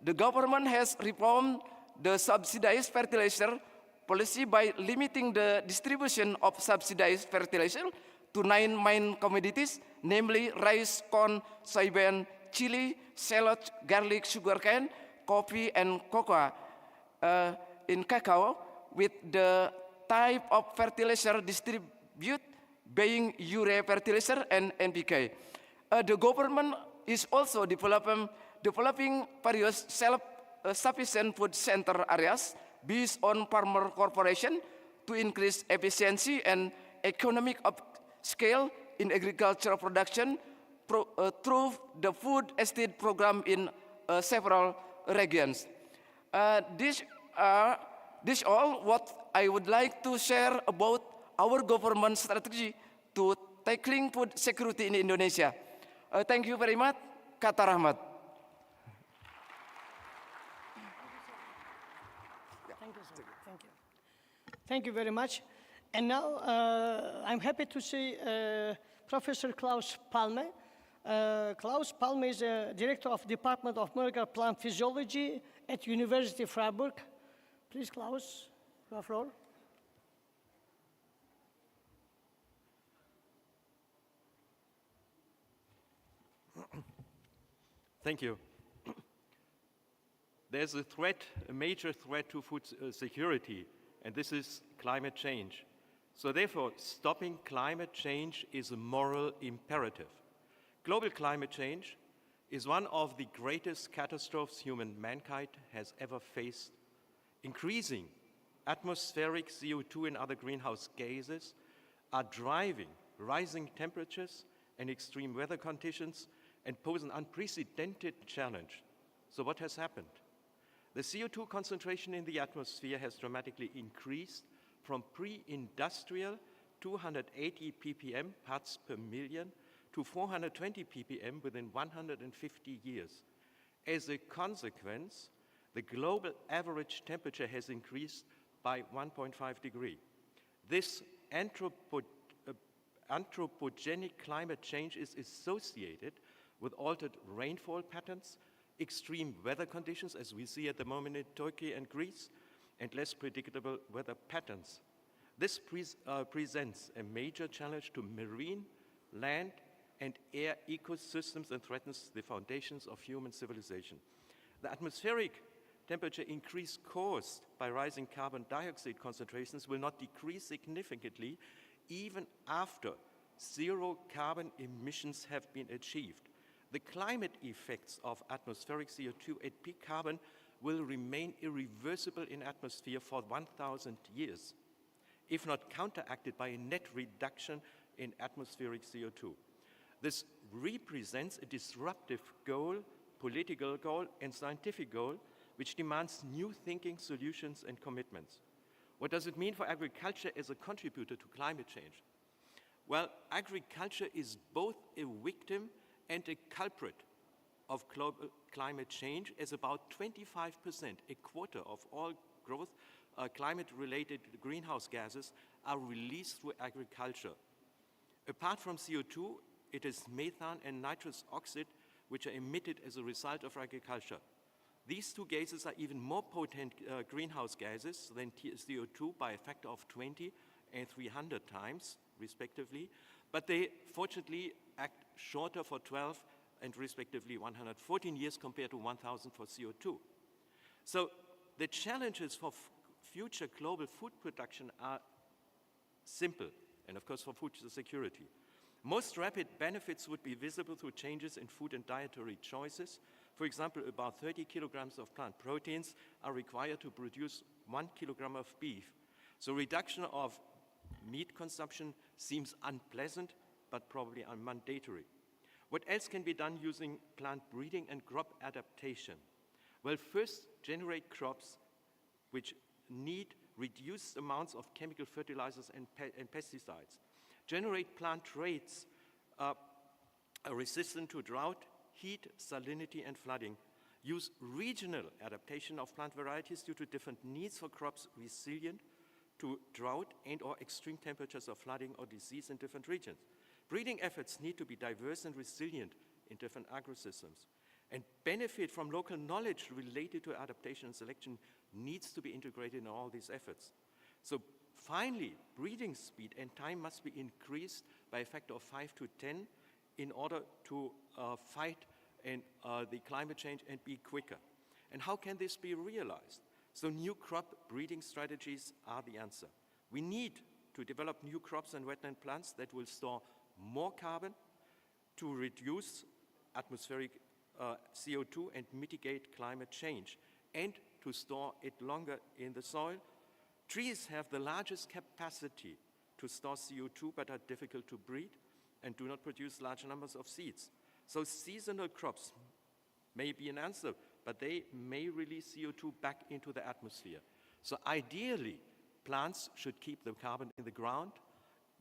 the government has reformed the subsidized fertilizer policy by limiting the distribution of subsidized fertilizer to 9 main commodities, namely rice, corn, soybean, chili, shallot, garlic, sugarcane, coffee, and cocoa. In cacao, with the type of fertilizer distributed being urea fertilizer and NPK. The government is also developing various self-sufficient food center areas based on farmer corporation to increase efficiency and economic scale in agricultural production through the food estate program in several regions. This all what I would like to share about our government strategy to tackling food security in Indonesia. Thank you very much. Kata Rahmat. Thank you very much. And now I'm happy to see Professor Klaus Palme. Klaus Palme is Director of Department of Molecular Plant Physiology at University of Freiburg. Please, Klaus, the floor. Thank you. There's a threat, a major threat to food security, and this is climate change. So therefore, stopping climate change is a moral imperative. Global climate change is one of the greatest catastrophes mankind has ever faced. Increasing atmospheric CO2 and other greenhouse gases are driving rising temperatures and extreme weather conditions and pose an unprecedented challenge. So what has happened? The CO2 concentration in the atmosphere has dramatically increased from pre-industrial 280 ppm parts per million to 420 ppm within 150 years. As a consequence, the global average temperature has increased by 1.5 degrees. This anthropogenic climate change is associated with altered rainfall patterns, extreme weather conditions, as we see at the moment in Turkey and Greece, and less predictable weather patterns. This presents a major challenge to marine, land, and air ecosystems and threatens the foundations of human civilization. The atmospheric temperature increase caused by rising carbon dioxide concentrations will not decrease significantly even after zero carbon emissions have been achieved. The climate effects of atmospheric CO2 and peak carbon will remain irreversible in atmosphere for 1,000 years, if not counteracted by a net reduction in atmospheric CO2. This represents a disruptive goal, political goal, and scientific goal, which demands new thinking, solutions, and commitments. What does it mean for agriculture as a contributor to climate change? Well, agriculture is both a victim and a culprit of global climate change, as about 25%, a quarter of all growth, climate-related greenhouse gases are released through agriculture. Apart from CO2, it is methane and nitrous oxide which are emitted as a result of agriculture. These two gases are even more potent greenhouse gases than CO2 by a factor of 20 and 300 times, respectively, but they fortunately act shorter for 12 and respectively 114 years compared to 1,000 for CO2. So the challenges for future global food production are simple, and of course for food security. Most rapid benefits would be visible through changes in food and dietary choices. For example, about 30 kilograms of plant proteins are required to produce 1 kilogram of beef. So reduction of meat consumption seems unpleasant, but probably unmandatory. What else can be done using plant breeding and crop adaptation? Well, first, generate crops which need reduced amounts of chemical fertilizers and pesticides. Generate plant traits resistant to drought, heat, salinity, and flooding. Use regional adaptation of plant varieties due to different needs for crops resilient to drought and or extreme temperatures or flooding or disease in different regions. Breeding efforts need to be diverse and resilient in different agrosystems. And benefit from local knowledge related to adaptation and selection needs to be integrated in all these efforts. So finally, breeding speed and time must be increased by a factor of 5 to 10 in order to fight the climate change and be quicker. And how can this be realized? So new crop breeding strategies are the answer. We need to develop new crops and wetland plants that will store more carbon to reduce atmospheric CO2 and mitigate climate change, and to store it longer in the soil. Trees have the largest capacity to store CO2 but are difficult to breed and do not produce large numbers of seeds. So seasonal crops may be an answer, but they may release CO2 back into the atmosphere. So ideally, plants should keep the carbon in the ground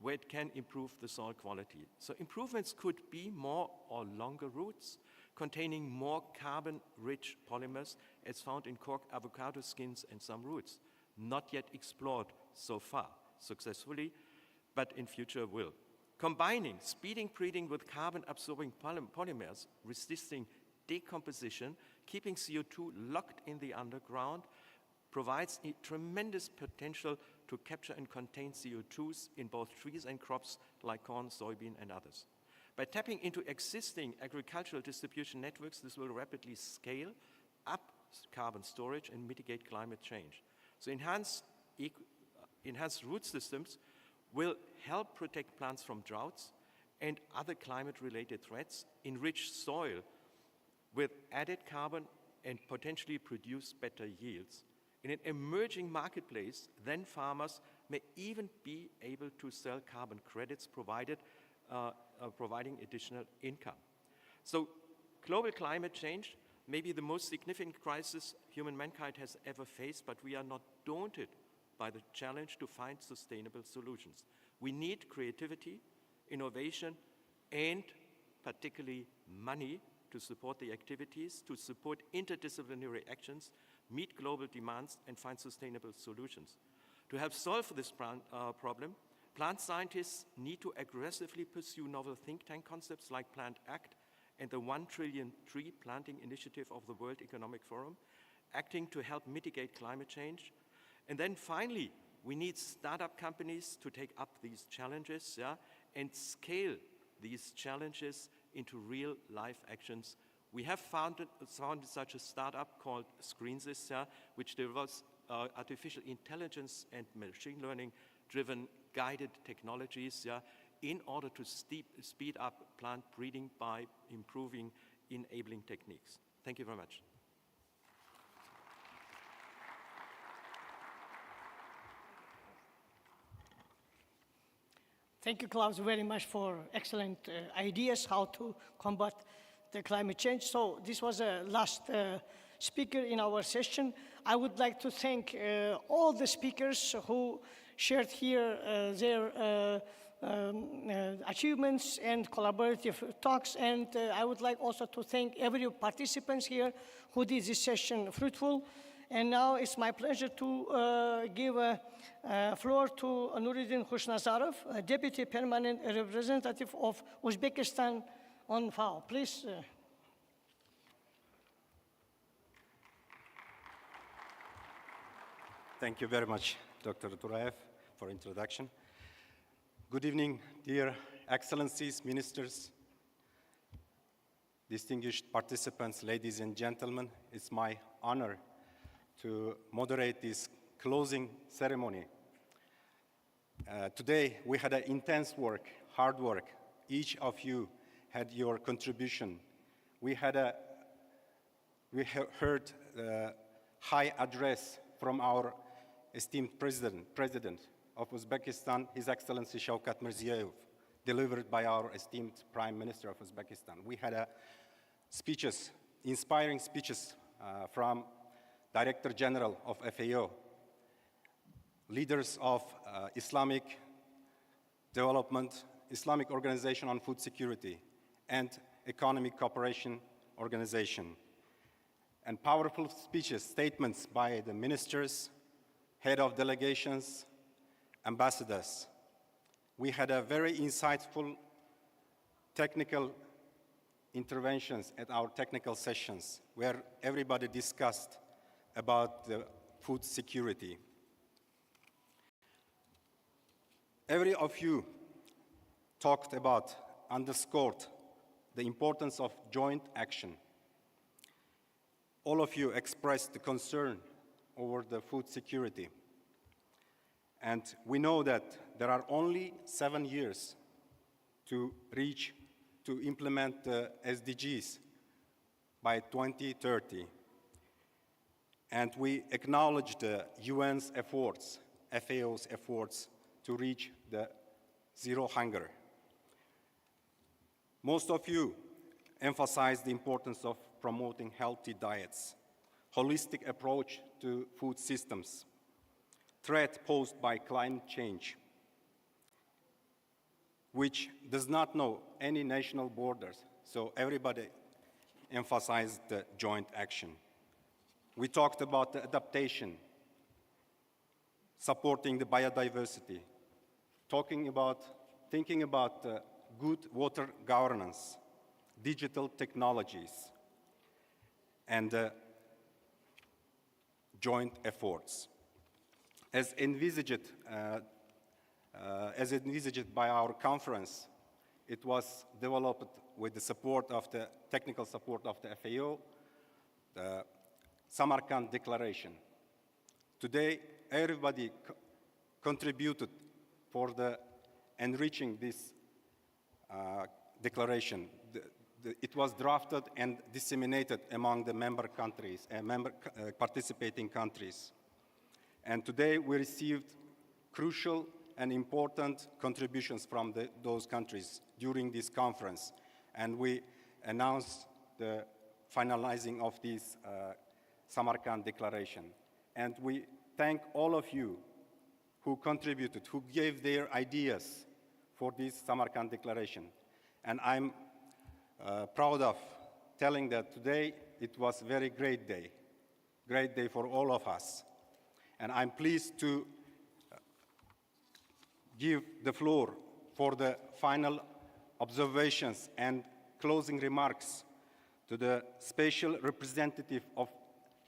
where it can improve the soil quality. So improvements could be more or longer roots containing more carbon-rich polymers as found in cork avocado skins and some roots. Not yet explored so far successfully, but in future will. Combining speeding breeding with carbon-absorbing polymers, resisting decomposition, keeping CO2 locked in the underground, provides a tremendous potential to capture and contain CO2s in both trees and crops like corn, soybean, and others. By tapping into existing agricultural distribution networks, this will rapidly scale up carbon storage and mitigate climate change. So enhanced root systems will help protect plants from droughts and other climate-related threats, enrich soil with added carbon, and potentially produce better yields. In an emerging marketplace, then farmers may even be able to sell carbon credits providing additional income. So global climate change may be the most significant crisis mankind has ever faced, but we are not daunted by the challenge to find sustainable solutions. We need creativity, innovation, and particularly money to support the activities, to support interdisciplinary actions, meet global demands, and find sustainable solutions. To help solve this problem, plant scientists need to aggressively pursue novel think tank concepts like Plant Act and the 1 trillion tree planting initiative of the World Economic Forum, acting to help mitigate climate change. And then finally, we need startup companies to take up these challenges, and scale these challenges into real-life actions. We have founded such a startup called Screensys, which develops artificial intelligence and machine learning-driven guided technologies in order to speed up plant breeding by improving enabling techniques. Thank you very much. Thank you, Klaus, very much for excellent ideas how to combat the climate change. So this was the last speaker in our session. I would like to thank all the speakers who shared here their achievements and collaborative talks. And I would like also to thank every participant here who did this session fruitful. And now it's my pleasure to give a floor to Nuruddin Khushnazarov, Deputy Permanent Representative of Uzbekistan on FAO. Please. Thank you very much, Dr. Turaev, for introduction. Good evening, dear Excellencies, Ministers, distinguished participants, ladies and gentlemen. It's my honor to moderate this closing ceremony. Today, we had an intense work, hard work. Each of you had your contribution. We heard a high address from our esteemed President of Uzbekistan, His Excellency Shavkat Mirziyoyev, delivered by our esteemed Prime Minister of Uzbekistan. We had speeches, inspiring speeches from Director General of FAO, leaders of Islamic Development, Islamic Organization on Food Security, and Economic Cooperation Organization, and powerful speeches, statements by the ministers, head of delegations, ambassadors. We had a very insightful technical interventions at our technical sessions where everybody discussed about the food security. Every of you talked about, underscored the importance of joint action. All of you expressed the concern over the food security. And we know that there are only 7 years to implement the SDGs by 2030. And we acknowledge the UN's efforts, FAO's efforts to reach the zero hunger. Most of you emphasized the importance of promoting healthy diets, holistic approach to food systems, threat posed by climate change, which does not know any national borders, so everybody emphasized the joint action. We talked about the adaptation, supporting the biodiversity, thinking about good water governance, digital technologies, and joint efforts. As envisaged by our conference, it was developed with the support of the technical support of the FAO, the Samarkand Declaration. Today, everybody contributed for the enriching this declaration. It was drafted and disseminated among the member countries and participating countries. And today we received crucial and important contributions from those countries during this conference. And we announced the finalizing of this Samarkand Declaration. And we thank all of you who contributed, who gave their ideas for this Samarkand Declaration. And I'm proud of telling that today it was a very great day for all of us. And I'm pleased to give the floor for the final observations and closing remarks to the Special Representative of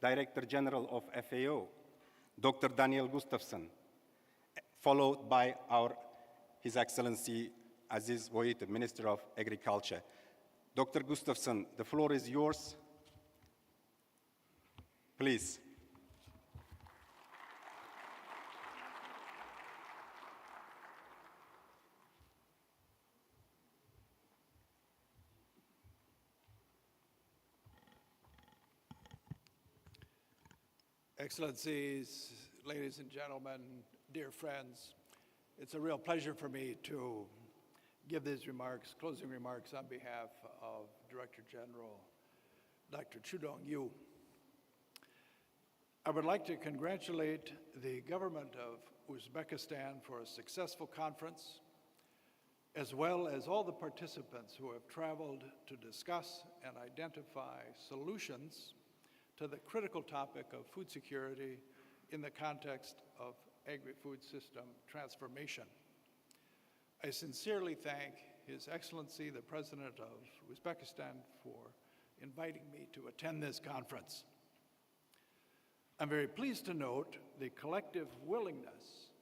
Director General of FAO, Dr. Daniel Gustafsson, followed by His Excellency Aziz Voit, Minister of Agriculture. Dr. Gustafsson, the floor is yours. Please. Excellencies, ladies and gentlemen, dear friends, it's a real pleasure for me to give these remarks, closing remarks, on behalf of Director General Dr. Chudong Yu. I would like to congratulate the government of Uzbekistan for a successful conference, as well as all the participants who have traveled to discuss and identify solutions to the critical topic of food security in the context of agri-food system transformation. I sincerely thank His Excellency, the President of Uzbekistan, for inviting me to attend this conference. I'm very pleased to note the collective willingness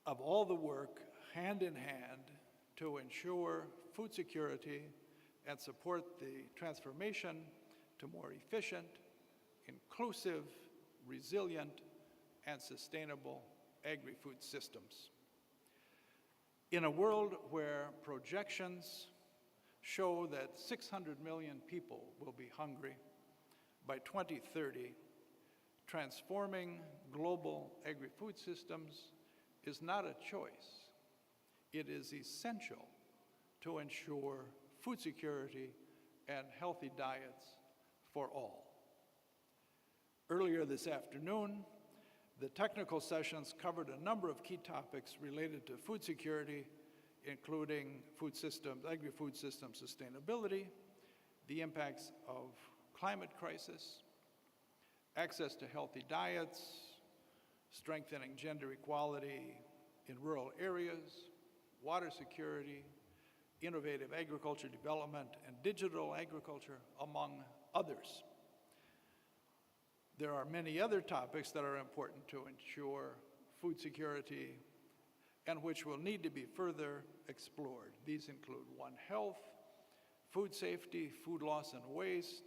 of all the work hand in hand to ensure food security and support the transformation to more efficient, inclusive, resilient, and sustainable agri-food systems. In a world where projections show that 600 million people will be hungry by 2030, transforming global agri-food systems is not a choice. It is essential to ensure food security and healthy diets for all. Earlier this afternoon, the technical sessions covered a number of key topics related to food security, including agri-food system sustainability, the impacts of climate crisis, access to healthy diets, strengthening gender equality in rural areas, water security, innovative agriculture development, and digital agriculture, among others. There are many other topics that are important to ensure food security and which will need to be further explored. These include One Health, food safety, food loss and waste,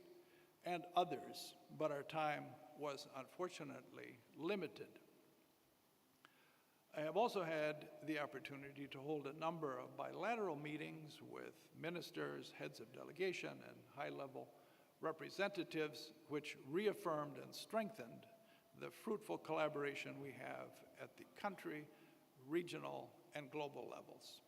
and others, but our time was unfortunately limited. I have also had the opportunity to hold a number of bilateral meetings with ministers, heads of delegation, and high-level representatives, which reaffirmed and strengthened the fruitful collaboration we have at the country, regional, and global levels.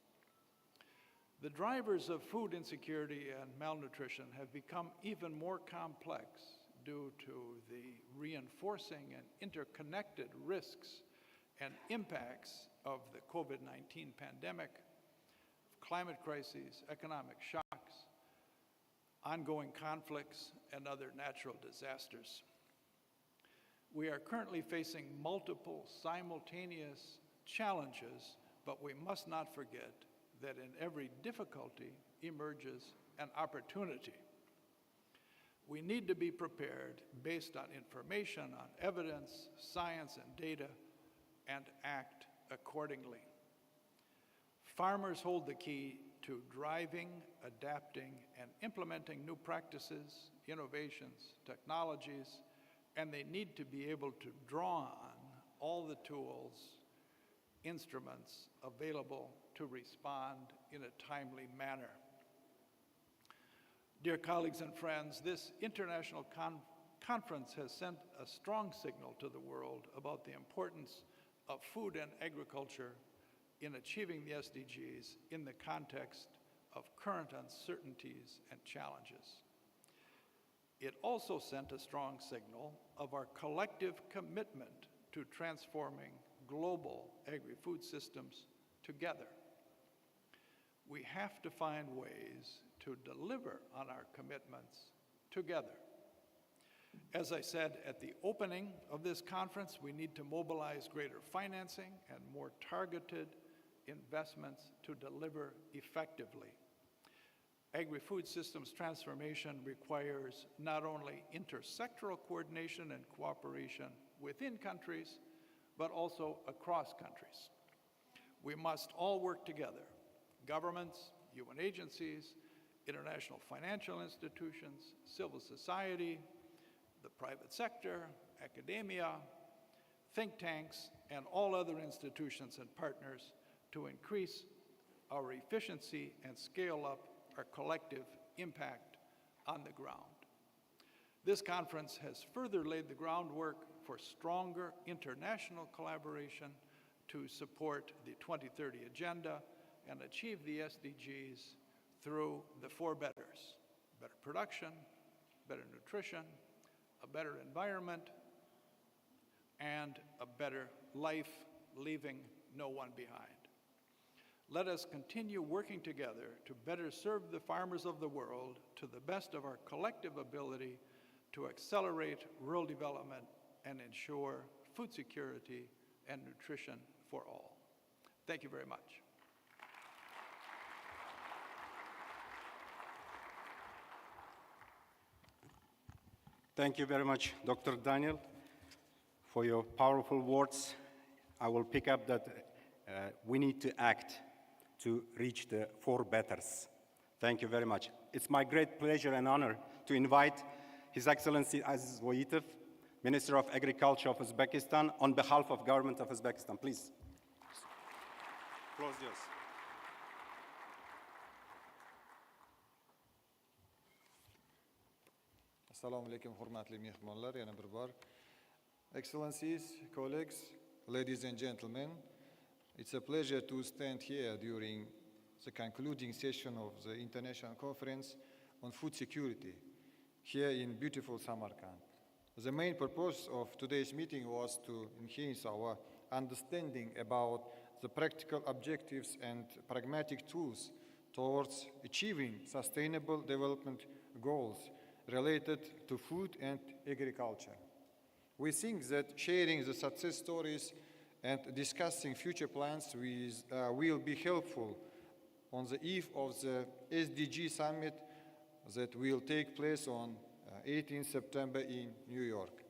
The drivers of food insecurity and malnutrition have become even more complex due to the reinforcing and interconnected risks and impacts of the COVID-19 pandemic, climate crises, economic shocks, ongoing conflicts, and other natural disasters. We are currently facing multiple simultaneous challenges, but we must not forget that in every difficulty emerges an opportunity. We need to be prepared based on information, on evidence, science, and data, and act accordingly. Farmers hold the key to driving, adapting, and implementing new practices, innovations, technologies, and they need to be able to draw on all the tools, instruments available to respond in a timely manner. Dear colleagues and friends, this international conference has sent a strong signal to the world about the importance of food and agriculture in achieving the SDGs in the context of current uncertainties and challenges. It also sent a strong signal of our collective commitment to transforming global agri-food systems together. We have to find ways to deliver on our commitments together. As I said at the opening of this conference, we need to mobilize greater financing and more targeted investments to deliver effectively. Agri-food systems transformation requires not only intersectoral coordination and cooperation within countries, but also across countries. We must all work together, governments, UN agencies, international financial institutions, civil society, the private sector, academia, think tanks, and all other institutions and partners to increase our efficiency and scale up our collective impact on the ground. This conference has further laid the groundwork for stronger international collaboration to support the 2030 Agenda and achieve the SDGs through the 4 betters: better production, better nutrition, a better environment, and a better life, leaving no one behind. Let us continue working together to better serve the farmers of the world to the best of our collective ability to accelerate rural development and ensure food security and nutrition for all. Thank you very much. Thank you very much, Dr. Daniel, for your powerful words. I will pick up that we need to act to reach the 4 betters. Thank you very much. It's my great pleasure and honor to invite His Excellency Aziz Voitov, Minister of Agriculture of Uzbekistan, on behalf of Government of Uzbekistan. Please. Floor is yours. Assalamu alaikum, hurmatli mehmonlar, yana bir bor. Excellencies, colleagues, ladies and gentlemen, it's a pleasure to stand here during the concluding session of the International Conference on Food Security here in beautiful Samarkand. The main purpose of today's meeting was to enhance our understanding about the practical objectives and pragmatic tools towards achieving sustainable development goals related to food and agriculture. We think that sharing the success stories and discussing future plans will be helpful on the eve of the SDG summit that will take place on 18 September in New York.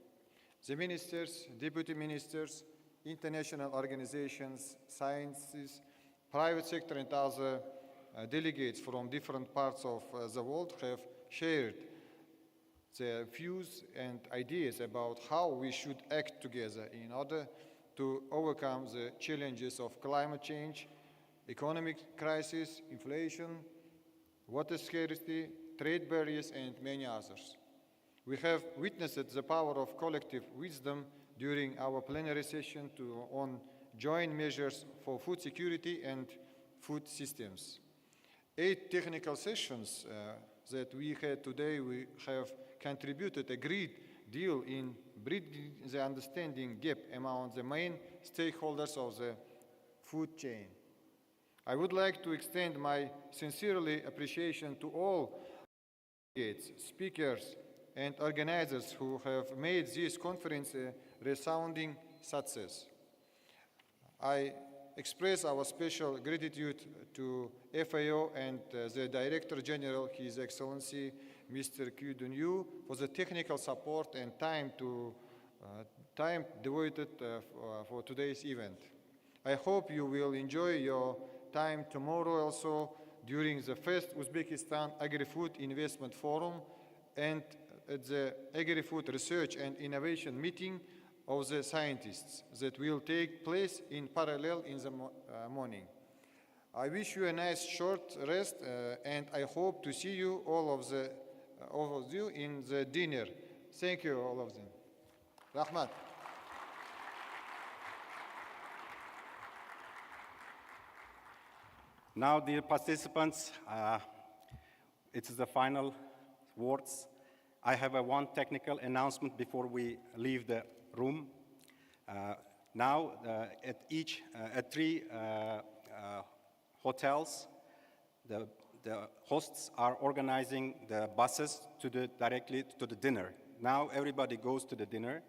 The ministers, deputy ministers, international organizations, scientists, private sector and other delegates from different parts of the world have shared their views and ideas about how we should act together in order to overcome the challenges of climate change, economic crisis, inflation, water scarcity, trade barriers, and many others. We have witnessed the power of collective wisdom during our plenary session on joint measures for food security and food systems. 8 technical sessions that we had today, we have contributed a great deal in bridging the understanding gap among the main stakeholders of the food chain. I would like to extend my sincerely appreciation to all delegates, speakers, and organizers who have made this conference a resounding success. I express our special gratitude to FAO and the Director General, His Excellency, Mr. Q Dunyu, for the technical support and time devoted for today's event. I hope you will enjoy your time tomorrow also during the first Uzbekistan Agri-Food Investment Forum and at the Agri-Food Research and Innovation Meeting of the scientists that will take place in parallel in the morning. I wish you a nice short rest and I hope to see you all of you in the dinner. Thank you, all of them. Rahmat. Now, dear participants, it is the final words. I have one technical announcement before we leave the room. Now, at three hotels, the hosts are organizing the buses directly to the dinner. Now, everybody goes to the dinner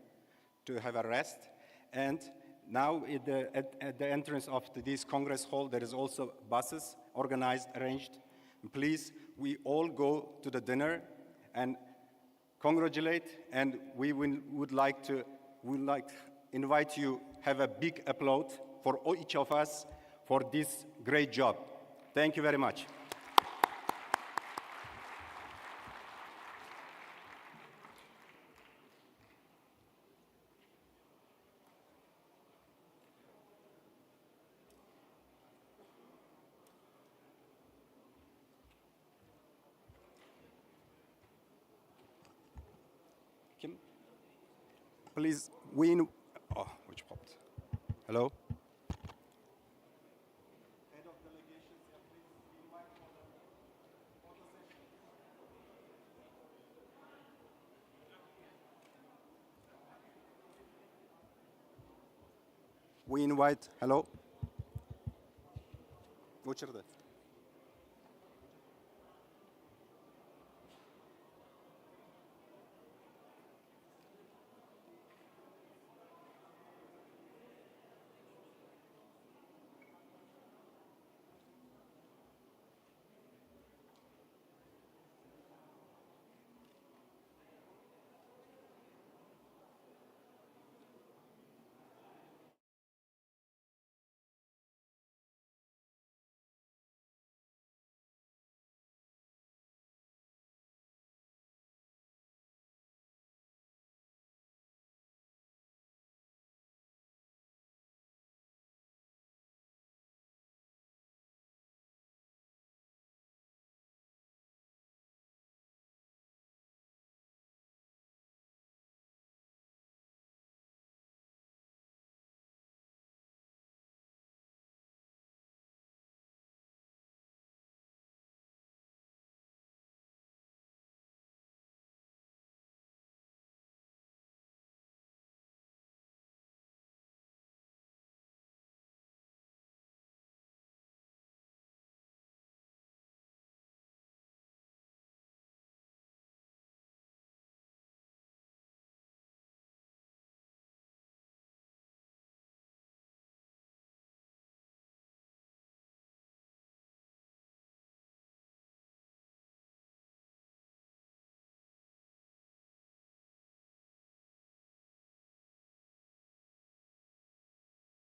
to have a rest, and now at the entrance of this Congress Hall, there is also buses organized, arranged. And please, we all go to the dinner and congratulate, and we would like to invite you, have a big applause for each of us for this great job. Thank you very much. Please, which popped? Hello? We invite, hello? Which are they?